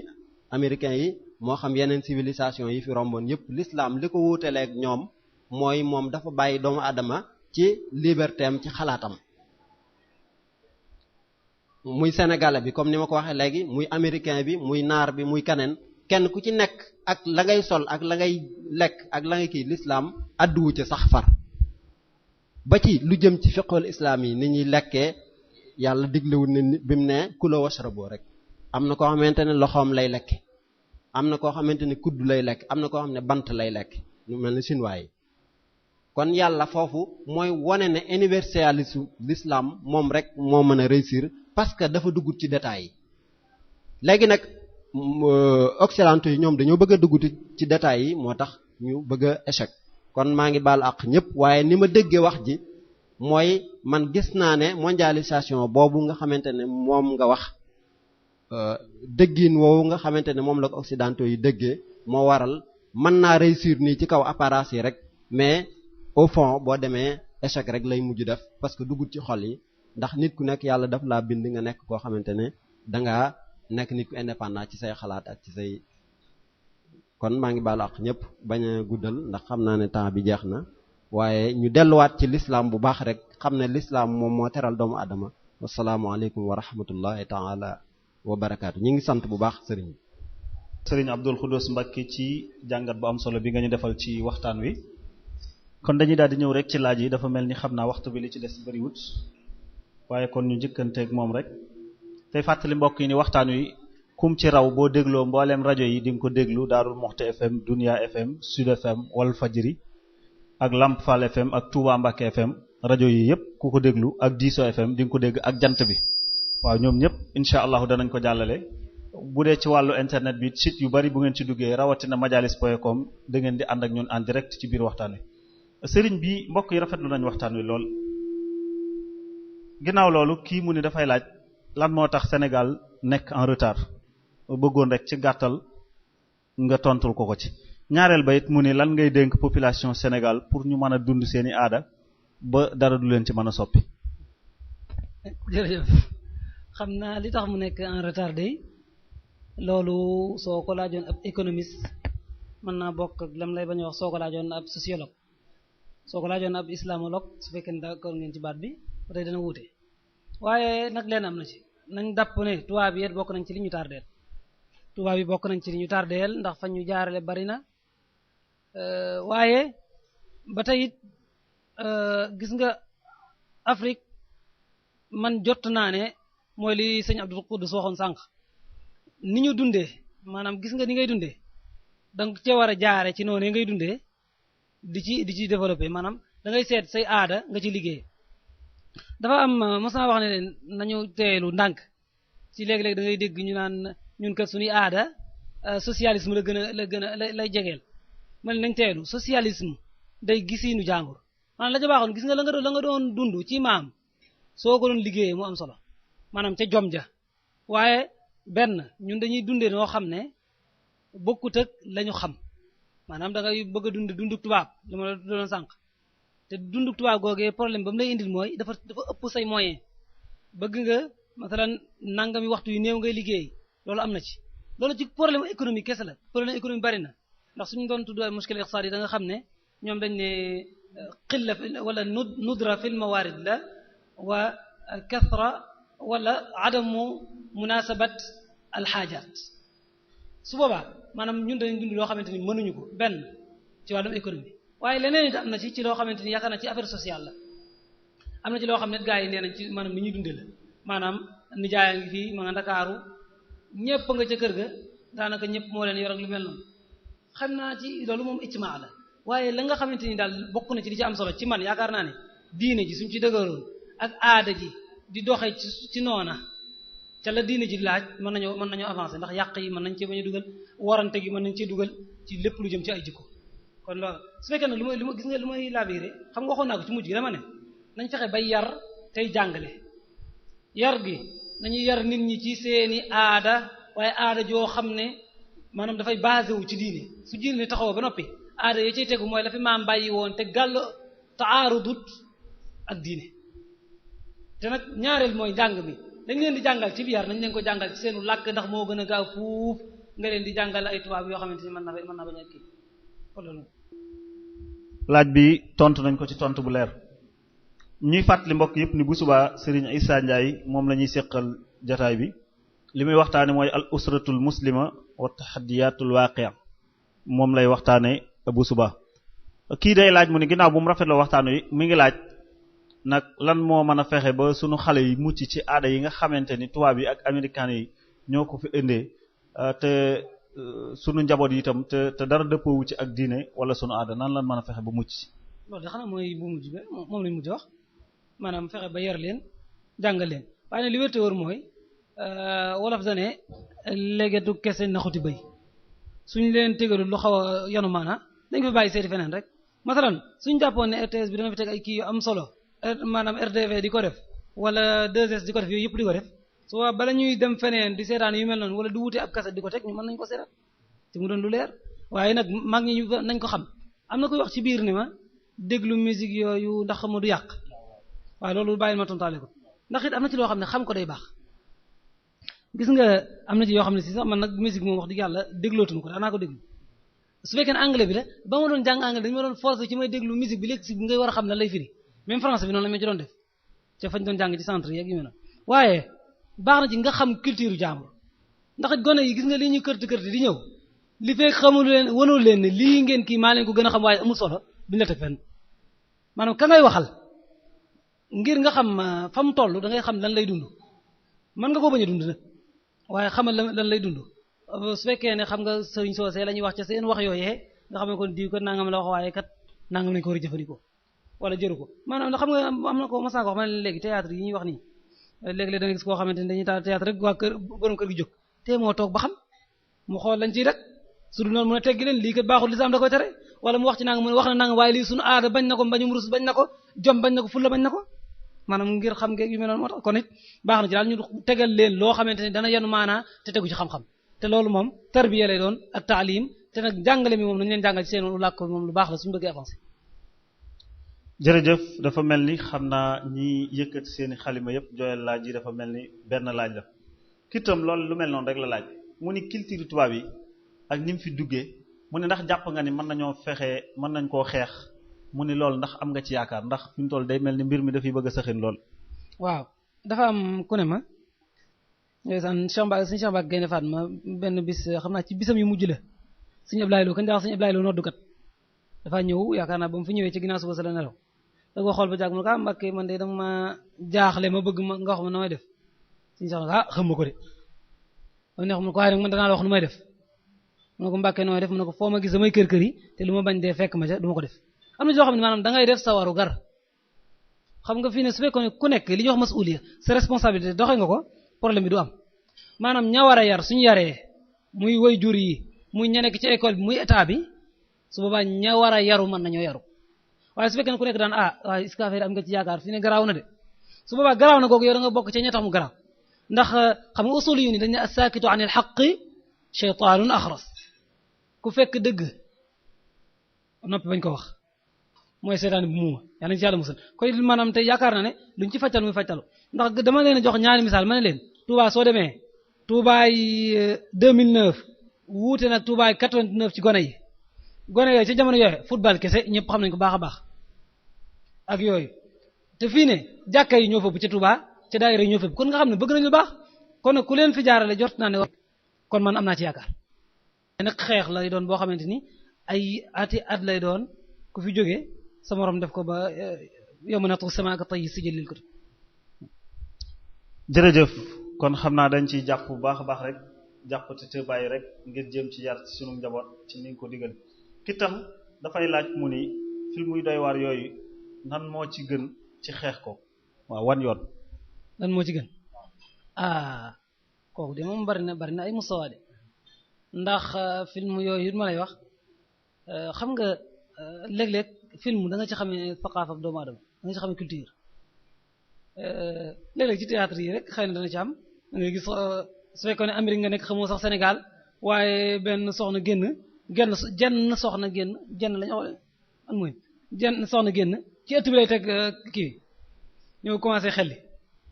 C: américains yi moo xam yeneen civilisation yi fi romboon yépp l'islam li ko wuuteleeg ñoom mooy moom dafa bàyyi doomu aadama ci liberté am ci xalaatam muy sénégalais bi comme ni ma ko waxee léegi muy américain bi muy naar bi muy keneen kenn ku ci nekk ak la ngay sol ak la ngay lekk ak la ngay kii l'islam adduwu ca sax far ba ci lu jëm ci fiqhul islam yi ni ñuy lekkee yàlla diglewul ne bi mu ne kula washrabo rek am na koo xamante ne loxoom lay lekk am na koo xamante ne kudd lay lekk am na koo xam ne bant lay lekk ñu mel ne chinois yi kon yàlla foofu mooy wone ne universalisme l'islam moom rek moo mën a réussir parce que dafa dugg ci détails yi léegi nag occidentaux yi ñoom dañoo bëgg a dugg ci détails yi moo tax ñu bëgg a échec kon maa ngi baalu àq ñëpp waaye ni ma déggee wax ji mooy man gis naa ne mondialisation boobu nga xamante ne moom nga wax dëggin woowu nga xamante ne moom la ko occidentaux yi déggee moo waral mën naa réussir nii ci kaw apparence yi rek mais au fond boo demee échec rek lay mujj def parce que duggut ci xol yi ndax nit ku nekk yàlla daf laa bind nga nekk koo xamante ne dangaa nekk nit ku indépendant ci say xalaat ak ci say kon maa ngi baalu ak ñëpp bañ a guddal ndax xam naa ne temps bi jeex na waaye ñu delluwaat ci l'islam bu baax rek xam ne l'islam moom moo teral doomu adama wasalaamualeykum wa rahmatullahi taala wa barakaatu ñu ngi sant bu baax sëriñ
D: Abdul Xuddus Mbàkke ci jàngat bu am solo bi nga ñu defal ci waxtaan wi kon dañuy daal di ñëw rek ci laaj yi dafa mel ni xam naa waxtu bi li ci des bariwut waaye kon ñu njëkkanteeg moom rek tey fàttali mbokk yi ni waxtaan wi kum ci raw boo dégloo mbooleem rajo yi di nga ko déglu Daarul Muxti FM Dunia FM Sud FM Walf Fadjri ak Lamp Fall FM ak Touba Mbacké FM rajo yi yëpp ku ko déglu ak Diso FM di nga ko dégg ak jant bi waaw ñoom ñëpp incha allahu danañ ko jàllale bu dee ci wàllu internet bi site yu bari bu ngeen ci duggee rawatina majalis.com da ngeen di ànd ak ñun en direct ci biir waxtaan wi sëriñ bi mbokk yi rafetlu nañ waxtaan wi lool ginnaaw loolu kii mu ni dafay laaj lan moo tax Sénégal nekk en retard bëggoon rek ci gàttal nga tontul ko ci ñaareel ba it mu ni lan ngay dénk population Sénégal pour ñu mën a dund seeni aada ba dara du leen ci mën a soppi.
B: jërëjëf xam naa li tax mu nekk en retard day loolu soo ko laajoon ab économiste mën naa bokk ak lam lay bañ a wax soo ko laajoon ab sociologue soo ko laajoon ab islamologue su fekkee ne d'accord ngeen ci baat bi ba tey dana wuute waaye nag leen am na ci nañ dàpp ne tubaab yi bokk nañ ci li ñu tardeel tubaab yi bokk nañ ci li ñu tardeel ndax fa ñu jaarale bari na waaye ba tey it gis nga Afrique man jot naa ne mooy li sëñ Abdul Quddus waxoon sànq ni ñu dundee maanaam gis nga ni ngay dundee danga cee war a jaare ci noonu ngay dundee di ci développer maanaam da ngay seet say aada nga ci liggéey dafa am mos naa wax ne leen nañu teelu ndànk ci léeg-léeg da ngay dégg ñu naan ñun kat suñuy aada socialisme la gën a lay jegeel man nañ teelu socialisme day gisiinu jàngur maanaam la ca baaxoon gis nga la nga doon dund ci maam soo ko doon liggéeyee mu am solo maanaam ca jom ja waaye benn ñun dañuy dundee noo xam ne bokkut ak la ñu xam maanaam da ngay bëgg a dunduk tubaab li ma la doon sànq te dunduk tubaab googee problème ba mu lay indil mooy dafa ëpp say moyen bëgg nga masalan nangami waxtu yu néew ngay liggéey loolu am na ci loolu ci problème économique kese la problème économique bari na ndax suñu doon tudd ay muskil iqtisaadi yi da nga xam ne ñoom dañ ne xilla wala nudra fil mawarid la wa kathra wala adamu munasabat alxaajaat su boobaa maanaam ñun dañuy dund loo xamante ni mënuñu ko benn ci wàllum économie waaye leneen it am na ci loo xamante ni yaakaar na ci affaire sociale la am na ci loo xam ne gars yi nee nañ ci maanaam ni ñuy dundee la maanaam nijaaya ngi fii ma nga Ndakaaru ñëpp nga ca kër ga daanaka ñëpp moo leen yor ak lu mel noonu xam naa ci loolu moom ijmaa la waaye la nga xamante ni daal bokk na ci li ci am solo ci man yaakaar naa ne diine ji suñ ci dëgëroon ak aada ji di doxee ci noona ca la diine ji laaj mën nañoo avancer ndax yàq yi mën nañ cee bañ a dugal warante gi mën nañ cee dugal ci lépp lu jëm ci ay jikko kon loolu su fekkee ne lu may gis nga lu may labiré xam nga waxoon naa ko ci mujj gi dama ne nañ fexe bay yar tey jàngale yar gi nañuy yar nit ñi ci seeni aada waaye aada joo xam ne maanaam dafay basé wu ci diine su diine taxawoo ba noppi aada yi cay tegu mooy la fi maam bàyyi woon te gàll taarudut ak diine te nag ñaareel mooy jàng mi dañ leen di jàngal ci biir nañ leen ko jàngal ci seenu làkk ndax moo gën a gaaw fuuf nga leen di jàngal ay tubaab yoo xamante ni mën na bañ a kii loolu
D: laaj bi tontu nañ ko ci tontu bu leer ñuy fàttali mbokk yëpp ni bu subaa Serigne Issa Ndiaye moom la ñuy seqal jataay bi li muy waxtaane mooy al usratul muslima wa tahadiyatul waaqia moom lay waxtaane bu subaa kii day laaj mu ni ginnaaw bu mu rafetloo waxtaan wi mi ngi laaj nag lan moo mën a fexe ba sunu xale yi mucc ci aada yi nga xamante ni tubaab yi ak américains yi ñoo ko fi indee te sunu njaboot yi itam te dara dëppoowu ci ak diine wala sunu aada nan lan mën a fexe ba mucc ci
B: loolu de xanaa mooy bu mujj ba moom lañ mujj wax maanaam fexe ba yar leen jàngal leen waaye ne li wér te wóor mooy wolof dane légetu kese naxuti bëy suñu leen tégalul lu xaw a yanu maana dañ ko fi bàyyi seeti feneen rek masalan suñu jàppoon ne RTS bi dana fi teg ay kii yu am solo maanaam RTV di ko def wala 2S di ko def yooyu yëpp di ko def so bala ñuy dem feneen di seetaan yu mel noonu wala du wute ab kaset di ko teg ñu mën nañ ko seetaan te mu doon lu leer waaye nag mag ñi nañ ko xam am na koy wax ci biir ni ma déglu musique yooyu ndax ma du yàq waaye loolu bàyyil ma tontaale ko ndax it am na ci loo xam ne xam ko day baax gis nga am na ci yoo xam ne si sax man nag musique moom wax dëgg yàlla déglootuñu ko daanaa ko déglu su fekkee ne anglais bi la ba ma doon jàng anglais dañu ma doon forcer ci may déglu musique bi léegi bi ngay war a xam lan lay firi même français bi noonu la ma ci doon def ca fañ doon jàng ci centre yeeg yu mel noonu waaye baax na ci nga xam culture jàmbur ndax it gone yi gis nga li ñu kërti di ñëw li fekk xamul leen wanul leen ne lii ngeen kii maa leen ko gën a xam waaye amul solo duñu la teg fenn maanaam ka ngay waxal ngir nga xam fa mu toll da ngay xam lan lay dund mën nga koo bañ a dund nag waaye xamal lan lay dund su fekkee ne xam nga sëriñ soosee la ñuy wax ca seen wax yooyee nga xam ne kon diw kat nangam la wax waaye kat nangam lañ ko war a jëfandikoo wala jëru ko maanaam xam nga am na ko mas naa ko wax ma ne léegi théâtre yi ñuy wax nii léegi-léeg da nga gis koo xamante ni dañuy taal théâtre rek waa kër borom kër gi jóg te moo toog ba xam mu xool lañ ciy rek su dul noonu mën a teggi leen lii kat baaxul lislaam da koy tere wala mu wax ci nangam mu ne wax na nangam waaye lii suñu aada bañ na ko mbañum rus bañ na ko jom bañ na ko fulla bañ na ko maanaam ngir xam ngeen yu mel noonu moo tax kon it baax na ci daal ñu tegal leen loo xamante ne dana yenu maanaa te tegu ci xam-xam te loolu moom tarbiya lay doon ak taalim te nag jàngale mi moom nañu leen jàngal ci seen làkk moom lu baax la suñu bëggee avancer.
D: jërëjëf dafa mel ni xam naa ñi yëkkati seeni xalima yëpp jooyal laaj yi dafa mel ni benn laaj la kitam loolu lu mel noonu rek la laaj mu ni culture tubaab yi ak ni mu fi duggee mu ne ndax jàpp nga ni mën nañ koo xeex mu ni loolu ndax am nga ci yaakaar ndax fi mu toll day mel ni mbir mi dafay bëgg a sëxin lool.
B: waaw dafa am ku ne ma ndeysaan suñu Cheikh Mbacke Gaynde Fatma benn bis xam naa ci bisam yu mujj la suñu Ablaye Lo kañ daa wax suñu Ablaye Lo noddukat dafa ñëw yaakaar naa ba mu fi ñëwee ci ginnaaw suba sa la nelaw da ko xool ba jàg mu ne ko Mbacke man de danga ma jaaxle ma bëgg ma nga wax ma nu may def suñu Cheikh xam ma ko de ma neex mu ko waaye nag man danaa la wax nu may def mu ne ko Mbacke nu may def mu ne ko foo ma gis damay kër yi te lu ma bañ dee fekk ma ca du ma ko def am na joo xam ne maanaam da ngay def sa waru gar xam nga fii ne su fekkoon ne ku nekk li ñuy wax masuliya sa responsabilité doxee nga ko problème bi du am maanaam ña war a yar suñu yaree muy way jur yi muy ña nekk ci école bi muy état bi su boobaa ña war a yaru mën nañoo yaru waaye su fekkee ne ku nekk daan waaye est-ce que affaire am nga ci yaakaar fii ne garaaw na de su boobaa garaaw na googu yow da nga bokk ci ña tax mu garaaw ndax xam nga usul yu ni dañ ne as-saakitu anil haqqi shaytaanun axras ku fekk dëgg noppi bañ ko wax mooy seetaan bu muuma yaa nañ ci yàlla musal koy maanaam te yaakaar na ne luñ ci fajtal muy fajtalu ndax dama leen a jox ñaari misaal ma ne leen Touba soo demee Toubaay 2009 wuute nag Toubaay 89 ci gone yi gone yooyu ci jamono yooyu football kese ñëpp xam nañ ko baax a baax ak yooyu te fii ne jàkka yi ñoo fëpp ci Touba ci daayira yi ñoo fëpp kon nga xam ne bëgg nañu lu baax kon nag ku leen fi jaarale jot naa ne kon man am naa ci yaakaar nag xeex lay doon boo xamante ni ay at lay doon ku fi jógee sa morom def ko ba yow mën a tuux sama ak tay si jëlil ko.
D: jërëjëf kon xam naa dañ ciy jàpp bu baax a baax rek jàpp te bàyyi rek ngir jëm ci yar ci sunu njaboot ci ni nga ko digal kitam dafay laaj mu ni film yu doy waar yooyu nan moo ci gën ci xeex ko waaw wan yoon.
B: lan moo ci gën kooku de moom bari na ay musawa de ndax film yooyu ma lay wax xam nga léeg-léeg film da nga ci xamee thaqaafa doomu aadama da nga ci xamee culture léeg-léeg ci théâtre yi rek xëy na dana ci am da ngay gis su fekkoon ne Amérique nga nekk xamoo sax Sénégal waaye benn soxna génn jenn soxna génn jenn lañu wax an mooy jenn soxna génn ci ëtt bi lay teg kii ñëw commencé xelli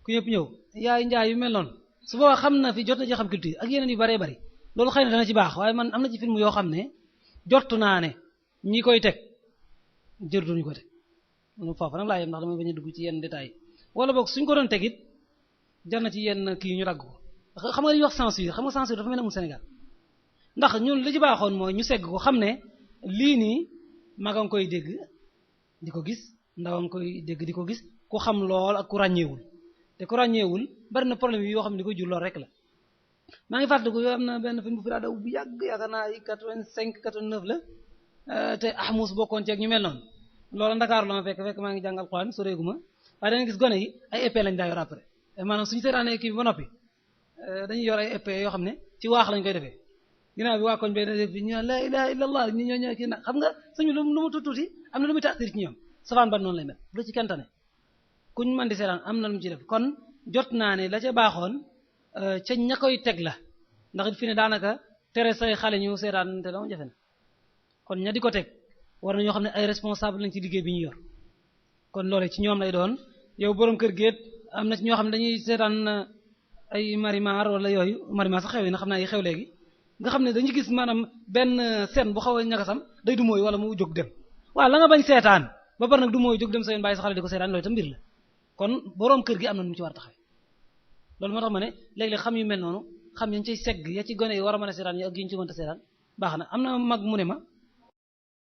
B: ku ñëpp ñëw yaay njaay yu mel noonu su boobaa xam na fi jot na ci xam culture ak yeneen yu bëree bëri loolu xëy na dana ci baax waaye man am na ci film yoo xam ne jot naa ne ñi koy teg jërëtuñu ko teg foofu nag laa yem ndax damay bañ a dugg ci yenn détails wala boog suñ ko doon teg it jar na ci yenn kii yu ñu ragg ko xam nga li ñuy wax censure xam nga censure dafa mel ne amul Sénégal ndax ñun li ci baaxoon mooy ñu segg ko xam ne lii nii maga nga koy dégg di ko gis ndaw nga koy dégg di ko gis ku xam lool ak ku ràññeewul te ku ràññeewul bari na problème yi yoo xam ne di koy jur lool rek la maa ngi fàttaliku yoo am na benn film bu fi daa daw bu yàgg yaakaar naa ay 85 89 la te Ahmus bokkoon ceeg ñu mel noonu loolu Ndakaaru la ma fekk maa ngi jàng alxuraan soreegu ma waaye da nga gis gone yi ay épée lañ daa yor après maanaam suñu seetaanee kii bi ba noppi dañuy yor ay épée yoo xam ne ci waax lañ koy defee ginnaaw bi waa koñ bi ñu naan la ilaha illallah ñi ñoo kii nag xam nga suñu lu mu tuuti am na lu muy taasir ci ñoom safaan ban noonu lay mel lu ci kentane kuñ mën di seetaan am na lu mu ci def kon jot naa ne la ca baaxoon ca ña koy teg la ndax it fi ne daanaka tere say xale ñu seetaan te dama jafe na kon ña di ko teg war na ñoo xam ne ay responsable lañ ci liggéey bi ñu yor kon loole ci ñoom lay doon yow borom kër géet am na ci ñoo xam ne dañuy seetaan ay marimar wala yooyu marimar sax xew yi na xam naa yi xew léegi nga xam ne dañuy gis maanaam benn scène bu xaw a ñagasam day du mooy wala mu jóg dem waaw la nga bañ seetaan ba par nag du mooy jóg dem sa yoon bàyyi sa xale di ko seetaan loolu tam mbir la kon borom kër gi am na nu mu ci war a taxawee loolu moo tax ma ne léeg-léeg xam yu mel noonu xam yañ ciy segg ya ci gone yi war a mën a seetaan yi ak yi ñu ci mënta seetaan baax na am na mag mu ne ma